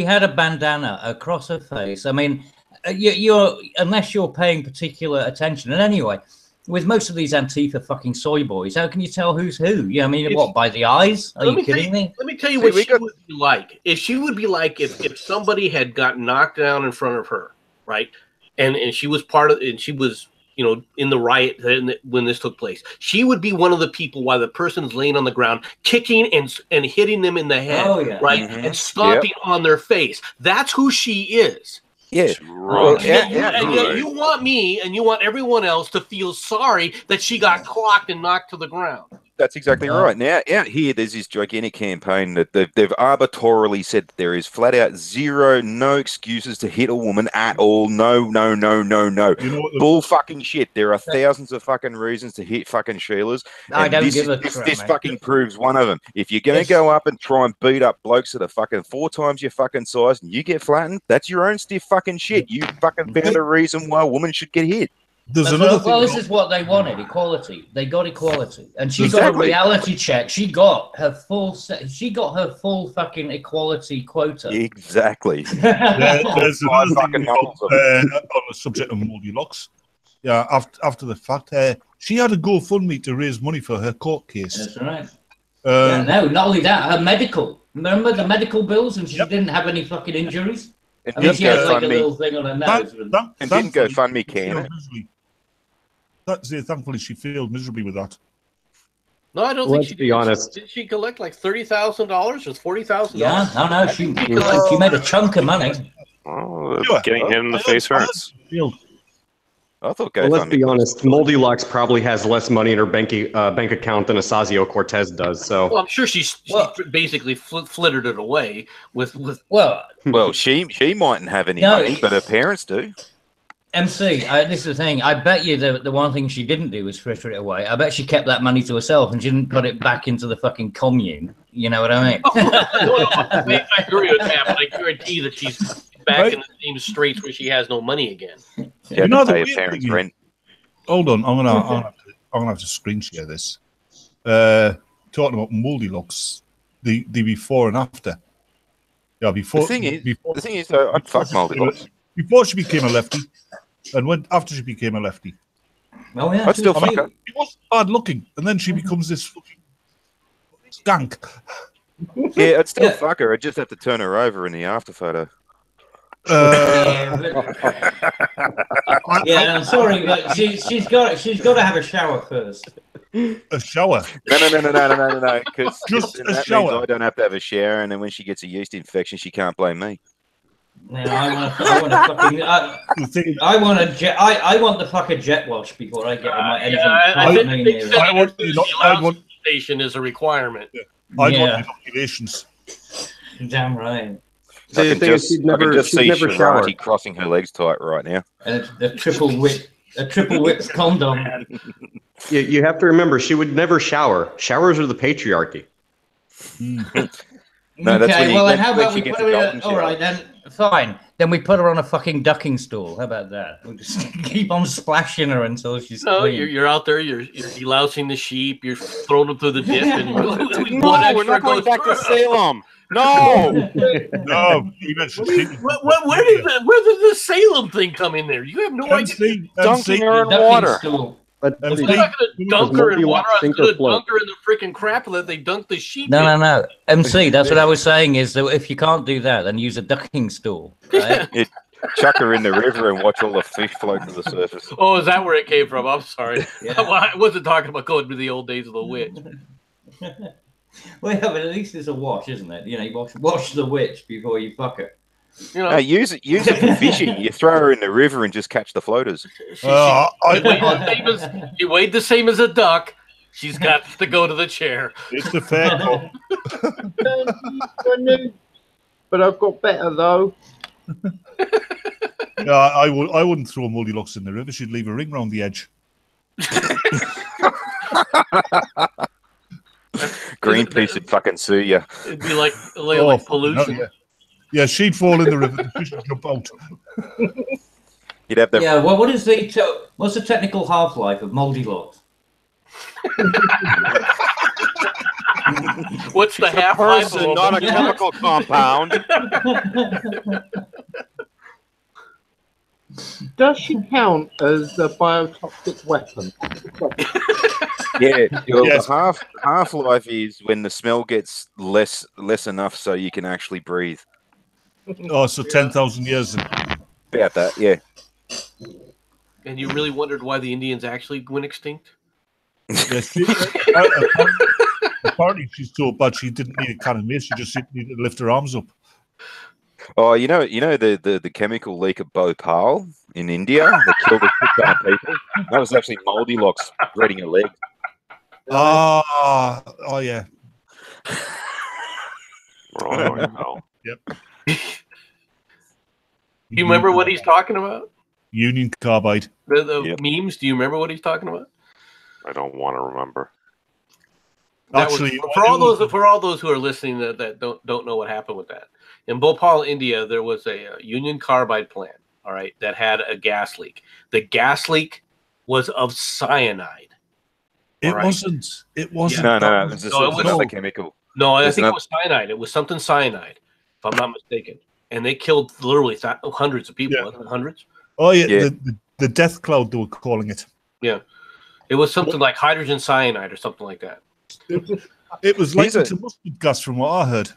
had a bandana across her face. I mean, unless you're paying particular attention. And anyway, with most of these Antifa fucking soy boys, how can you tell who's who? Yeah, I mean, what, by the eyes? Are you kidding me? Let me tell you what she would be like. If she would be like if somebody had gotten knocked down in front of her, right, and she was part of, and she was, in the riot when this took place, she would be one of the people while the person's laying on the ground, kicking and hitting them in the head, right, and stomping on their face. That's who she is. Yeah. You want me and you want everyone else to feel sorry that she got clocked and knocked to the ground. That's exactly right. Now, out here, there's this gigantic campaign that they've arbitrarily said there is flat out no excuses to hit a woman at all. No. Bull fucking shit. There are thousands of fucking reasons to hit fucking Sheilas. I don't give a crap. This fucking proves one of them. If you're going to go up and try and beat up blokes that are fucking 4 times your fucking size and you get flattened, that's your own stiff fucking shit. You fucking found a reason why a woman should get hit. There's another thing. Well, this is what they wanted: equality. They got equality, and she got a reality check. She got her full. She got her full fucking equality quota. Exactly. There's another thing on the subject of Moldy Locks. Yeah, after the fact, she had a GoFundMe to raise money for her court case. That's right. No, not only that, her medical. Remember the medical bills, and she didn't have any fucking injuries. I mean, she has like a little thing on her nose. And didn't GoFundMe can it? Thankfully, she failed miserably with that. No, I don't think she did. Be honest. Did she collect like $30,000 or $40,000? Yeah, no, she made a chunk of money. Oh, getting hit in the face hurts. I thought. Well, let's be honest. Moldy Locks probably has less money in her bank account than Asazio Cortez does. So, well, I'm sure she basically flittered it away with. Well, she mightn't have any money, but her parents do. MC, this is the thing. I bet you the one thing she didn't do was fritter it away. I bet she kept that money to herself and she didn't put it back into the fucking commune. You know what I mean? I agree with that, but I guarantee that she's back in the same straits where she has no money again. Yeah, you know the weird parents thing rent. Hold on, I'm gonna have to screen share this. Talking about Moldy Locks, the before and after. Yeah, before. The thing is, I'd fuck Moldy Locks. Before she became a lefty, and after she became a lefty. Oh yeah, I'd still fuck her. She was bad looking, and then she becomes this fucking skank. Yeah, I'd still fuck her. I'd just have to turn her over in the after photo. Yeah, I'm sorry, but she's got to have a shower first. A shower? No. Because just a that shower. means I don't have to have a shower, and then when she gets a yeast infection, she can't blame me. No, I want the fucking jet wash before I get my anything. I want station is a requirement. Yeah. I want inoculations. Damn right. I can just see Sharati crossing her legs tight right now. A triple whip condom. You have to remember, she would never shower. Showers are the patriarchy. No, that's okay, well, then how about we put her? All right, then fine. Then we put her on a fucking ducking stool. How about that? We'll just keep on splashing her until she's. No, you're out there. You're delousing the sheep. You're throwing them through the dip. And no, we're not going back to Salem. No, no. Where did the Salem thing come in there? You have no idea. Dunking her in water. I'm not going to dunk her in water. I'm going to dunk her in the freaking crap that they dunk the sheep in. No. MC, that's what I was saying is that if you can't do that, then use a ducking stool. Right? Chuck her in the river and watch all the fish float to the surface. Oh, is that where it came from? I'm sorry. Yeah. I wasn't talking about going to the old days of the witch. Well, yeah, but at least it's a wash, isn't it? You know, you wash the witch before you fuck her. You know, use it for fishing. You throw her in the river and just catch the floaters. She weighed the same as a duck. She's got to go to the chair. It's the fair call. but I've got better though. Yeah, I wouldn't throw Goldilocks in the river. She'd leave a ring round the edge. Greenpeace would fucking sue you. It'd be like pollution. No, yeah, she'd fall in the river. The fish would jump out. You'd have that. Yeah, well, what's the technical half-life of Goldilocks? What's the half-life? Person, not a chemical compound. Does she count as a biotoxic weapon? Yeah, Yes. the half-life is when the smell gets less enough so you can actually breathe. Oh, so 10,000 years. About that, yeah. And you really wondered why the Indians actually went extinct? Yes, apparently she's so bad she didn't need a cannon mace. She just needed to lift her arms up. Oh, you know the chemical leak at Bhopal in India that killed a shit ton of people. That was actually Goldilocks spreading a leg. Oh yeah. Oh, Yep. Do you remember what he's talking about? Union carbide. The memes? Do you remember what he's talking about? I don't want to remember. Actually, for all those who are listening that don't know what happened with that. In Bhopal, India, there was a Union Carbide plant, all right, that had a gas leak. The gas leak was of cyanide. It wasn't. It wasn't. No. It was another chemical. No, I think it was cyanide. It was something cyanide, if I'm not mistaken. And they killed literally hundreds of people. Wasn't it? Hundreds? Oh yeah. The death cloud, they were calling it. Yeah. It was something like hydrogen cyanide or something like that. It was like it's a mustard gas, from what I heard.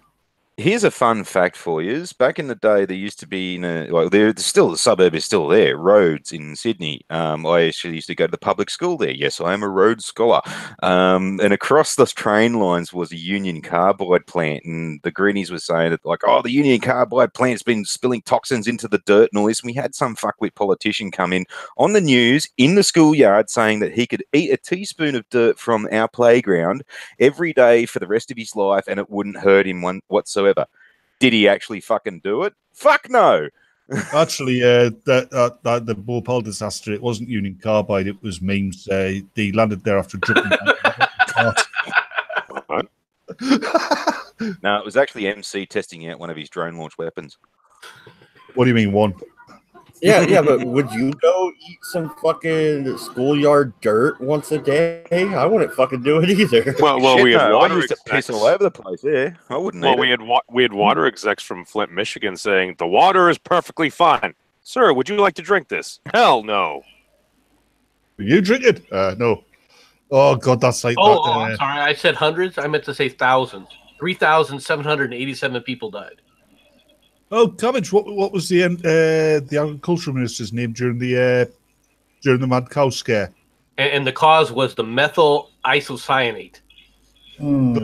Here's a fun fact for you: back in the day, there used to be the suburb is still there, Rhodes in Sydney. I actually used to go to the public school there. Yes, I am a Rhodes scholar. And across the train lines was a Union Carbide plant, and the greenies were saying that the Union Carbide plant's been spilling toxins into the dirt and all this. And we had some fuckwit politician come in on the news in the schoolyard saying that he could eat a teaspoon of dirt from our playground every day for the rest of his life, and it wouldn't hurt him whatsoever. Did he actually fucking do it? Fuck no. Actually, the Bhopal disaster, it wasn't Union Carbide, it was memes. They landed there after jumping. No, it was actually MC testing out one of his drone launch weapons. What do you mean, one? Yeah, but would you go eat some fucking schoolyard dirt once a day? I wouldn't fucking do it either. Well, we had water I used to piss all over the place. Yeah, I wouldn't. Well, we had water execs from Flint, Michigan, saying the water is perfectly fine. Sir, would you like to drink this? Hell no. Will you drink it? No. Oh God, that's like. I'm sorry. I said hundreds. I meant to say thousands. 3,787 people died. Oh, Cabbage! What was the agricultural minister's name during the mad cow scare? And the cause was the methyl isocyanate. Oh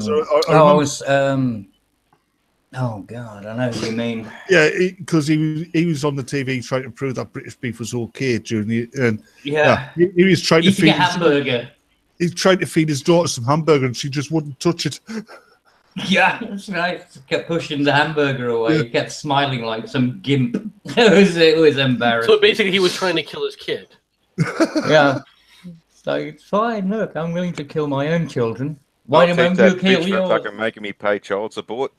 God, I know what you mean. Yeah, because he was on the TV trying to prove that British beef was okay during the he was trying to feed hamburger. He tried to feed his daughter some hamburger, and she just wouldn't touch it. Yeah, that's right. Kept pushing the hamburger away. Yeah. He kept smiling like some gimp. It was embarrassing. So basically, he was trying to kill his kid. Yeah. So it's fine. Look, I'm willing to kill my own children. Why do I kill yours? Fucking making me pay child support.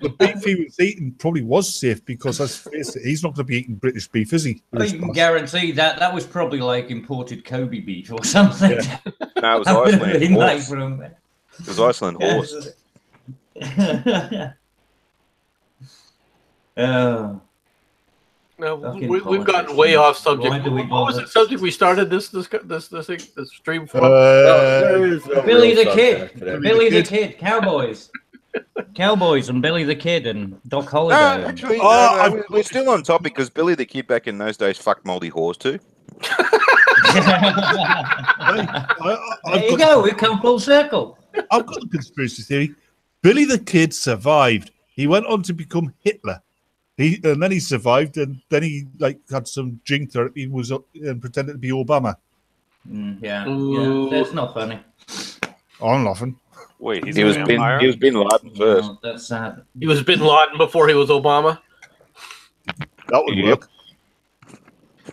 The beef he was eating probably was safe, because let's face it, he's not going to be eating British beef, is he? You can guarantee that was probably like imported Kobe beef or something. Yeah. No, it was Iceland horse. It was Iceland horse. No, we've gotten way off subject. What was the subject we started this stream for? Billy the Kid. Billy the Kid. Cowboys. Cowboys and Billy the Kid and Doc Holliday. No, actually, we're still on topic, because Billy the Kid back in those days fucked moldy whores too. There you go. We've come full circle. I've got a conspiracy theory. Billy the Kid survived. He went on to become Hitler. And then he survived, and then he had some gene therapy, and pretended to be Obama. Yeah, that's not funny. I'm laughing. Wait, He was Bin Laden first. No, that's sad. He was Bin Laden before he was Obama. That would Yep. work.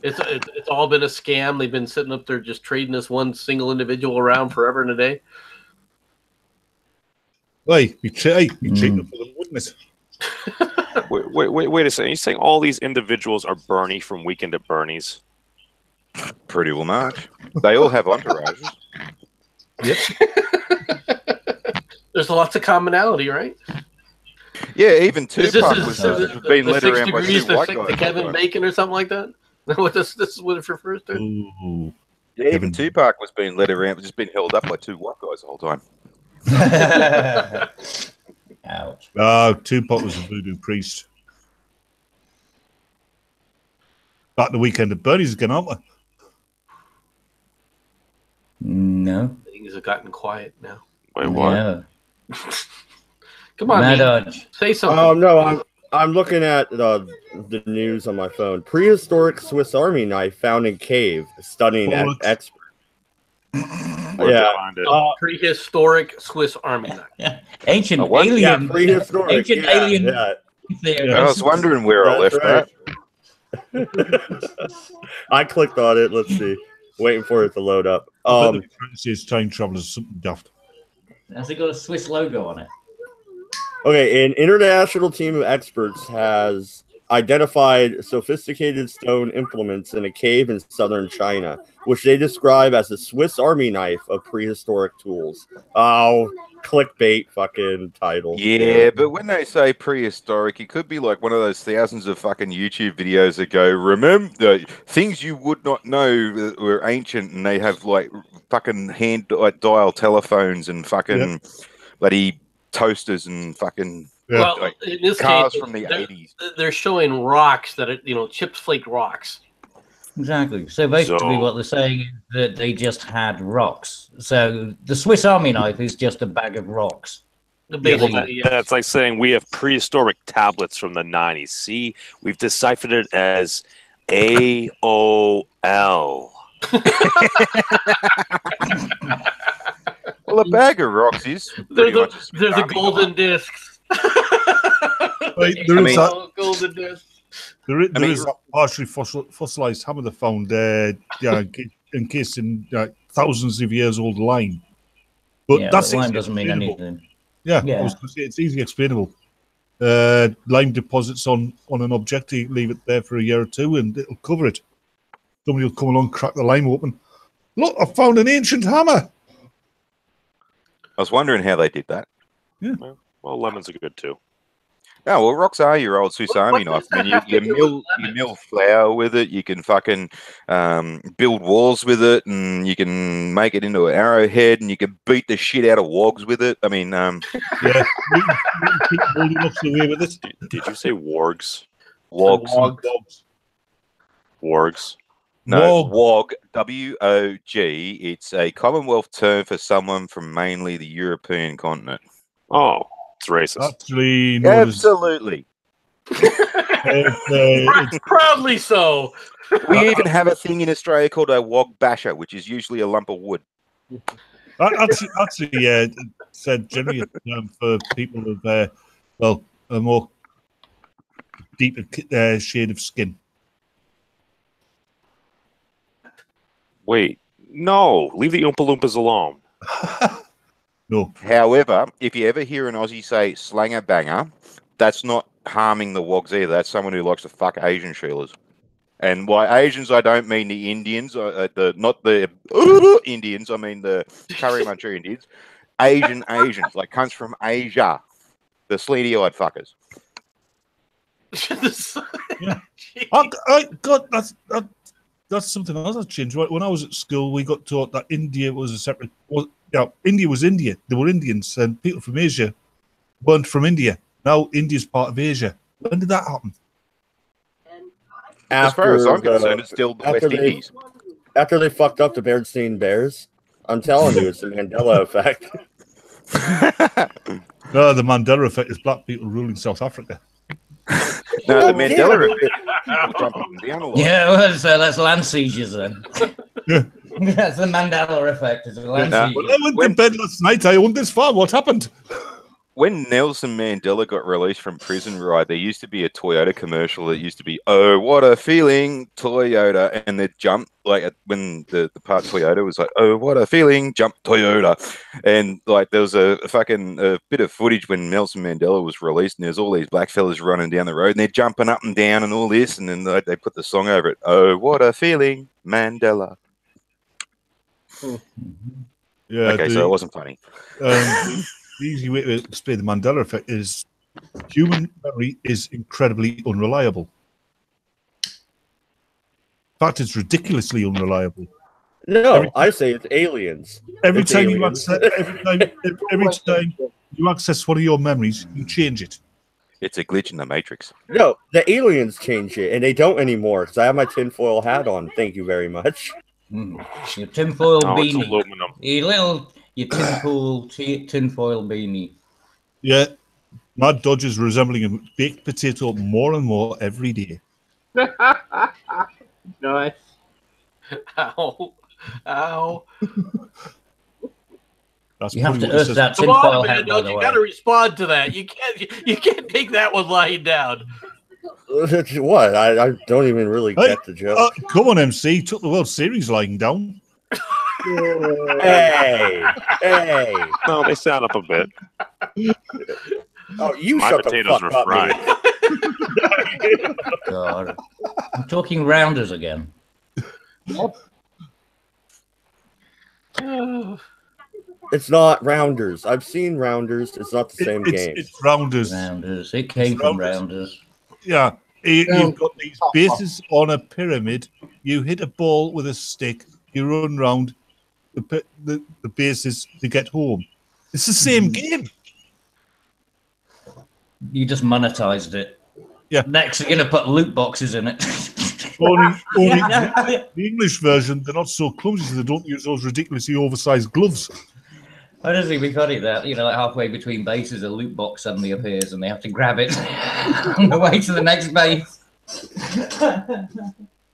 It's all been a scam. They've been sitting up there just trading this one single individual around forever and a day. Hey, you cheat for them, wouldn't it? Wait a second. You're saying all these individuals are Bernie from Weekend at Bernie's? Pretty well much. They all have entourages. Yep. There's lots of commonality, right? Yeah, even Tupac This was is being the led 6 around by degrees two white to guys. Kevin Bacon or something like that. What this is what it refers to. Ooh. Yeah, even Tupac was being led around, just being held up by two white guys the whole time. Ouch. Oh, Tupac was a voodoo priest. Back the Weekend at Bernie's again, aren't we? No. Things have gotten quiet now. Wait, what? Yeah. Come on, MADDS. say something. No, I'm looking at the news on my phone. Prehistoric Swiss Army knife found in cave. Stunning expert. Yeah. Prehistoric Swiss Army knife. Ancient what? alien. Yeah, prehistoric. Ancient yeah, alien. yeah. Theory. I was wondering where I left that. I clicked on it. Let's see. Waiting for it to load up. It's time travelers something daft. Has it got a Swiss logo on it? Okay, an international team of experts has identified sophisticated stone implements in a cave in southern China, which they describe as the Swiss Army knife of prehistoric tools. Oh, clickbait fucking title. Yeah, but when they say prehistoric, it could be like one of those thousands of fucking YouTube videos that go, remember the things you would not know that were ancient, and they have like fucking hand dial telephones and fucking bloody toasters and fucking Well, like in this cars case, from the 80s. They're showing rocks that are, chips flake rocks. Exactly. So basically what they're saying is that they just had rocks. So the Swiss Army knife is just a bag of rocks. That's like saying we have prehistoric tablets from the 90s. See, we've deciphered it as AOL. Well, a bag of rocks is they're the golden discs. Golden discs. There is that partially fossilized hammer they found encased in thousands of years old lime. But that's lime doesn't mean anything. Yeah, I was going to say it's easily explainable. Lime deposits on an object, you leave it there for a year or two, and it'll cover it. Somebody will come along, crack the lime open. Look, I found an ancient hammer. I was wondering how they did that. Yeah. Well, lemons are good too. Oh, well, rocks are your old Swiss Army knife. I mean, you mill flour with it. You can fucking build walls with it, and you can make it into an arrowhead, and you can beat the shit out of wogs with it. I mean, yeah, you can keep Goldilocks away with it. Did you say wargs? Wogs. Wargs. No, wog. W-O-G. It's a Commonwealth term for someone from mainly the European continent. Oh. It's racist. Actually, absolutely. Proudly so. We even have a thing in Australia called a wog basher, which is usually a lump of wood. Actually, said generally a term for people of a more deeper shade of skin. Wait, no, leave the Oompa Loompas alone. No. However, if you ever hear an Aussie say slanger banger, that's not harming the wogs either. That's someone who likes to fuck Asian Sheilas. And by Asians, I don't mean the Indians, not the Indians, I mean the Curry Muncher Indians. Asians, like comes from Asia. The sleety-eyed fuckers. Yeah. I got that's something else that changed. When I was at school, we got taught that India was a separate. India was India. They were Indians, and people from Asia weren't from India. Now India's part of Asia. When did that happen? As far as I'm concerned, it's still the West Indies. After they fucked up the Bernstein Bears, I'm telling you, it's the Mandela effect. No, the Mandela effect is black people ruling South Africa. No, the Mandela effect. Yeah, well, so that's land seizures then. Yeah. That's the Mandela effect. It's When I went to bed last night, I owned this farm. What happened? When Nelson Mandela got released from prison, right, there used to be a Toyota commercial that used to be, "Oh, what a feeling, Toyota," and they'd jump, like, when the part Toyota was like, "Oh, what a feeling, jump Toyota," and like there was a bit of footage when Nelson Mandela was released, and there's all these black fellas running down the road, and they're jumping up and down and all this, and then they put the song over it, "Oh, what a feeling, Mandela." Yeah. Okay, so it wasn't funny. The easy way to explain the Mandela effect is human memory is incredibly unreliable. In fact, it's ridiculously unreliable. No, I say it's aliens. Every It's time aliens. every time you access one of your memories, you change it. It's a glitch in the Matrix. No, the aliens change it, and they don't anymore. Because I have my tinfoil hat on. Thank you very much. Your tinfoil Oh, it's beanie. aluminum. Your tinfoil beanie. Yeah, Mad Dodge is resembling a baked potato more and more every day. Nice. Ow. Ow. That's You have pretty to much earth it that Come tinfoil on, man, hat, by don't the you way. got to respond to that. You can't take that one lying down. What? I don't even really Hey, get the joke. come on, MC. Took the World Series lying down. Hey, hey. No, they sound up a bit. Oh, you My shut the potatoes fuck were up, fried. man. God. I'm talking rounders again. It's not Rounders. I've seen Rounders. It's not the same game. It's rounders. Rounders. It came from rounders. Yeah, you've got these bases on a pyramid. You hit a ball with a stick. You run round the bases to get home. It's the same game. You just monetized it. Yeah. Next, you're going to put loot boxes in it. Only the English version, they're not so clumsy, so they don't use those ridiculously oversized gloves. I just think it'd be funny that, like halfway between bases, a loot box suddenly appears and they have to grab it on the way to the next base.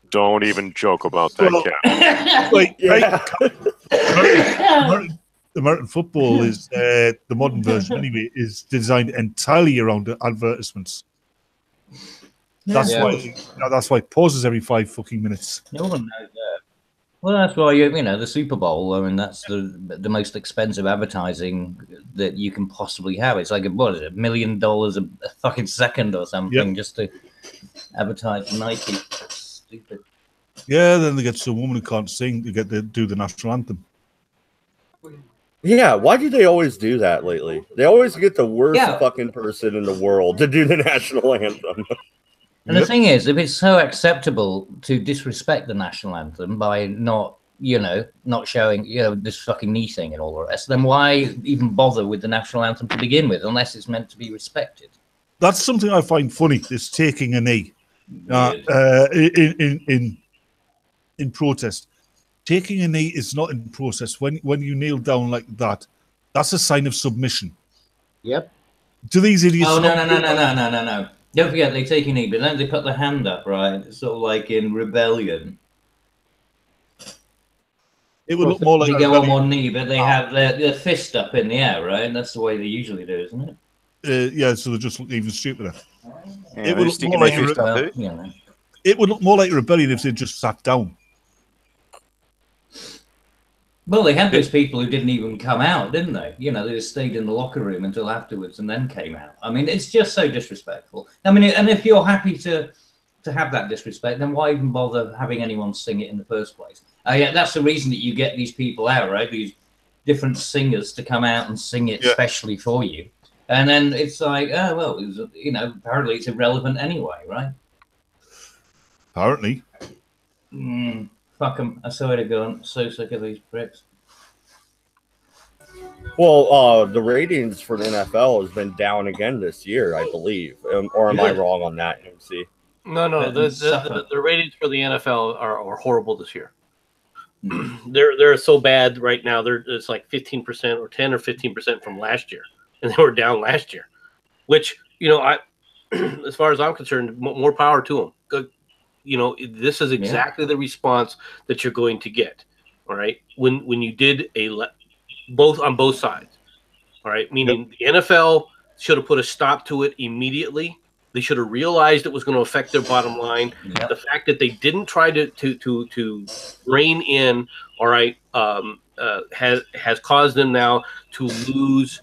Don't even joke about that, Cat. Like, Yeah. American football is the modern version anyway is designed entirely around advertisements. That's why it pauses every 5 fucking minutes. No one knows that. Well, that's why the Super Bowl. I mean, that's the most expensive advertising that you can possibly have. It's like what is it, $1 million a fucking second or something just to advertise Nike. Stupid. Yeah, then they get some woman who can't sing to get to do the national anthem. Yeah, why do they always do that lately? They always get the worst fucking person in the world to do the national anthem. And the thing is, if it's so acceptable to disrespect the national anthem by not showing, this fucking knee thing and all the rest, then why even bother with the national anthem to begin with, unless it's meant to be respected? That's something I find funny, is taking a knee in protest. Taking a knee is not in protest. When you kneel down like that, that's a sign of submission. Yep. Do these idiots... Oh, no. Don't forget, they take a knee, but then they put the hand up, right? Sort of like in rebellion. It would look more like they go on one knee, but they have their fist up in the air, right? And that's the way they usually do, isn't it? Yeah, so they just look even stupider. Yeah, it would look more like rebellion if they just sat down. Well, they had those people who didn't even come out, didn't they? They just stayed in the locker room until afterwards and then came out. I mean, it's just so disrespectful. I mean, and if you're happy to have that disrespect, then why even bother having anyone sing it in the first place? Yeah, that's the reason that you get these people out, right? These different singers to come out and sing it specially for you. And then it's like, oh, well, apparently it's irrelevant anyway, right? Apparently. Fuck them. I swear to God, I'm so sick of these pricks. Well, the ratings for the NFL has been down again this year, I believe. Or am I wrong on that, MC? No. The ratings for the NFL are horrible this year. They're so bad right now. It's like 15% or 10 or 15% from last year, and they were down last year. Which as far as I'm concerned, more power to them. This is exactly the response that you're going to get. All right, when you did both on both sides. All right, meaning the NFL should have put a stop to it immediately. They should have realized it was going to affect their bottom line. The fact that they didn't try to rein in, all right, has caused them now to lose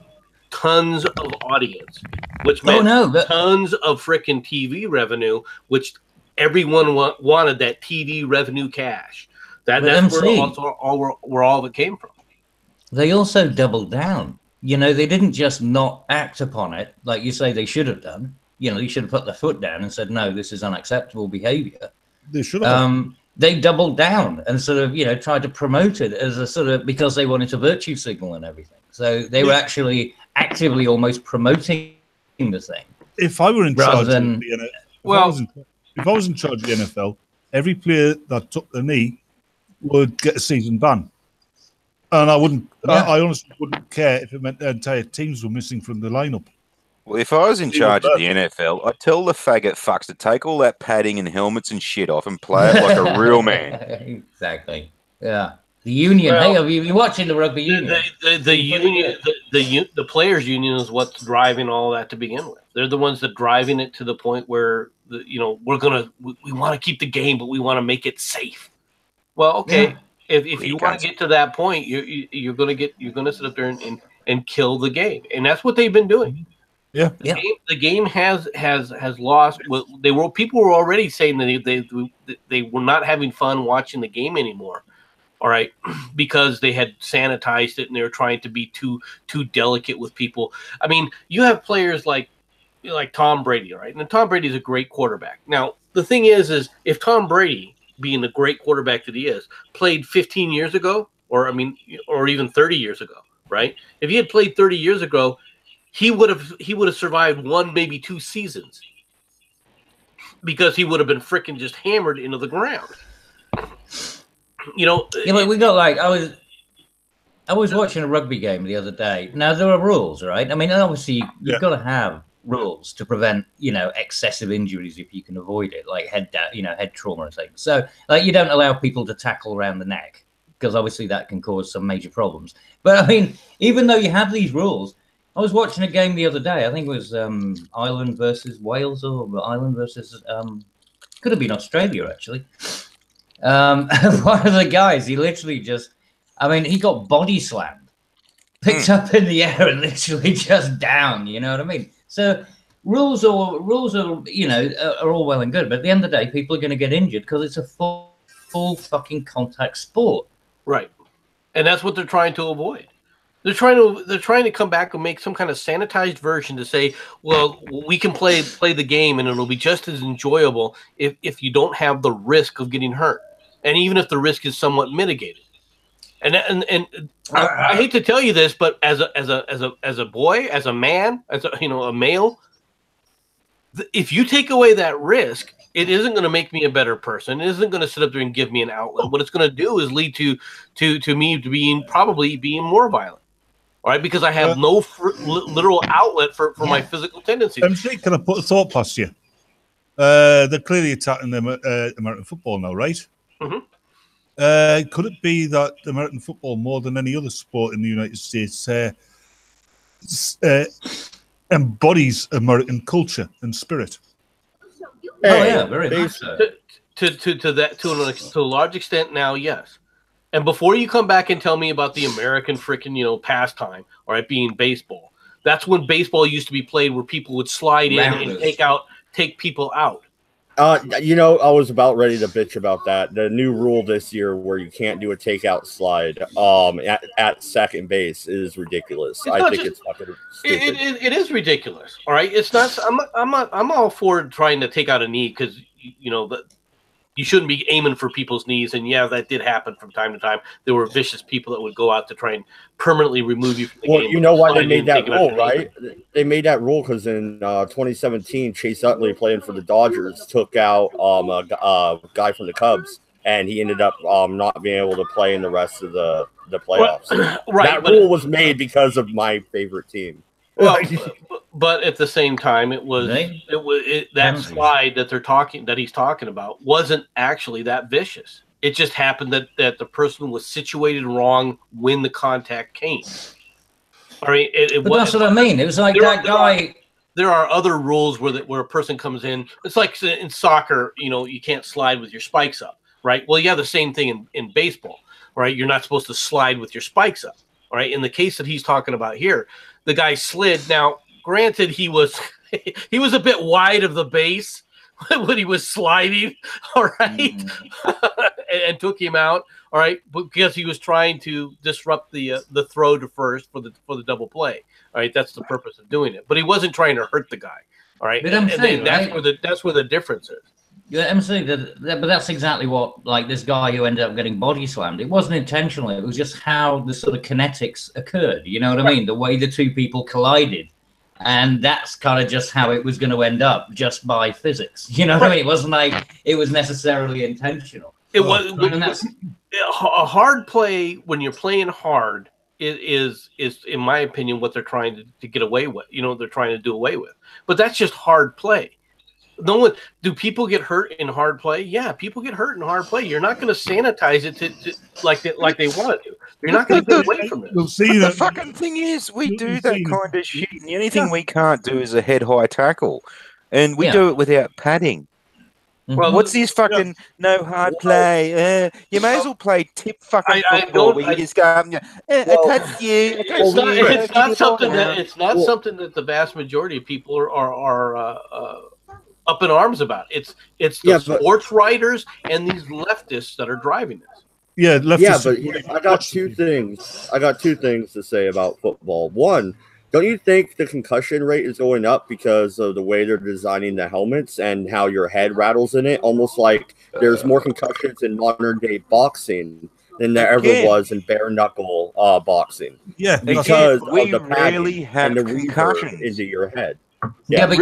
tons of audience, which meant tons of freaking TV revenue, which everyone wanted that TV revenue cash. That's where all of it came from. They also doubled down. You know, they didn't just not act upon it like you say they should have done. You know, you should have put their foot down and said, no, this is unacceptable behavior. They should have. They doubled down and sort of, you know, tried to promote it as a sort of, because they wanted to virtue signal and everything. So they were actually actively almost promoting the thing. If I were in charge of the NFL, if I was in charge of the NFL, every player that took the knee would get a season ban. And I wouldn't, I honestly wouldn't care if it meant the entire teams were missing from the lineup. Well, if I was in charge of the NFL, I'd tell the faggot fucks to take all that padding and helmets and shit off and play it like a real man. Exactly. Yeah. The union. Hey, have you been watching the rugby union? The union, the players' union is what's driving all that to begin with. They're the ones that are driving it to the point where we want to keep the game, but we want to make it safe. Well, okay. Yeah. If you want to get to that point, you're gonna sit up there and kill the game, and that's what they've been doing. Yeah, the game has lost. People were already saying that they were not having fun watching the game anymore. All right, because they had sanitized it and they were trying to be too delicate with people. I mean, you have players like Tom Brady, right? And Tom Brady is a great quarterback. Now, the thing is if Tom Brady, being the great quarterback that he is, played 15 years ago, or even 30 years ago, right? If he had played 30 years ago, he would have survived 1, maybe 2 seasons, because he would have been freaking just hammered into the ground. You know. Yeah, but we got I was watching a rugby game the other day. Now there are rules, right? I mean, obviously you've got to have rules to prevent, excessive injuries if you can avoid it, like head trauma and things. So, like, you don't allow people to tackle around the neck, because obviously that can cause some major problems. But I mean, even though you have these rules, I was watching a game the other day. I think it was Ireland versus Wales, or Ireland versus could have been Australia actually. One of the guys, he literally he got body slammed, picked up in the air and literally just down. You know what I mean? So rules are all well and good, but at the end of the day, people are going to get injured because it's a full fucking contact sport. Right, and that's what they're trying to avoid. They're trying to come back and make some kind of sanitized version to say, well, we can play the game and it'll be just as enjoyable if you don't have the risk of getting hurt, and even if the risk is somewhat mitigated. And I hate to tell you this, but as a boy, as a man, as a male, if you take away that risk, it isn't going to make me a better person. It isn't going to sit up there and give me an outlet. What it's going to do is lead to me probably being more violent. All right, because I have no literal outlet for my physical tendencies. MC, can I put a thought past you? They're clearly attacking them American football now, right? Mm-hmm. Could it be that American football, more than any other sport in the United States, embodies American culture and spirit? Very much so. To a large extent now, yes. And before you come back and tell me about the American freaking, pastime, all right, being baseball, that's when baseball used to be played, where people would slide in and take people out. I was about ready to bitch about that. The new rule this year where you can't do a takeout slide at second base is ridiculous. It's fucking stupid. It is ridiculous. All right, it's not. I'm all for trying to take out a knee, because you shouldn't be aiming for people's knees. And yeah, that did happen from time to time. There were vicious people that would go out to try and permanently remove you from the game. Well, you know why they made that rule, right? They made that rule because in 2017, Chase Utley, playing for the Dodgers, took out a guy from the Cubs, and he ended up not being able to play in the rest of the playoffs. Right, that rule was made because of my favorite team. Well, but at the same time, that slide that he's talking about wasn't actually that vicious. It just happened that the person was situated wrong when the contact came. All right, but that's what I mean. It was like that guy. There are other rules where a person comes in. It's like in soccer, you can't slide with your spikes up, right? Well, you have the same thing in baseball, right? You're not supposed to slide with your spikes up, all right? In the case that he's talking about here, the guy slid. Now, granted, he was a bit wide of the base when he was sliding, all right, and took him out, all right, because he was trying to disrupt the throw to first for the double play. All right, that's the purpose of doing it. But he wasn't trying to hurt the guy. All right, that's where the difference is. Yeah, MC, but that's exactly what, like, this guy who ended up getting body slammed. It wasn't intentional. It was just how the sort of kinetics occurred. You know what I mean? The way the two people collided. And that's kind of just how it was going to end up, just by physics. You know what I mean? It wasn't like it was necessarily intentional. It was a hard play. When you're playing hard, is in my opinion what they're trying to get away with. They're trying to do away with. But that's just hard play. Do people get hurt in hard play? Yeah, people get hurt in hard play. You're not going to sanitize it to like they want to do. You're not going to get away from it. The fucking thing is, we do that kind of shit. And the only thing we can't do is a head-high tackle, and we do it without padding. Well, what's this fucking no hard play? You may as well play tip fucking football where you just go up and go, I touched you. It's not something that the vast majority of people are up in arms about. It's the sports writers and these leftists that are driving this. Yeah, leftists. Yeah, but I got two things. I got two things to say about football. One, don't you think the concussion rate is going up because of the way they're designing the helmets and how your head rattles in it? Almost like there's more concussions in modern day boxing than there ever was in bare knuckle boxing. Yeah, because we of the rarely have and the concussions into your head. Yeah, but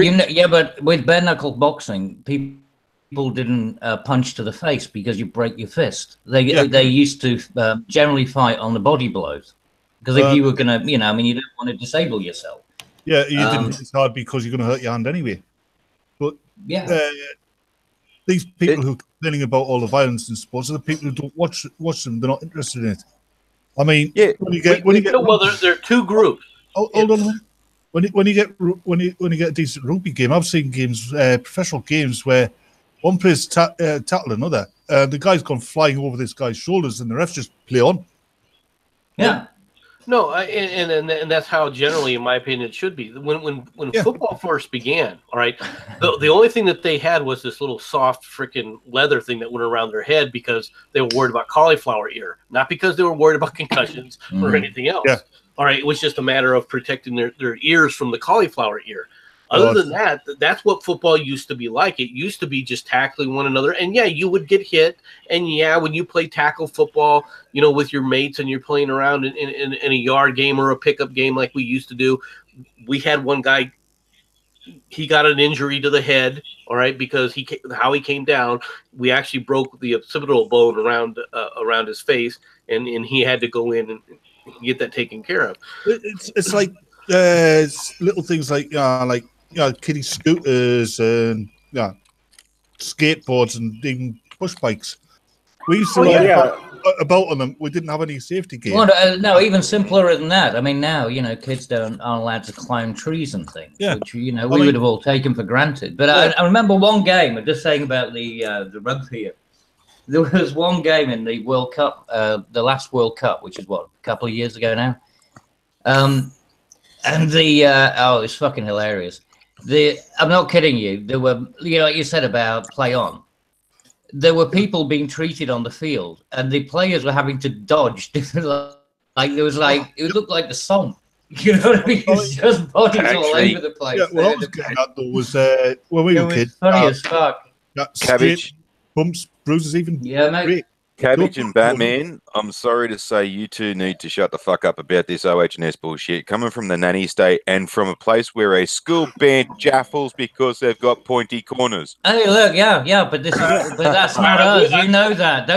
but with bare knuckle boxing, people didn't punch to the face because you break your fist. They used to generally fight on the body blows. Because if you were going to, you don't want to disable yourself. Yeah, you didn't. It's hard because you're going to hurt your hand anyway. But these people who are complaining about all the violence in sports are the people who don't watch them. They're not interested in it. I mean, when you get there are two groups. Hold on. When you get a decent rugby game, I've seen games, professional games, where one player's tackle another. The guy's gone flying over this guy's shoulders, and the refs just play on. Yeah. No, and that's how generally, in my opinion, it should be. When football first began, all right, the only thing that they had was this little soft freaking leather thing that went around their head because they were worried about cauliflower ear, not because they were worried about concussions or anything else. Yeah. All right, it was just a matter of protecting their ears from the cauliflower ear. Other than that, that's what football used to be like. It used to be just tackling one another. And, yeah, you would get hit. And, yeah, when you play tackle football, with your mates and you're playing around in a yard game or a pickup game like we used to do, we had one guy, he got an injury to the head, all right, because how he came down, we actually broke the occipital bone around his face, and he had to go in and get that taken care of. It's like little things like kiddie scooters and skateboards and even push bikes. We used to about on them. We didn't have any safety gear. Well, no, even simpler than that. I mean, now kids aren't allowed to climb trees and things, which we would have all taken for granted. But I remember one game. I'm just saying about the rugby here. There was one game in the World Cup, the last World Cup, which is a couple of years ago now. And it's fucking hilarious. I'm not kidding you. There were, like you said about play on. There were people being treated on the field, and the players were having to dodge different. It looked like the song. You know what I mean? It's just bodies all over the place. Yeah, what I was getting at though was when we were kids. Funny as fuck. Cabbage, bumps, bruises, even. Yeah, mate. Cabbage and Batman, I'm sorry to say you two need to shut the fuck up about this OH&S bullshit. Coming from the nanny state and from a place where a school band jaffles because they've got pointy corners. Hey, look, but that's not us. You know that.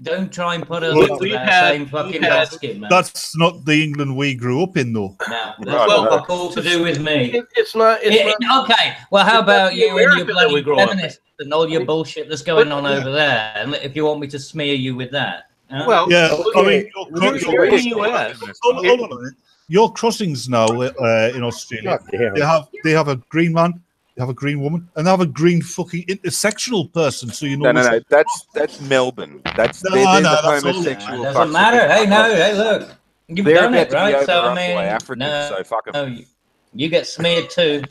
Don't try and put us into that same fucking basket, man. That's not the England we grew up in, though. No, that's got all to do with me. It's not. Okay, well, how about you and your bloody feminist? and all your bullshit that's going on over there, and if you want me to smear you with that. Well, yeah, okay. I mean, You're in the US. hold on a minute. Your crossings now in Australia, they have a green man, they have a green woman, and they have a green fucking intersectional person. So you know. No. That's Melbourne. That's the homosexual. Doesn't matter. Hey, look, you've they're done about it, to right? be So I overrun mean, by Africans. So fuck them. You get smeared too.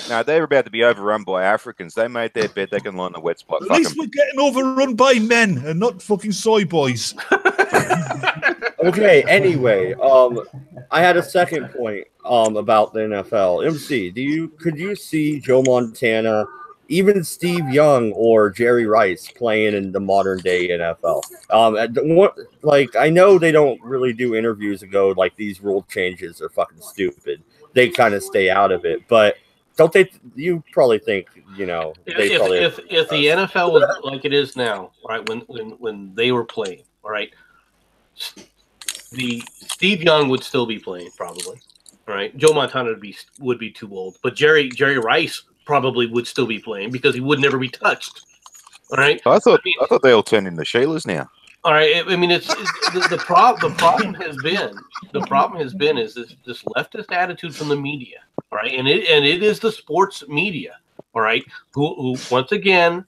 No, they're about to be overrun by Africans. They made their bed. They can line the wet spot. At least we're getting overrun by men and not fucking soy boys. Okay. Anyway, I had a second point about the NFL. MC, could you see Joe Montana, even Steve Young or Jerry Rice playing in the modern day NFL? Like, I know they don't really do interviews and go like these rule changes are fucking stupid. They kind of stay out of it, but don't they? You probably think, you know, they if the NFL was like it is now, right? When they were playing, all right, the Steve Young would still be playing probably, all right. Joe Montana would be too old, but Jerry Rice probably would still be playing because he would never be touched. All right. I thought they all turned into Sheilas now. All right. I mean, it's the problem has been is this leftist attitude from the media. All right, and it is the sports media. All right, who once again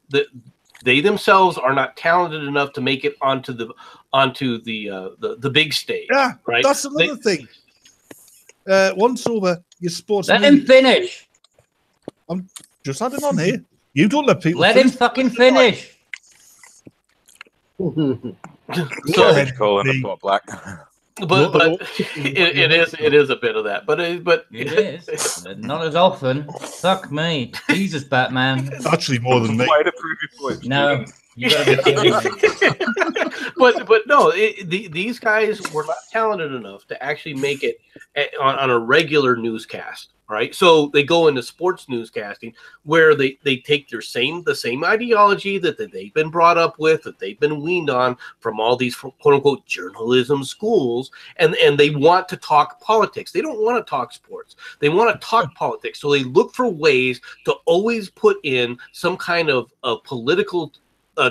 they themselves are not talented enough to make it onto the big stage. Yeah, right. That's another thing. Once over your sports. Let him finish. I'm just adding on here. You don't let people. Let him fucking finish. So calling the pot black. But it is a bit of that, but it is not as often. Fuck me, Jesus, Batman. Actually, more than me. Way to prove your point. No, you gotta be kidding me. but no, these guys were not talented enough to actually make it on a regular newscast. Right, so they go into sports newscasting where they take the same ideology that they've been brought up with, that they've been weaned on from all these quote unquote journalism schools, and they want to talk politics. They don't want to talk sports. They want to talk politics. So they look for ways to always put in some kind of political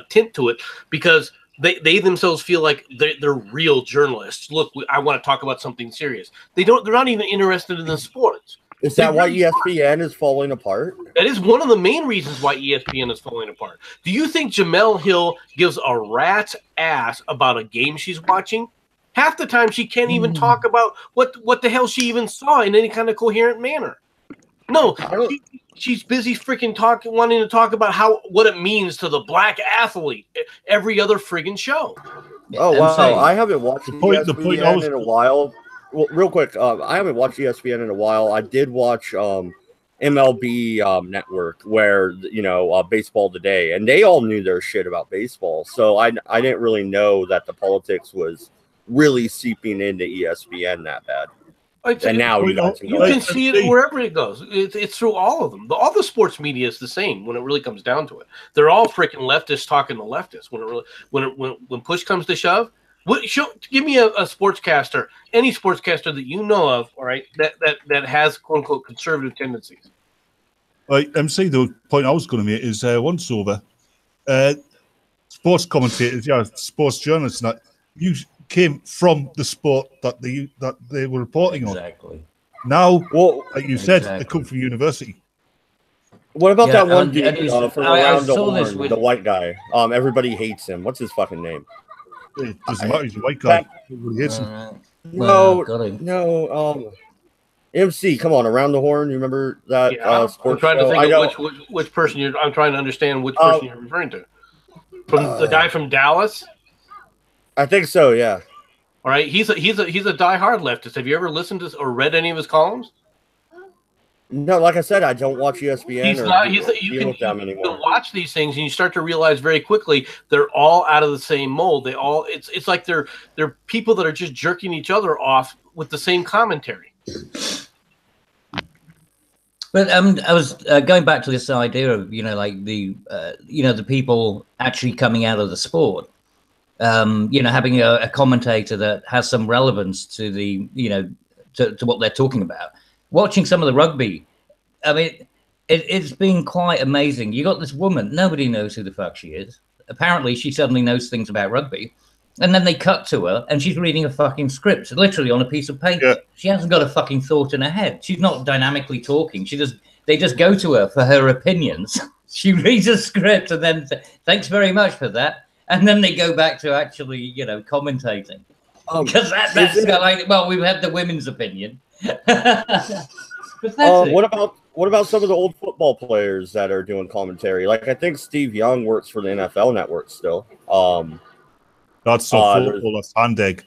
tint to it because they themselves feel like they're real journalists. Look, I want to talk about something serious. They're not even interested in the sports. Is that why ESPN is falling apart? That is one of the main reasons why ESPN is falling apart. Do you think Jemele Hill gives a rat's ass about a game she's watching? Half the time she can't even talk about what the hell she even saw in any kind of coherent manner. No, she's busy freaking wanting to talk about what it means to the black athlete every other friggin' show. Oh, wow. I haven't watched ESPN in a while. Well, real quick, I haven't watched ESPN in a while. I did watch MLB Network, where Baseball Today, and they all knew their shit about baseball. So I didn't really know that the politics was really seeping into ESPN that bad. And now you can see it wherever it goes. It's through all of them. All the sports media is the same when it really comes down to it. They're all freaking leftists talking to leftists. When push comes to shove. Give me a sportscaster, any sportscaster that you know of, all right, that has quote unquote conservative tendencies. Right, MC. The point I was going to make is once over, sports commentators, sports journalists, and that you came from the sport that they were reporting on. Exactly. Now, like you said, they come from university. What about that one dude from around the horn, the white guy? Everybody hates him. What's his fucking name? It doesn't matter. He's a white guy. No. MC, come on, around the horn. You remember that? I'm trying to think of which person I'm trying to understand which person you're referring to. From the guy from Dallas. I think so. Yeah. All right. He's a diehard leftist. Have you ever listened to or read any of his columns? No, like I said, I don't watch ESPN you can watch these things and you start to realize very quickly they're all out of the same mold. It's like they're people that are just jerking each other off with the same commentary. But I was going back to this idea of the people actually coming out of the sport. Having a commentator that has some relevance to to what they're talking about. Watching some of the rugby, I mean, It's been quite amazing. You got this woman, nobody knows who the fuck she is. Apparently, she suddenly knows things about rugby. And then they cut to her, and she's reading a fucking script, literally on a piece of paper. Yeah. She hasn't got a fucking thought in her head. She's not dynamically talking. They just go to her for her opinions. She reads a script, and then thanks very much for that. And then they go back to actually, you know, commentating. Because that's like, well, we've had the women's opinion. What about some of the old football players that are doing commentary? Like, I think Steve Young works for the NFL Network still. That's not football, that's hand egg.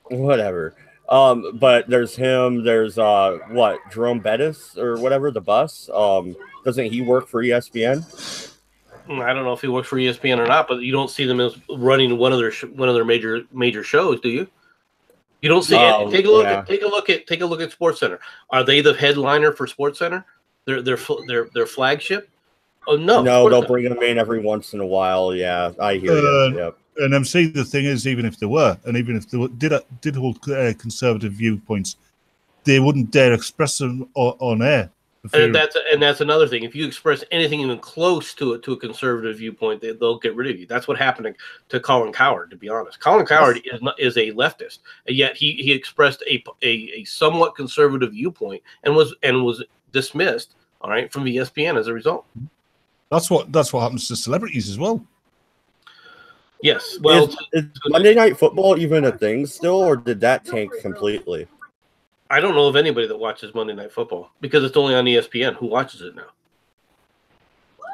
Whatever. But there's him, there's Jerome Bettis or whatever, the bus. Doesn't he work for ESPN? I don't know if he works for ESPN or not, but you don't see them as running one of their major shows, do you? You don't see it. Take a look at SportsCenter. Are they the headliner for SportsCenter? Their flagship? Oh no, they'll bring them in every once in a while. Yeah, I hear you. Yep. And MC, the thing is, even if they were, and even if they did hold conservative viewpoints, they wouldn't dare express them on air. And that's another thing. If you express anything even close to a conservative viewpoint, they'll get rid of you. That's what happened to Colin Cowherd. To be honest, Colin Cowherd is a leftist, and yet he expressed a somewhat conservative viewpoint and was dismissed. All right, from ESPN as a result. That's what happens to celebrities as well. Yes. Well, is Monday Night Football even a thing still, or did that tank completely? I don't know of anybody that watches Monday Night Football because it's only on ESPN. Who watches it now?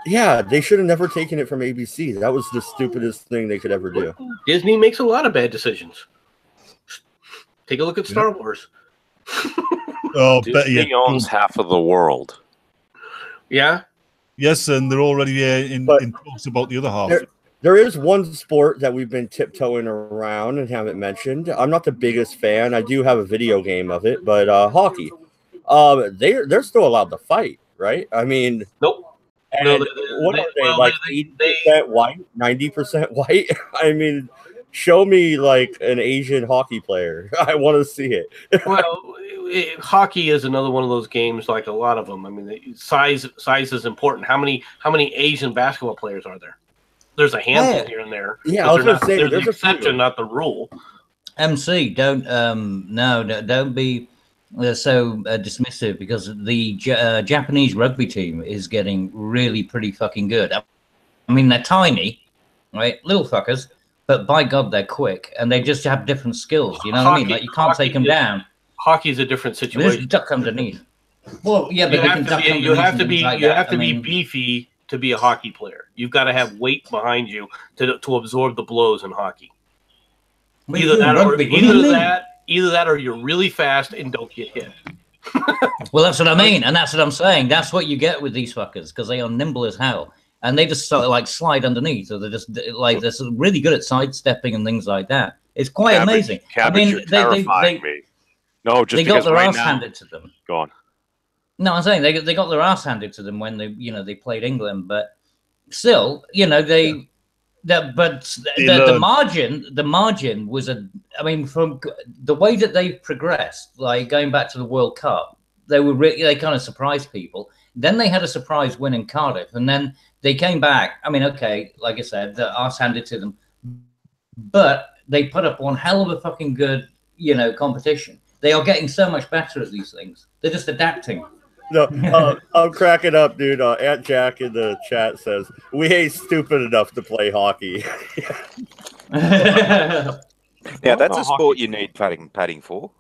Yeah, they should have never taken it from ABC. That was the stupidest thing they could ever do. Disney makes a lot of bad decisions. Take a look at Star Wars. Disney owns half of the world. Yeah. Yes, and they're already in talks about the other half. There is one sport that we've been tiptoeing around and haven't mentioned. I'm not the biggest fan. I do have a video game of it, but hockey. They're still allowed to fight, right? I mean, nope. What are they, like 80% white, 90% white? I mean, show me like an Asian hockey player. I want to see it. Well, hockey is another one of those games, like a lot of them. I mean, size is important. How many Asian basketball players are there? There's a handful here and there. Yeah, I was going to say there's an exception, not the rule. MC, don't be so dismissive, because the Japanese rugby team is getting really pretty fucking good. I mean, they're tiny, right, little fuckers, but by God, they're quick, and they just have different skills. You know what I mean? Like, you can't take them down. Hockey's a different situation. There's duck underneath. Well, yeah, but you have to be beefy to be a hockey player. You've got to have weight behind you to absorb the blows in hockey. Either that or you're really fast and don't get hit. Well, that's what I mean, and that's what I'm saying. That's what you get with these fuckers, because they are nimble as hell, and they just sort of like slide underneath, or they're just like they're really good at sidestepping and things like that. It's quite amazing. Cabbage, I mean, terrifying me. No, just they got their ass handed to them. Go on. No, I'm saying they got their ass handed to them when they played England, but still, the margin was from the way that they've progressed, like going back to the World Cup, they kind of surprised people. Then they had a surprise win in Cardiff, and then they came back. I mean, okay, like I said, the ass handed to them, but they put up one hell of a fucking good, competition. They are getting so much better at these things. They're just adapting. No, I'm cracking up, dude. Aunt Jack in the chat says, we ain't stupid enough to play hockey. Yeah, that's a sport you need padding for,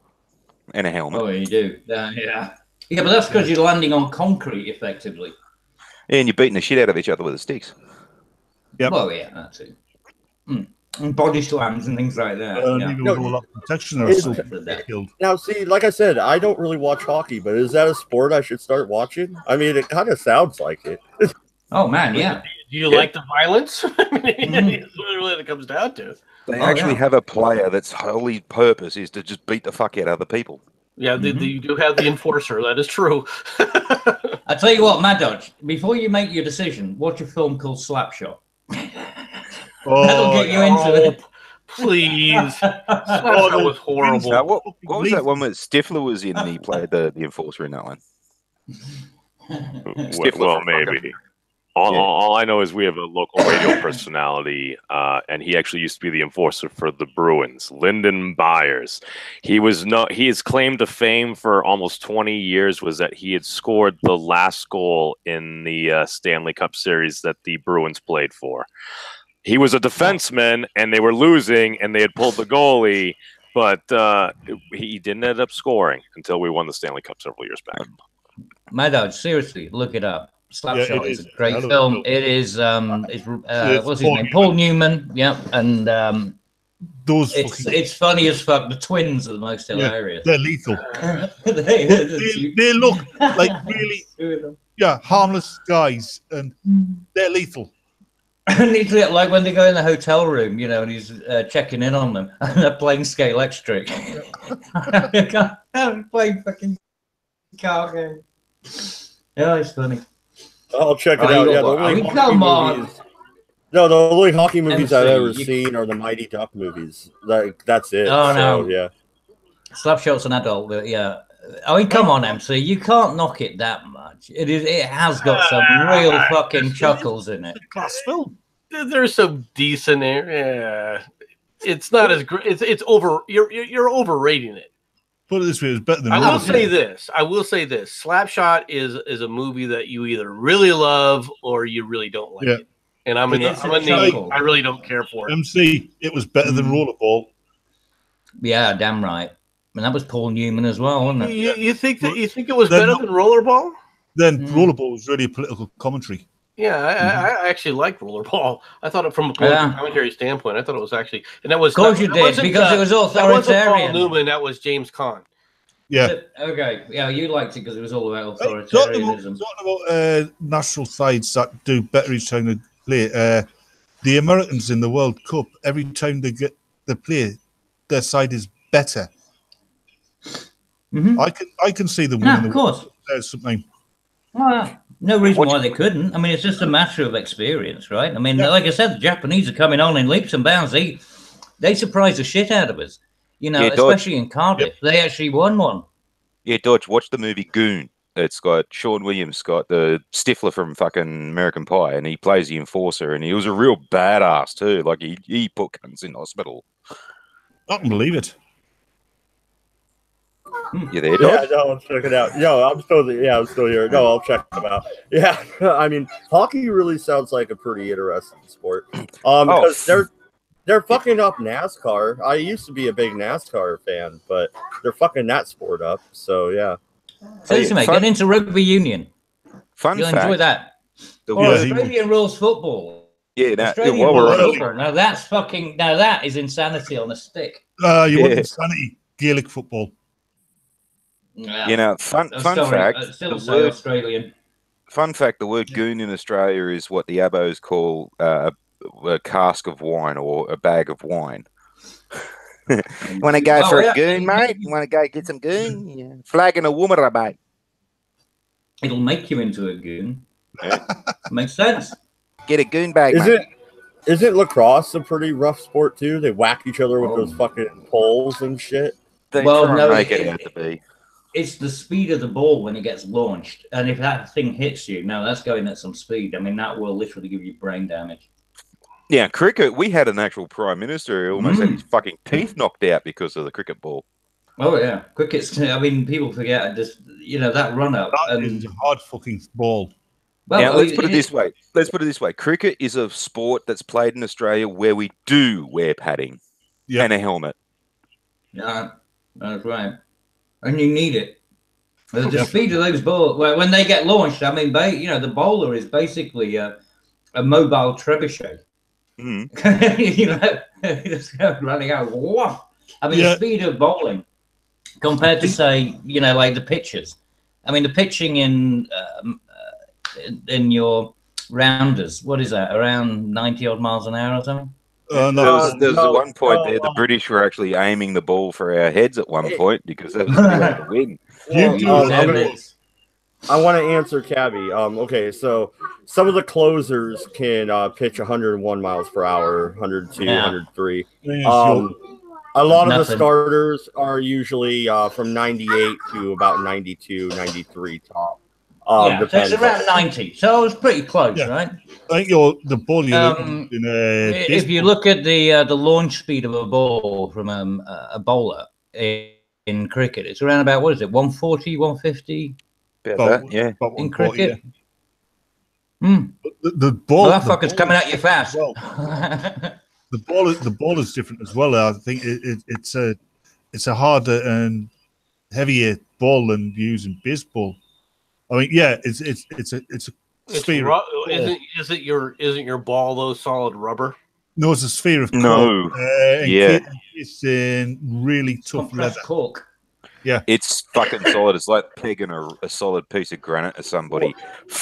and a helmet. Oh, you do. Yeah, but that's because you're landing on concrete effectively. Yeah, and you're beating the shit out of each other with the sticks. Yep. Well, yeah, that's it. And body slams and things like that. Protection now, see, like I said, I don't really watch hockey, but is that a sport I should start watching? I mean, it kind of sounds like it. Oh man, yeah. Do you like the violence? That's what it comes down to. They actually have a player that's whole purpose is to just beat the fuck out of other people. Yeah, you do have the enforcer. That is true. I tell you what, Mad Dodge, before you make your decision, watch a film called Slapshot. That'll get you into it. Please. That was horrible. What was that one that Stifler was in and he played the enforcer in that one? Well, maybe. All I know is we have a local radio personality, and he actually used to be the enforcer for the Bruins, Lyndon Byers. His claim to fame for almost 20 years was that he had scored the last goal in the Stanley Cup series that the Bruins played for. He was a defenseman, and they were losing, and they had pulled the goalie, but he didn't end up scoring until we won the Stanley Cup several years back. MADDS, seriously, look it up. Slapshot is a great film. It is what's his name? Paul Newman. Yeah, and it's funny as fuck. The twins are the most hilarious. They're lethal. they look like really harmless guys, and they're lethal. And it's like when they go in the hotel room, and he's checking in on them, and they're playing Scalextric. Playing fucking car game. Yeah, it's funny. I'll check it out. Yeah, come on. No, the only hockey movies I've ever seen are the Mighty Duck movies. That's it. Oh, no. So, yeah. Slapshot's an adult, but yeah. I mean, come on, MC. You can't knock it that much. It has got some real fucking chuckles in it. Class film. There's some decent. Yeah, it's not as great. It's over. You're overrating it. Put it this way, it's better than. I will say this. Slapshot is a movie that you either really love or you really don't like it. And I really don't care for it. MC, it was better than Rollerball. Yeah, damn right. And that was Paul Newman as well, wasn't it? You think it was better than Rollerball? Then Rollerball was really a political commentary. Yeah, I actually like Rollerball. I thought it from a political commentary standpoint. I thought it was actually, and that was. Of course you did, because it was authoritarian. That wasn't Paul Newman. That was James Caan. Yeah. Okay. Yeah, you liked it because it was all about authoritarianism. Talking about national sides that do better each time they play. The Americans in the World Cup, every time they play, their side is better. Mm-hmm. I can see them winning. Of course. There's something. No reason why they couldn't. I mean, it's just a matter of experience, right? I mean, like I said, the Japanese are coming on in leaps and bounds. They surprised the shit out of us, especially in Cardiff. Yep. They actually won one. Yeah, Dodge, watch the movie Goon. It's got Sean Williams, got the Stifler from fucking American Pie, and he plays the enforcer, and he was a real badass too. Like he put cunts in hospital. I can believe it. You there, Dodge? Yeah, no, I'll check it out. I'm still here. No, I'll check them out. Yeah, I mean, hockey really sounds like a pretty interesting sport. Because they're fucking up NASCAR. I used to be a big NASCAR fan, but they're fucking that sport up. So yeah. Seriously, mate, get into rugby union. You'll enjoy that. Australian rules football. Yeah, Now that is insanity on a stick. You want insanity? Gaelic football. Yeah. Fun fact. Australian. Fun fact: the word goon in Australia is what the abos call a cask of wine or a bag of wine. Want to go for a goon, mate? You want to go get some goon? Yeah. Flagging a woman, mate. It'll make you into a goon. Yeah. Makes sense. Get a goon bag, Isn't lacrosse a pretty rough sport too? They whack each other with those fucking poles and shit. Make it out to be. It's the speed of the ball when it gets launched, and if that thing hits you, now that's going at some speed. I mean, that will literally give you brain damage. Yeah, cricket. We had an actual prime minister who almost had his fucking teeth knocked out because of the cricket ball. Oh yeah, cricket's. I mean, people forget just that run up. That is a hard fucking ball. Well, now let's put it this way. Cricket is a sport that's played in Australia where we do wear padding and a helmet. Yeah, that's right. And you need it. The speed of those balls, when they get launched, I mean, the bowler is basically a mobile trebuchet. Just running out. Whoa. I mean, the speed of bowling compared to, say, like the pitchers. I mean, the pitching in your rounders, what is that? Around 90 odd miles an hour or something? No, there was one point there the British were actually aiming the ball for our heads at one point because that was the win. I want to answer Cabby. Okay, so some of the closers can pitch 101 miles per hour, 102, 103. A lot of the starters are usually from 98 to about 92, 93 top. Yeah, so it's around 90. So it was pretty close, right? I think the ball if you look at the launch speed of a ball from a bowler in cricket, it's around about, what is it, 140, 150? About that, yeah. In cricket. The ball, well, that fucker's coming at you fast. Well. the ball is different as well. I think it's a harder and heavier ball than using baseball. I mean, yeah, it's a sphere. Isn't your ball though solid rubber? No, it's a sphere of cork. No, it's in really tough leather. Cork. Yeah, it's fucking solid. It's like pegging a solid piece of granite to somebody.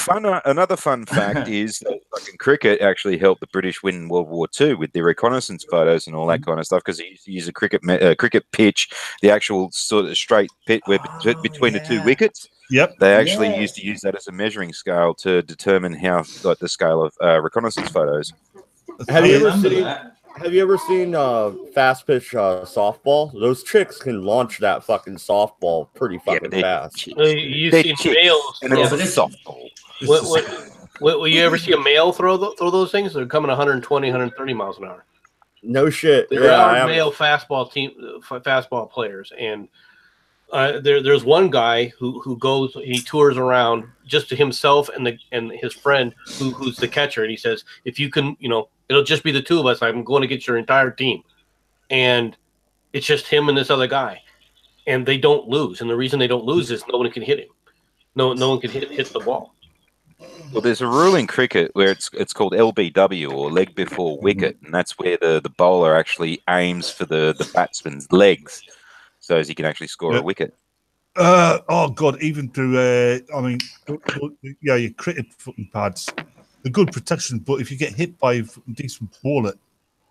Another fun fact is that fucking cricket actually helped the British win World War II with their reconnaissance photos and all that kind of stuff, because they used to use a cricket pitch, the actual sort of straight pit where between the two wickets. Yep. They actually used to use that as a measuring scale to determine how, like, the scale of reconnaissance photos. Have you ever seen fast pitch softball? Those chicks can launch that fucking softball pretty fucking fast. You've seen males, and it's a softball. Will you ever see a male throw those things? They're coming 120, 130 miles an hour. No shit. There are male fastball players, and there's one guy who goes, he tours around just to himself and his friend who's the catcher, and he says, if you can, it'll just be the two of us. I'm going to get your entire team, and it's just him and this other guy, and they don't lose. And the reason they don't lose is no one can hit him. No one can hit the ball. Well, there's a rule in cricket where it's called LBW, or leg before wicket, and that's where the bowler actually aims for the batsman's legs, so as he can actually score a wicket. Oh god, even through your cricket footing pads, they're good protection, but if you get hit by a decent bowler,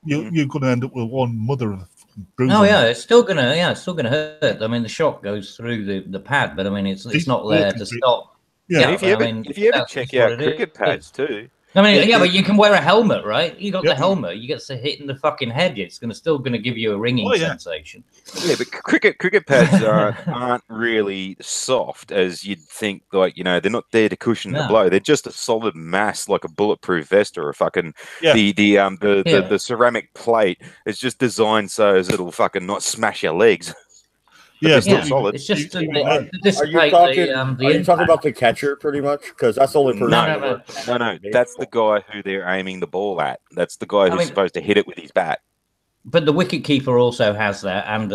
you're going to end up with one mother of bruise. Oh yeah, it's still gonna hurt. I mean, the shot goes through the pad, but I mean, it's not there to stop. Yeah, if you ever check out cricket pads too. I mean, but you can wear a helmet, right? You got the helmet. You get to hit in the fucking head. It's still gonna give you a ringing sensation. Yeah, but cricket pads aren't really soft as you'd think. Like, they're not there to cushion the blow. They're just a solid mass, like a bulletproof vest or a fucking the ceramic plate is just designed so as it'll fucking not smash your legs. Yeah, it's not solid. It's just to dissipate are you talking about the catcher, pretty much? Because that's the only person. No. That's the guy who they're aiming the ball at. That's the guy who's supposed to hit it with his bat. But the wicket keeper also has that, and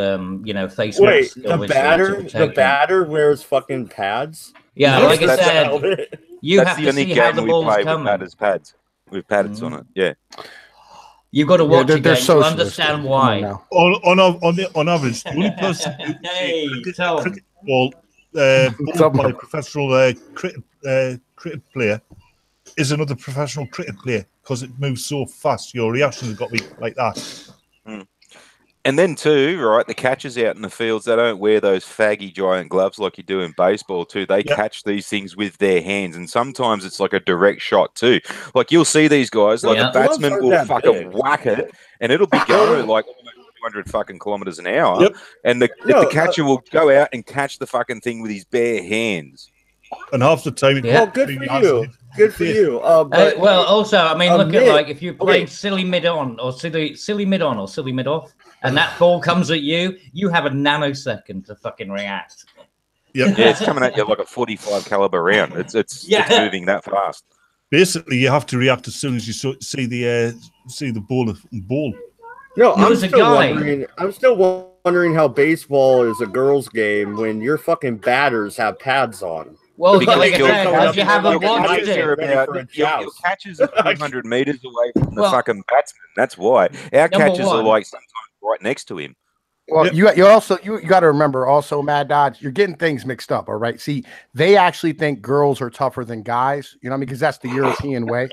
face. Wait, the batter wears fucking pads. Yeah, like I said, you have to see how the ball's coming. With pads on it. Yeah. You've got to watch it to understand why. On average, the only person cricket ball by a professional cricket player is another professional cricket player, because it moves so fast. Your reaction has got to be like that. And then too, right, the catchers out in the fields, they don't wear those faggy giant gloves like you do in baseball too. They catch these things with their hands, and sometimes it's like a direct shot too. Like, you'll see these guys, like the batsman will fucking whack it, and it'll be going like 200 fucking kilometers an hour, and the catcher will go out and catch the fucking thing with his bare hands. And half the time, well, good for you. Good for you. Well, also, I mean, look at, like, if you're playing silly mid on or silly mid on or silly mid off, and that ball comes at you, you have a nanosecond to fucking react. Yeah, it's coming at you like a 45 caliber round. It's moving that fast. Basically, you have to react as soon as you see the ball. No, I'm still wondering how baseball is a girls' game when your fucking batters have pads on. Well, because you haven't watched it. Your catches are 200 meters away from the fucking batsman. That's why our catches are like sometimes right next to him. Well, you got to remember also, MADDS, you're getting things mixed up. All right. See, they actually think girls are tougher than guys. You know what I mean? Because that's the European way.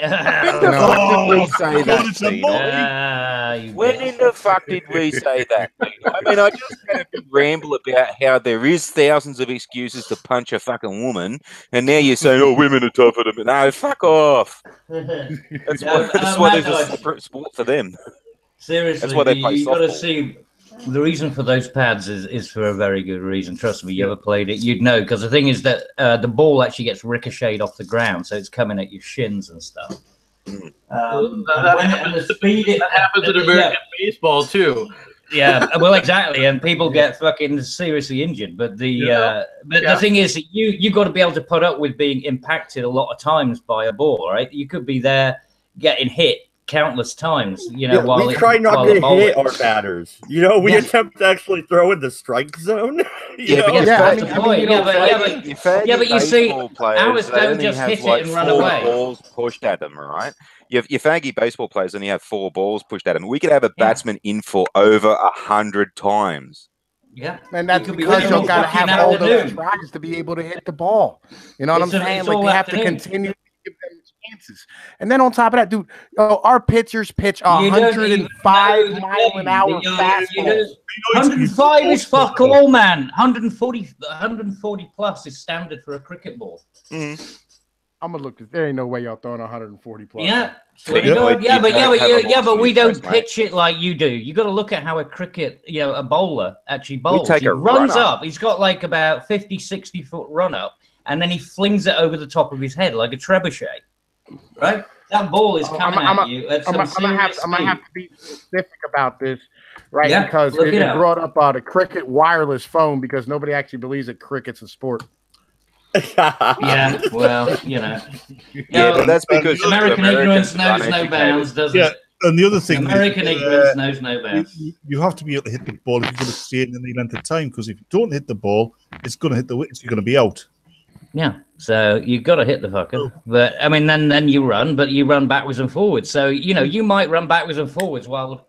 When in the fuck did we say that? I mean, I just had a ramble about how there is thousands of excuses to punch a fucking woman, and now you're saying, "Oh, women are tougher than men." No, fuck off. That's why there's a separate sport for them. Seriously, that's why they play you got to softball. see. The reason for those pads is for a very good reason. Trust me, you ever played it, you'd know. Because the thing is that the ball actually gets ricocheted off the ground, so it's coming at your shins and stuff. That happens in American baseball too. Yeah, well, exactly, and people get fucking seriously injured. But the thing is, you got to be able to put up with being impacted a lot of times by a ball, right? You could be there getting hit countless times, you know. We try not to hit our batters. You know, we attempt to actually throw in the strike zone. But you see, ours don't just hit it and run away. Balls pushed at them, right? Your faggy baseball players only have 4 balls pushed at them. We could have a batsman in for over 100 times. Yeah, and that's because you got to have all those tries to be able to hit the ball. You know what I'm saying? Like they have to continue to give them chances. And then on top of that, dude, our pitchers pitch 105 mile an hour fastballs. 105 is fuck all, man. 140 plus is standard for a cricket ball. I'm gonna look. There ain't no way y'all throwing 140 plus. Yeah, but we don't pitch it like you do. You got to look at how a bowler actually bowls. He runs up. He's got like about 50, 60 foot run up, and then he flings it over the top of his head like a trebuchet. Right? That ball is coming at you. I'm gonna have to be specific about this, right? Yeah, because it brought up the cricket wireless phone because nobody actually believes that cricket's a sport. Yeah, well, you know. Yeah, but that's because American ignorance knows no bounds, doesn't it? And the other thing, American ignorance knows no bounds. You have to be able to hit the ball if you're going to stay in any length of time, because if you don't hit the ball, it's going to hit the wickets. You're going to be out. Yeah, so you've got to hit the fucker. But I mean, then you run, but you run backwards and forwards. So you know you might run backwards and forwards while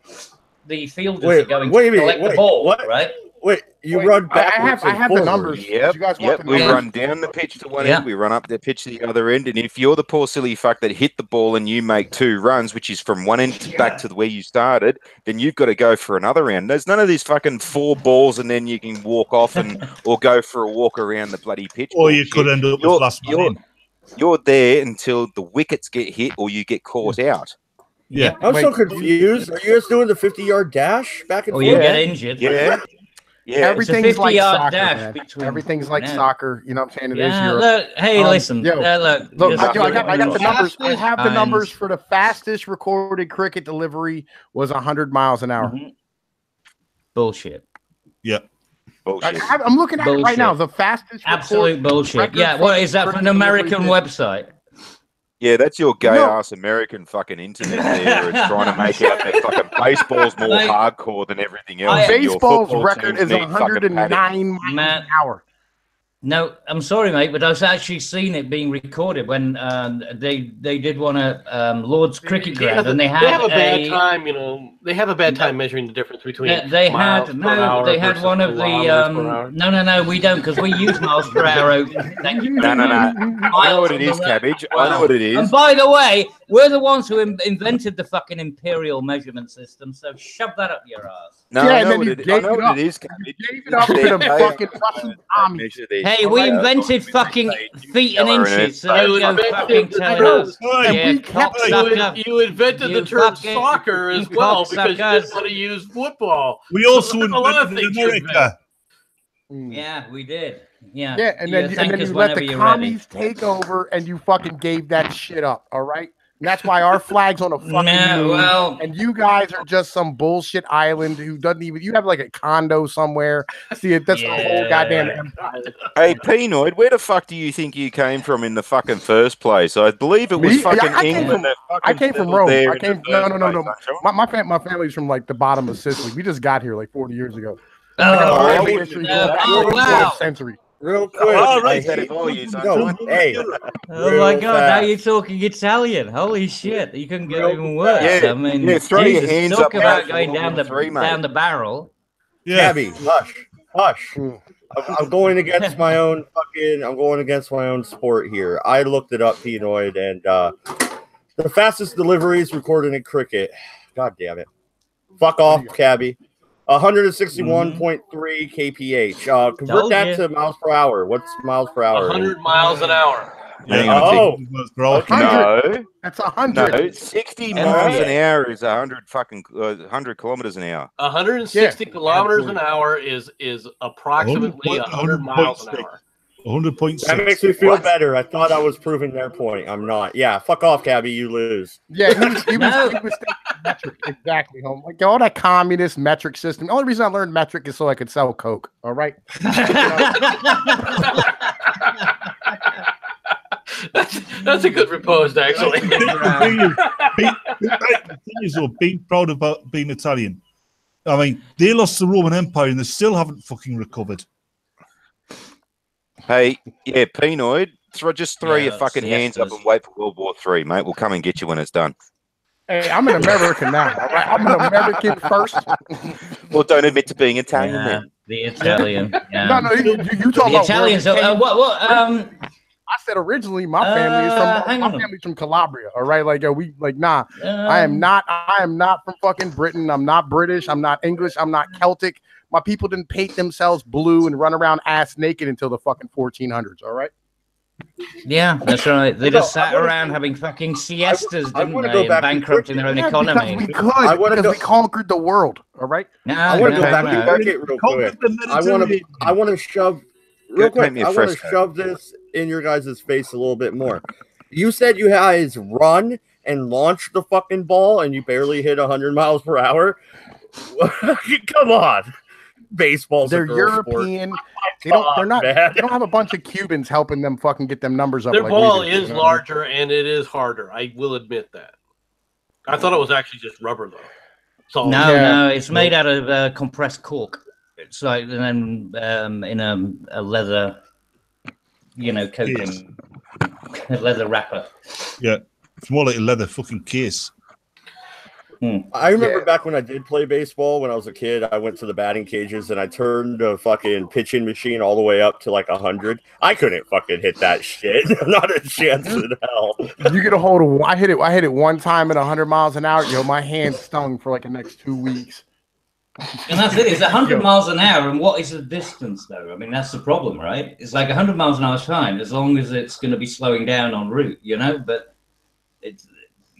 the fielders are going to collect the ball, right? Wait, you run backwards. I have the numbers. Yep. We run down the pitch to one end, we run up the pitch to the other end, and if you're the poor silly fuck that hit the ball and you make 2 runs, which is from one end back to where you started, then you've got to go for another round. There's none of these fucking 4 balls and then you can walk off or go for a walk around the bloody pitch. Or you could end up with last man in. You're there until the wickets get hit or you get caught out. Yeah, I'm so confused. Are you guys doing the 50-yard dash back and forth? You get injured. Yeah, everything's like soccer. Everything's like soccer. You know what I'm saying? It is Europe. Look, hey, listen. Look, I got the numbers. I have the numbers for the fastest recorded cricket delivery was 100 miles an hour. Bullshit. Yeah. Bullshit. I'm looking at it right now. The fastest. Absolute bullshit. Yeah. What is that from an American website? Yeah, that's your gay-ass American fucking internet there. It's trying to make out that fucking baseball's more hardcore than everything else. Baseball's record is 109 miles an hour. No, I'm sorry, mate, but I've actually seen it being recorded when they did one at Lord's Cricket Ground, and they have a bad time. You know, they have a bad time measuring the difference between. They had one of the. No, we don't, because we use miles per hour. Thank you. No. I know what it is, Cabbage. I know what it is. And by the way, we're the ones who invented the fucking imperial measurement system. So shove that up your ass. No, I know what it is, Cabbage. You gave it up to the fucking Russian army. Hey, we invented fucking feet and inches. So you fucking tell us. You invented the term soccer as well because you didn't want to use football. We also invented America. Yeah, we did. Yeah, and then you let the commies take over, and you fucking gave that shit up. All right. And that's why our flag's on a fucking moon, and you guys are just some bullshit island who doesn't even. You have like a condo somewhere. See, that's the whole goddamn empire. Hey, Penoid, where the fuck do you think you came from in the fucking first place? I believe it was fucking England. I came from Rome. No. My family's from like the bottom of Sicily. We just got here like 40 years ago. Wow. Century. Real quick. Oh my God, now you're talking Italian. Holy shit. You couldn't get even worse. Yeah, I mean, throw your hands talk up about going down the barrel. Yeah. Gabby, hush. I'm going against my own sport here. I looked it up, Penoid, and the fastest deliveries recorded in cricket. God damn it. Fuck off, Cabby. 161.3 kph. Convert that to miles per hour. What's miles per hour? 100 miles an hour. No. That's 100. No, 60 miles an hour is 100 kilometers an hour. 160 kilometers an hour is approximately 100 miles an hour. 100.6. That makes me feel better. I thought I was proving their point. I'm not. Yeah, fuck off, Cabby. You lose. Yeah, he was metric. Exactly, home. Like all that communist metric system. The only reason I learned metric is so I could sell coke. All right. That's a good riposte, actually. The thing is, though, being proud about being Italian. I mean, they lost the Roman Empire and they still haven't fucking recovered. Hey, yeah, Penoid, just throw your fucking hands up and wait for World War III, mate. We'll come and get you when it's done. Hey, I'm an American now. All right? I'm an American first. Well, don't admit to being Italian then. The Italian. Yeah. No, you talk the about Italians. I said originally my family's from Calabria. All right, I am not from fucking Britain. I'm not British. I'm not English. I'm not Celtic. My people didn't paint themselves blue and run around ass naked until the fucking 1400s. All right. Yeah, that's right. They just sat around having fucking siestas, didn't they, and bankrupting their own economy. Because we conquered the world. All right. I want to go back to Cricket real quick. I want to shove real quick. I want to shove this in your guys' face a little bit more. You said you guys run and launch the fucking ball, and you barely hit 100 miles per hour. Come on. Baseball's they're European. They don't have a bunch of Cubans helping them fucking get them numbers up. Their ball is larger and it is harder. I will admit that. I thought it was actually just rubber though. No, it's made out of compressed cork. It's like in a leather, coating, a leather wrapper. Yeah, it's more like a leather fucking case. I remember back when I did play baseball when I was a kid, I went to the batting cages and I turned the fucking pitching machine all the way up to like 100. I couldn't fucking hit that shit. Not a chance in hell. You get a hold of I hit it one time at 100 miles an hour. Yo, my hand stung for like the next 2 weeks. And that's it. It's 100 miles an hour. And what is the distance, though? I mean, that's the problem, right? It's like 100 miles an hour is fine as long as it's going to be slowing down en route, But it's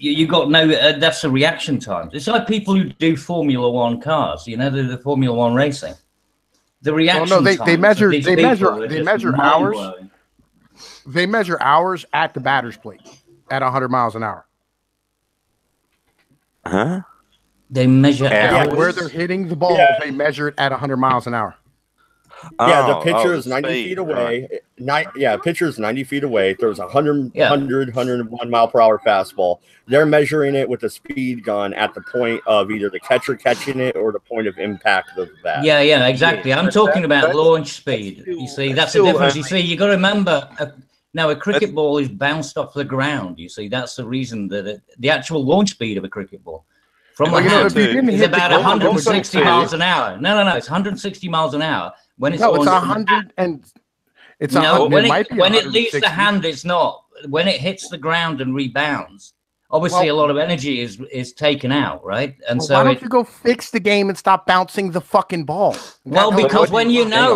you got no. That's the reaction time. It's like people who do Formula One cars. The Formula One racing. The reaction. Well, no, they measure hours. Blowing. They measure hours at the batter's plate at 100 miles an hour. Huh? They measure hours. Where they're hitting the ball. They measure it at 100 miles an hour. Yeah, the pitcher is 90 feet away. Pitcher is 90 feet away. Throws 101 mile per hour fastball. They're measuring it with a speed gun at the point of either the catcher catching it or the point of impact of the bat. Yeah, exactly. I'm talking about launch speed. You see, that's the difference. You see, you got to remember. Now, a cricket ball is bounced off the ground. You see, that's the reason that the actual launch speed of a cricket ball from the hand is about 160 miles an hour. No, it's 160 miles an hour. When it's 100 and it's when it leaves the hand, it's not. When it hits the ground and rebounds, obviously a lot of energy is taken out, right? And so why don't you go fix the game and stop bouncing the fucking ball? Well, because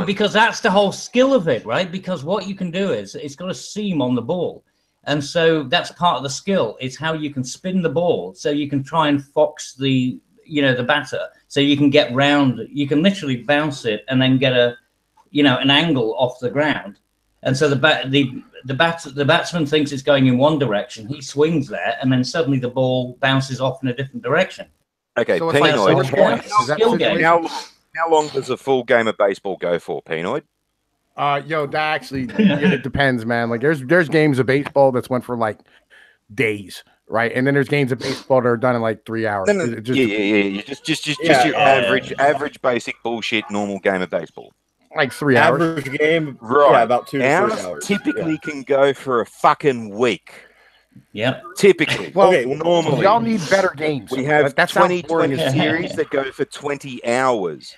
because that's the whole skill of it, right? Because what you can do is it's got a seam on the ball. And so that's part of the skill. It's how you can spin the ball so you can try and fox the batter. So you can get round, you can literally bounce it and then get an angle off the ground. And so the batsman thinks it's going in one direction. He swings there, and then suddenly the ball bounces off in a different direction. Okay, so Penoid. How long does a full game of baseball go for, Penoid? That actually it depends, man. Like there's games of baseball that's went for like days. Right, and then there's games of baseball that are done in like 3 hours. Just your average basic bullshit normal game of baseball. Like 3 hours. Average game, right? Yeah, about 2 to 3 hours. Typically can go for a fucking week. Yep. Typically. Normally, y'all need better games. We have 2020 series that go for 20 hours.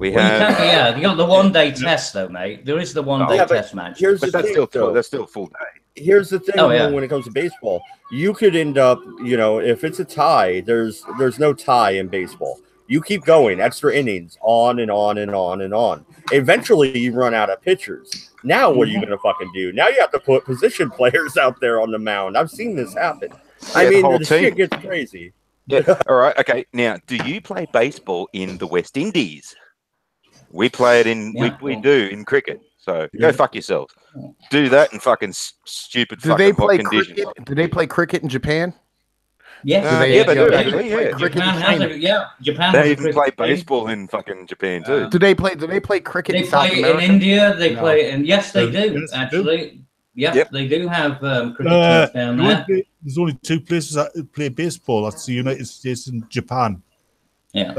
You got the 1 day test though, mate. There is the 1 day test match. That's still a full day. Here's the thing, when it comes to baseball, you could end up, if it's a tie, there's no tie in baseball. You keep going, extra innings, on and on and on and on. Eventually, you run out of pitchers. Now, what are you going to fucking do? Now you have to put position players out there on the mound. I've seen this happen. I Yeah, mean, whole the team. shit gets crazy. Yeah. All right. Okay. Now, do you play baseball in the West Indies? We play it in. We do in cricket. So go fuck yourselves. Do that in fucking stupid fucking hot conditions. Do they play cricket in Japan? Yes. Yeah, they do actually. Yeah. Japan has it. Yeah. Japan They has a even cricket play team. baseball in fucking Japan too. Do they play cricket They in South play America? in India. They play, and yes, they do Yes, actually. Yep, Yep. they do have cricket teams down there. There's only two places that play baseball. That's the United States and Japan. Yeah.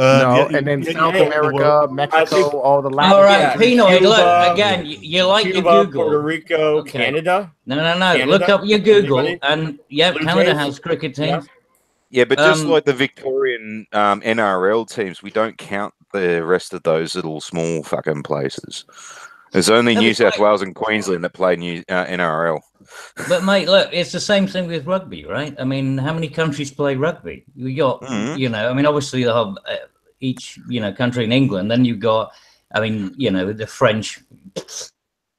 And then South America, Mexico, all the Latin. All right, Pinoy, Cuba, look, again, you like Cuba, your Google. Puerto Rico, Canada. No. Canada? Look up your Google, Anybody? and Canada Jays? has cricket teams. Yeah, but just like the Victorian NRL teams, we don't count the rest of those little small fucking places. There's only New South Wales and Queensland that play NRL. But mate, look, it's the same thing with rugby, right? I mean, how many countries play rugby? You got, I mean, obviously the whole each country in England. Then you got, I mean, the French,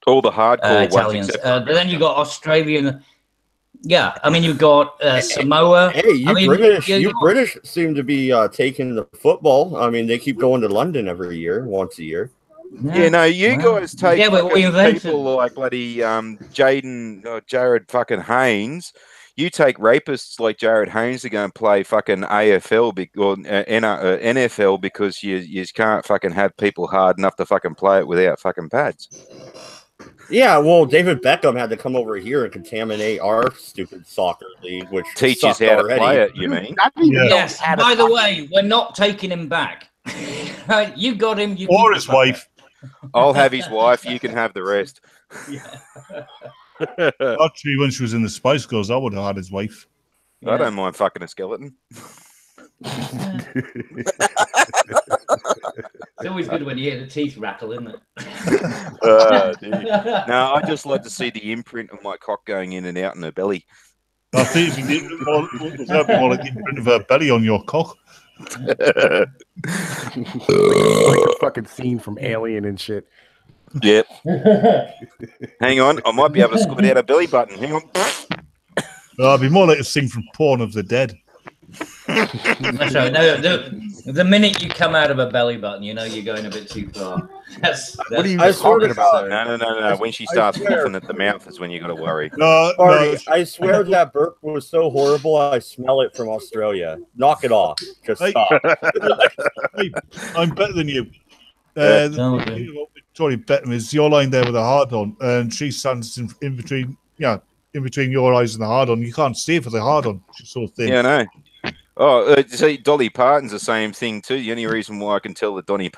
all the hardcore Italians. ones. But then you got Australian. Yeah, I mean, you've got Samoa. Hey, you British seem to be taking the football. I mean, they keep going to London every year, once a year. Yeah, no, you guys take but we invented people like bloody Jared fucking Haynes. You take rapists like Jared Haynes to go and play fucking AFL or NFL because you can't fucking have people hard enough to fucking play it without fucking pads. Yeah, well, David Beckham had to come over here and contaminate our stupid soccer league, which teaches how to play it. You mean? Yes. By the way, we're not taking him back. You got him. Or his wife. I'll have his wife. You can have the rest. Actually, when she was in the Spice Girls, I would have had his wife. I don't mind fucking a skeleton. It's always good when you hear the teeth rattle, isn't it? No, I just like to see the imprint of my cock going in and out in her belly. I think you need more like the imprint of her belly on your cock. Like a fucking scene from Alien and shit. Yep. Hang on, I might be able to squid out a belly button. Hang on. It'd be more like a scene from Porn of the Dead. That's right. No, the minute you come out of a belly button, you know you're going a bit too far. What are you talking about? No. When she starts coughing at the mouth is when you got to worry. No. I swear that burp was so horrible. I smell it from Australia. Knock it off. Just stop. Hey, I'm better than you. Sorry, Beckham is you're lying there with a hard on, and she stands in between. Yeah, in between your eyes and the hard on. You can't see for the hard on. She's so thin. Yeah, I know. Oh, see, Dolly Parton's the same thing too. The only reason why I can tell that Dolly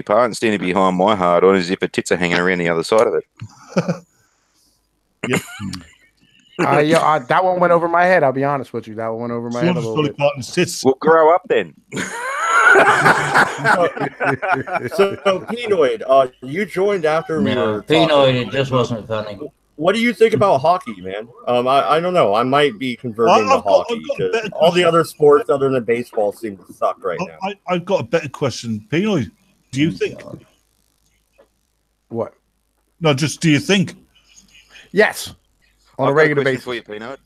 Parton's standing behind my hard on is if her tits are hanging around the other side of it. Yep. That one went over my head. I'll be honest with you. That one went over my head a little Dolly bit. Parton's tits. Well, grow up then. So Pinoid, you joined after we were Pinoid, it just wasn't funny. What do you think about hockey, man? I don't know. I might be converting to hockey because all the other sports other than baseball seem to suck right now. I've got a better question. Pinoid, do you think? What? No, just do you think? Yes. On I've a regular got a basis. question for you, Pinoid.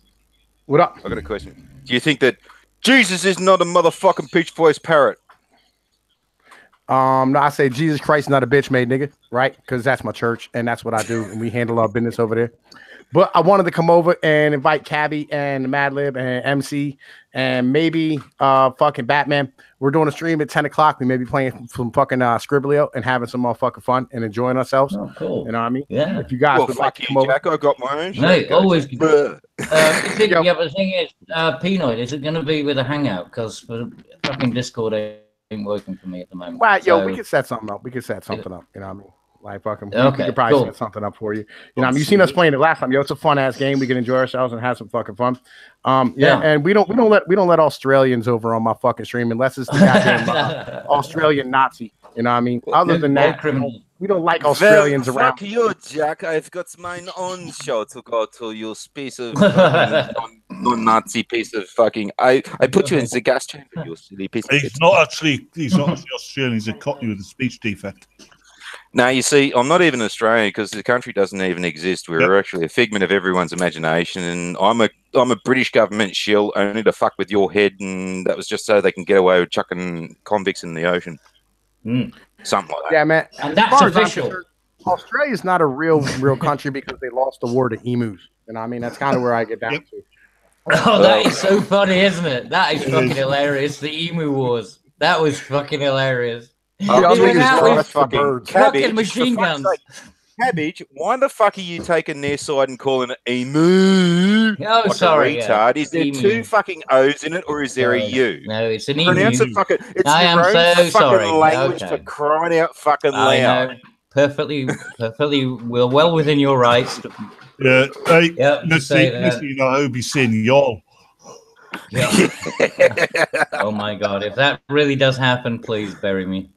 What up? I got a question. Do you think that Jesus is not a motherfucking peach voice parrot? No, I say Jesus Christ, not a bitch made nigga, right? Because that's my church and that's what I do, and we handle our business over there. But I wanted to come over and invite Cabby and Madlib and MC and maybe fucking Batman. We're doing a stream at 10 o'clock. We may be playing some fucking Scribblio and having some motherfucking fun and enjoying ourselves. Oh, cool. You know what I mean? Yeah. If you guys would like to come over. Jack, I got my own. No, always. But the thing is, Pinoid, is it going to be with a hangout? Because the fucking Discord ain't working for me at the moment. Well, so, we can set something up. You know what I mean? Like fucking, we Okay, could probably cool. set something up for you. You know what I mean? You've seen us playing it last time. Yo, it's a fun ass game. We can enjoy ourselves and have some fucking fun. Yeah, and we don't let Australians over on my fucking stream unless it's the goddamn Australian Nazi. You know what I mean? Other than that, we don't like Australians around. Fuck you, Jack. I've got my own show to go to, you piece of non-Nazi piece of fucking. I put you in the gas chamber, you silly piece of shit. He's not actually Australian. He's a Cockney with a speech defect. No, you see, I'm not even Australian because the country doesn't even exist. We're actually a figment of everyone's imagination, and I'm a British government shill only to fuck with your head, and that was just so they can get away with chucking convicts in the ocean. Something like that. Yeah, man. And that's official. Australia's not a real country because they lost the war to emus. And I mean, that's kind of where I get down to. Oh, that is so funny, isn't it? That is fucking hilarious. The emu wars. That was fucking hilarious. Fucking machine guns. Cabbage, why the fuck are you taking their side and calling it emu? Oh, like sorry. A retard. Is there emu. two fucking O's in it, or is there a U? No, it's an emu. Pronounce it fucking. It's I am your own so fucking sorry. language for crying out fucking loud. I know. Perfectly. We're well within your rights. Yeah. Hey, say that. you know, I'll be saying y'all. Yeah. Oh my God! If that really does happen, please bury me.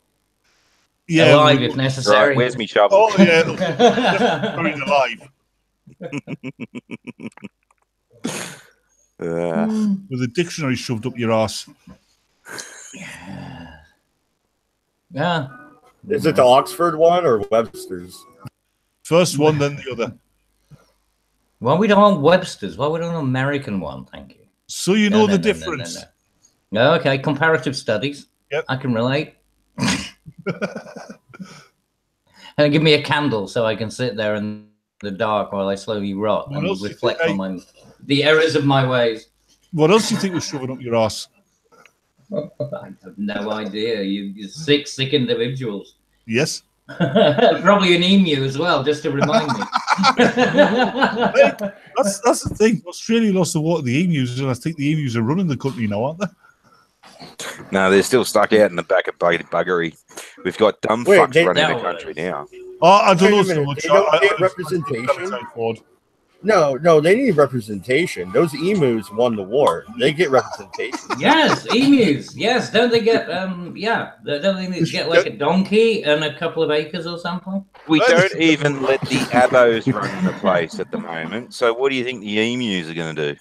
Yeah, alive if necessary. Right, where's me shovel? Oh yeah, buried alive. With a dictionary shoved up your ass. Yeah. Is it the Oxford one or Webster's? First one, then the other. Why we don't want Webster's? Why we don't want an American one? Thank you. So you know the difference. No, okay, comparative studies. Yep. I can relate. And give me a candle so I can sit there in the dark while I slowly rot and reflect on the errors of my ways. What else do you think was shoving up your ass? I have no idea. You're sick individuals. Yes. Probably an emu as well, just to remind me. That's the thing. Australia lost the war to the emus, and I think the emus are running the country now, aren't they? No, they're still stuck out in the back of buggery. We've got dumb fucks running the country now. Oh, I don't know so much. They don't get representation. No, they need representation. Those emus won the war. They get representation. Yes, emus. Yes, don't they get? Don't they get like a donkey and a couple of acres or something? We don't even let the abos run the place at the moment. So what do you think the emus are going to do?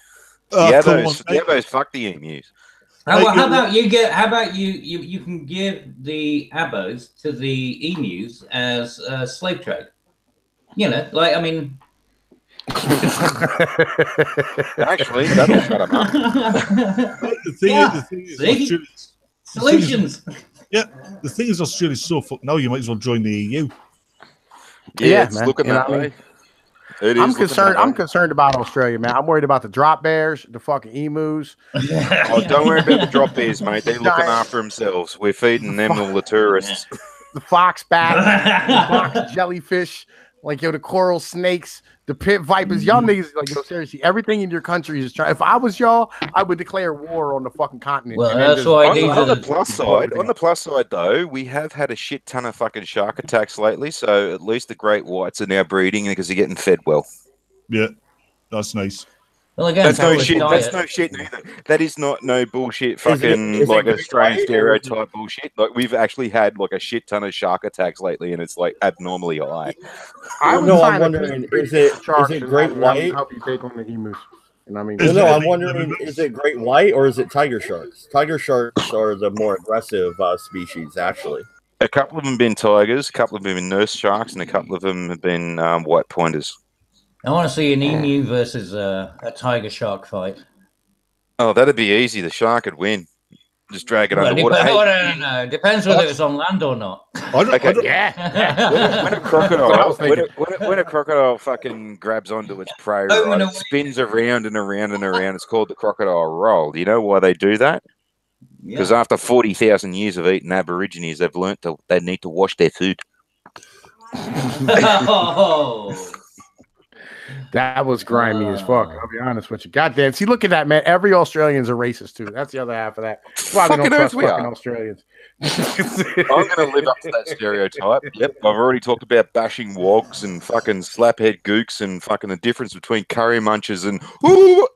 The abos fuck the emus. How about you can give the abos to the emus as a slave trade? You know, like I mean. Actually, that'll shut them up. The thing is, solutions. The thing is, Australia's so fucked now. You might as well join the EU. Yeah, it's looking that way. I'm concerned about Australia, man. I'm worried about the drop bears, the fucking emus. Oh, don't worry about the drop bears, mate. They're looking after themselves. We're feeding them all the tourists. The fox bat, the box jellyfish, like the coral snakes, the pit vipers. Y'all niggas, like seriously, everything in your country is trying. If I was y'all, I would declare war on the fucking continent. Well, that's why on the plus side, though, we have had a shit ton of fucking shark attacks lately. So at least the great whites are now breeding because they're getting fed well. Yeah, that's nice. Well, again, that's no shit. That's no shit neither. That is not no bullshit. Fucking like Australian stereotype bullshit. Like we've actually had like a shit ton of shark attacks lately, and it's like abnormally high. I'm wondering, is it great white? Help you take on the emus. And I mean, I'm wondering, is it great white or is it tiger sharks? Tiger sharks are the more aggressive species, actually. A couple of them have been tigers, a couple of them have been nurse sharks, and a couple of them have been white pointers. I want to see an emu versus a tiger shark fight. Oh, that'd be easy. The shark would win. Just drag it underwater. No. Depends whether it's on land or not. When a crocodile fucking grabs onto its prey, right, it spins around and around and around. It's called the crocodile roll. Do you know why they do that? Because after 40,000 years of eating Aborigines, they've learnt they need to wash their food. That was grimy as fuck. I'll be honest with you. Goddamn. See, look at that, man. Every Australian's a racist, too. That's the other half of that. That's why they don't trust fucking Australians. I'm going to live up to that stereotype. Yep. I've already talked about bashing wogs and fucking slaphead gooks and fucking the difference between curry munchers and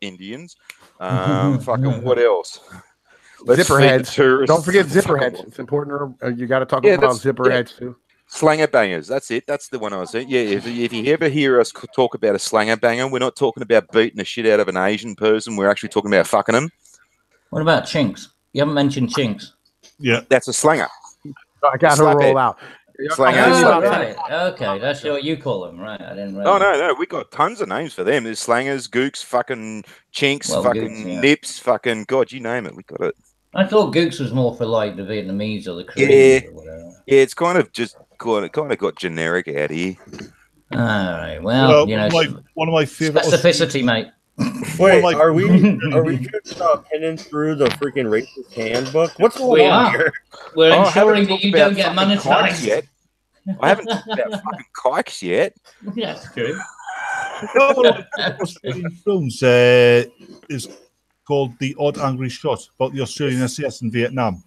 Indians. Fucking what else? Zipperheads. Don't forget zipperheads. It's important. You got to talk about zipperheads, too. Slanger bangers. That's it. That's the one I was saying. Yeah, if you ever hear us talk about a slanger banger, we're not talking about beating the shit out of an Asian person. We're actually talking about fucking them. What about chinks? You haven't mentioned chinks. Yeah. That's a slanger. I got to roll out. Slangers. Oh, right. Okay, that's what you call them, right? I didn't realize. Oh, no. We got tons of names for them. There's slangers, gooks, fucking chinks, fucking nips, fucking God, you name it. We got it. I thought gooks was more for like the Vietnamese or the Koreans or whatever. Yeah, it's kind of just kind of got generic out here. All right. Well, you know, one of my favorite specificity, mate. Wait, are we just pinning through the freaking racist handbook? What's going on here? We're ensuring that you don't get monetized yet. I haven't talked about fucking kikes yet. That's true. One of my Australian films is called The Odd Angry Shot, about the Australian SAS in Vietnam.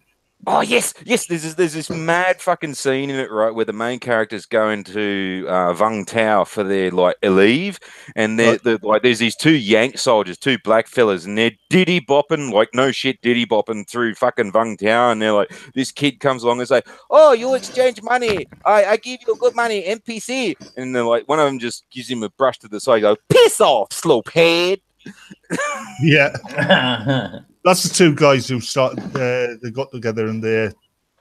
Oh yes. There's this mad fucking scene in it, right, where the main character's going to Vung Tau for their like leave, and they're like there's these two Yank soldiers, two black fellas, and they're diddy bopping like no shit, diddy bopping through fucking Vung Tau, and they're like, this kid comes along and say, "Oh, you exchange money? I give you good money, NPC," and then like one of them just gives him a brush to the side, goes, "Piss off, slopehead." Yeah. That's the two guys who started. They got together and they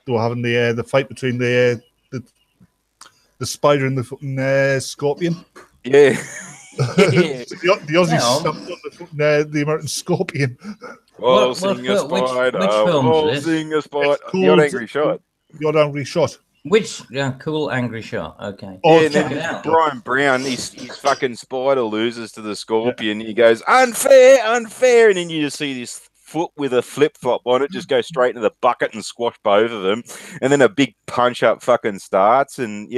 were having the fight between the spider and the fucking scorpion. Yeah. the Aussies stopped on the fucking the American scorpion. Which film is this? The Odd Angry Shot. The Odd Angry Shot. Which cool angry shot? Okay. Oh, check it out. Brian Brown, his fucking spider loses to the scorpion. He goes, unfair, and then you just see this foot with a flip-flop on it just go straight into the bucket and squash both of them, and then a big punch-up fucking starts, and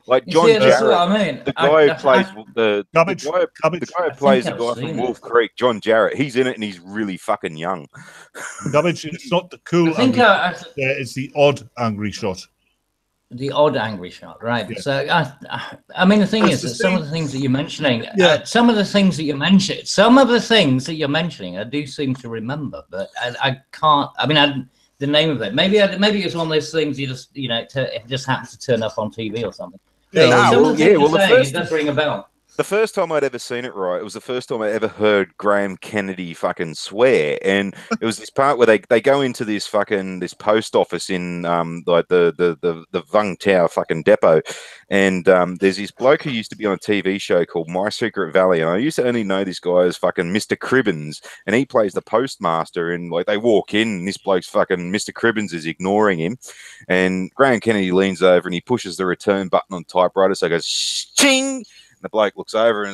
like John Jarrett, the guy who plays the guy who plays the guy from Wolf Creek, John Jarrett, he's in it and he's really fucking young. It's not the cool it's the odd angry shot. The odd angry shot, right? Yeah. So, I mean, the thing is that some of the things that you're mentioning, some of the things that you're mentioning, I do seem to remember, but I can't. I mean, the name of it. Maybe it's one of those things you just, it just happens to turn up on TV or something. It does ring a bell. The first time I'd ever seen it, right, it was the first time I ever heard Graham Kennedy fucking swear, and it was this part where they go into this post office in like the Vung Tau fucking depot, and there's this bloke who used to be on a TV show called My Secret Valley, and I used to only know this guy as fucking Mr. Cribbins, and he plays the postmaster, and like they walk in, and this bloke's fucking Mr. Cribbins is ignoring him, and Graham Kennedy leans over and he pushes the return button on typewriter, so it goes ching. The bloke looks over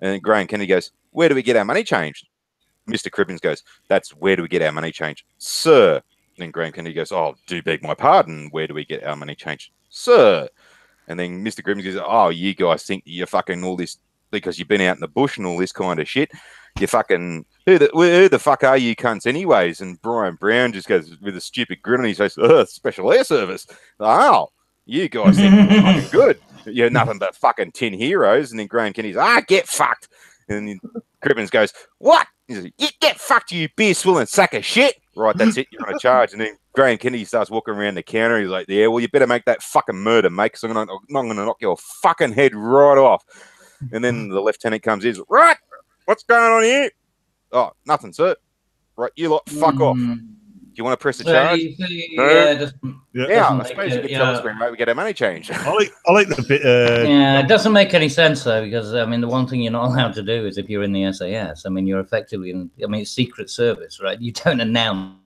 and Graham Kennedy goes, "Where do we get our money changed?" Mr. Cribbins goes, "That's where do we get our money changed, sir?" And then Graham Kennedy goes, "Oh, do beg my pardon, where do we get our money changed, sir?" And then Mr. Cribbins goes, "Oh, you guys think you're fucking all this because you've been out in the bush and all this kind of shit. You fucking who the fuck are you cunts anyways?" And Brian Brown just goes with a stupid grin on his face, "Special Air Service. Oh, you guys think you're fucking good. You're nothing but fucking tin heroes." And then Graham Kennedy's, "Get fucked." And then Cribbins goes, "What?" He's like, "You get fucked, you beer swilling sack of shit." Right, that's it. You're on a charge. And then Graham Kennedy starts walking around the counter. He's like, "Yeah, well, you better make that fucking murder, mate, because I'm going to knock your fucking head right off." And then the lieutenant comes in. "Right, what's going on here?" "Oh, nothing, sir." "Right, you lot, fuck off. Do you want to press the charge?" I suppose you could tell us where we get our money changed. I like the bit. It doesn't make any sense though, because I mean, the one thing you're not allowed to do is if you're in the SAS. I mean, you're effectively in. I mean, it's Secret Service, right? You don't announce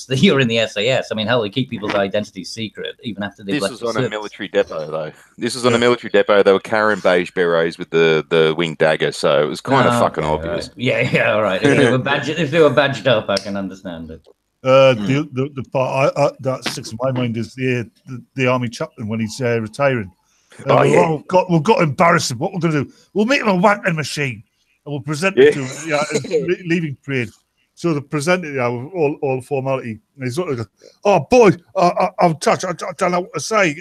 that you're in the SAS. I mean, hell, they keep people's identities secret even after they've left. This was on a military depot, though. This was on a military depot. They were carrying beige berets with the winged dagger, so it was kind of fucking obvious. Right. Yeah, all right. If they were badged up, I can understand it. The part that sticks in my mind is the army chaplain when he's retiring. We've got to embarrass him. What we're going to do? We'll make him a wanking machine, and we'll present it to him. Leaving parade. So they present it with all formality, and he's sort of like, "Oh boy, I'm touched. I don't know what to say."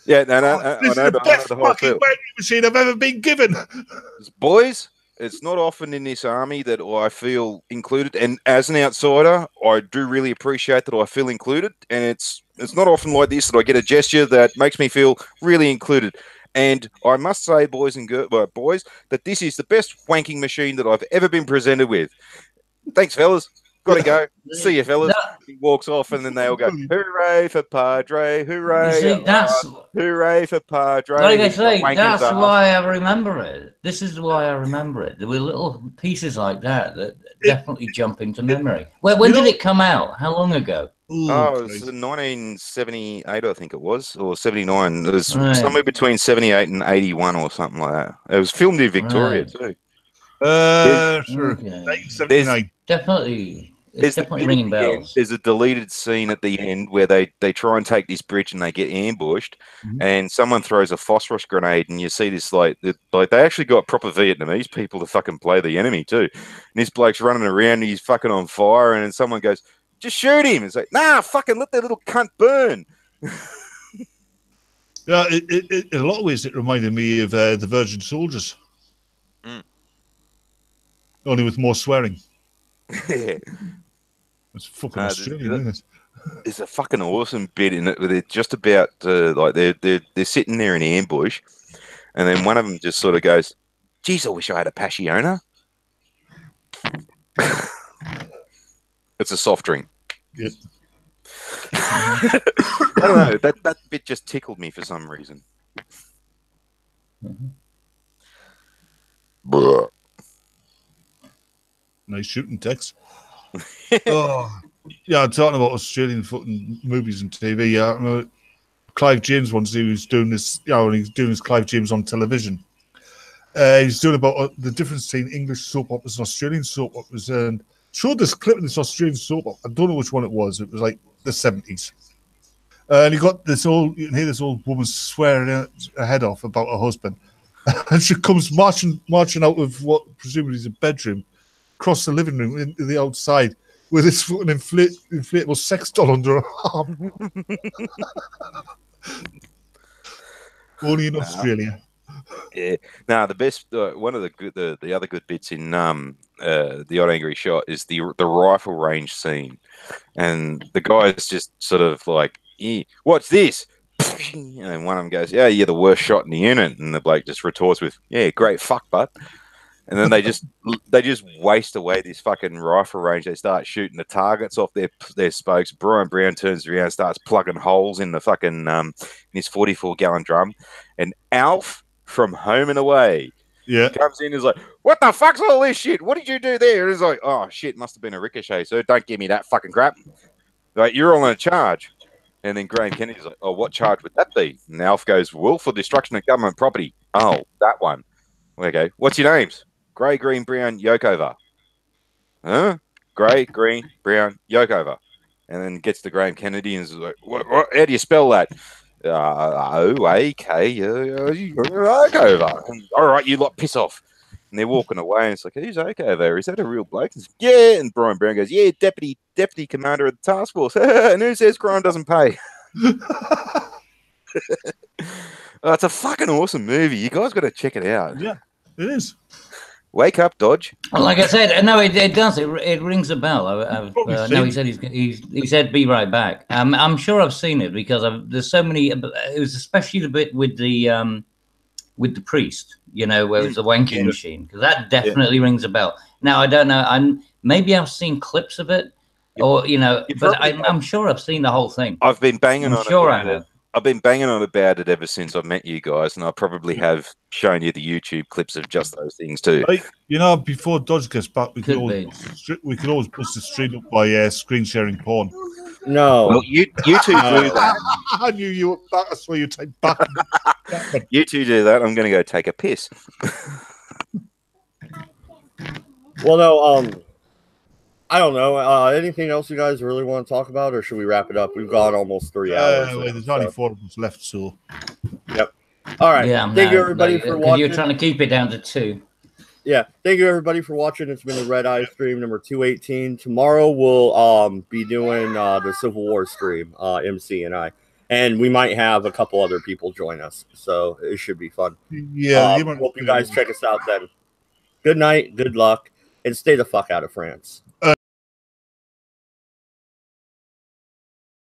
Yeah, this is the best fucking wanking machine I've ever been given. Boys, it's not often in this army that I feel included, and as an outsider, I do really appreciate that I feel included, and it's not often like this that I get a gesture that makes me feel really included. And I must say, boys, that this is the best wanking machine that I've ever been presented with. Thanks, fellas. Got to go. See you, fellas. He walks off, and then they all go, "Hooray for Padre! Hooray! You see, hooray for Padre!" Like I say, that's why I remember it. This is why I remember it. There were little pieces like that that definitely jump into memory. Well, when did it come out? How long ago? Oh, it was 1978, I think it was, or 79. It was somewhere between 78 and 81 or something like that. It was filmed in Victoria too. Sure. Definitely. It's definitely ringing bells. There's a deleted scene at the end where they try and take this bridge and they get ambushed, and someone throws a phosphorus grenade, and you see this like they actually got proper Vietnamese people to fucking play the enemy too. And this bloke's running around, and he's fucking on fire, and then someone goes, "Just shoot him." It's like, nah, fucking let that little cunt burn. Yeah, in a lot of ways, it reminded me of the Virgin Soldiers. Only with more swearing. It's fucking Australian, isn't it? There's a fucking awesome bit in it where they're just about like they're sitting there in ambush, and then one of them just sort of goes, "Geez, I wish I had a Passiona." It's a soft drink. Yep. I don't know. That bit just tickled me for some reason. Nice shooting, Tex. Yeah, I'm talking about Australian fucking movies and TV. Yeah, Clive James once he was doing this. When he was doing his Clive James on television. He's doing about the difference between English soap operas and Australian soap operas, and showed this clip in this Australian soap opera. I don't know which one it was. It was like the 70s. And you got this you can hear this old woman swearing her head off about her husband. And she comes marching out of what presumably is a bedroom, across the living room into the outside with this fucking inflatable sex doll under her arm. Only in Australia. Yeah. Now the best, one of the other good bits in the Odd Angry Shot is the rifle range scene, and the guy's just sort of like, "What's this?" And one of them goes, "Yeah, you're the worst shot in the unit," and the bloke just retorts with, "Yeah, great fuck butt." And then they just waste away this fucking rifle range. They start shooting the targets off their spokes. Brian Brown turns around, starts plugging holes in the fucking in his 44-gallon drum, and Alf from Home and Away comes in and is like, "What the fuck's all this shit? What did you do there?" And he's like, "Oh shit, must have been a ricochet, so don't give me that fucking crap. Like, you're on a charge." And then Graham Kennedy's like, "Oh, what charge would that be?" And Alf goes, "Willful destruction of government property." "Oh, that one." Okay, "What's your names?" "Grey, green, brown, yoke over." "Huh?" "Grey, green, brown, yoke over." And then gets to Graham Kennedy and is like, what, "How do you spell that?" O-A-K, yoke over. "All right, you lot, piss off." And they're walking away, and it's like, "Who's Oakover? Is that a real bloke?" And "Yeah." And Brian Brown goes, "Yeah, deputy commander of the task force." "And who says crime doesn't pay?" It's a fucking awesome movie. You guys got to check it out. Yeah, it is. Wake up, Dodge. Well, like I said, no, it does. It rings a bell. No, he said he said be right back. I'm sure I've seen it because there's so many. It was especially the bit with the priest, where it was the wanking machine, because that definitely rings a bell. Now I don't know. Maybe I've seen clips of it, or but I'm sure I've seen the whole thing. I've been banging on it. Sure, I have. I've been banging on about it ever since I've met you guys, and I probably have shown you the YouTube clips of just those things too. Before Dodge gets back, we could always bust the stream up by screen sharing porn. No. Well, you two do that. I knew you were back. I saw you take back. You two do that. I'm going to go take a piss. Well, no. I don't know. Anything else you guys really want to talk about, or should we wrap it up? We've gone almost 3 hours. There's only 4 of us left, so. Yep. All right. Yeah, thank you, everybody, for watching. You're trying to keep it down to 2. Yeah. Thank you, everybody, for watching. It's been the Redeye stream number 218. Tomorrow we'll be doing the Civil War stream, MC and I. And we might have a couple other people join us. So it should be fun. Yeah. Hope you guys check us out then. Good night. Good luck. And stay the fuck out of France.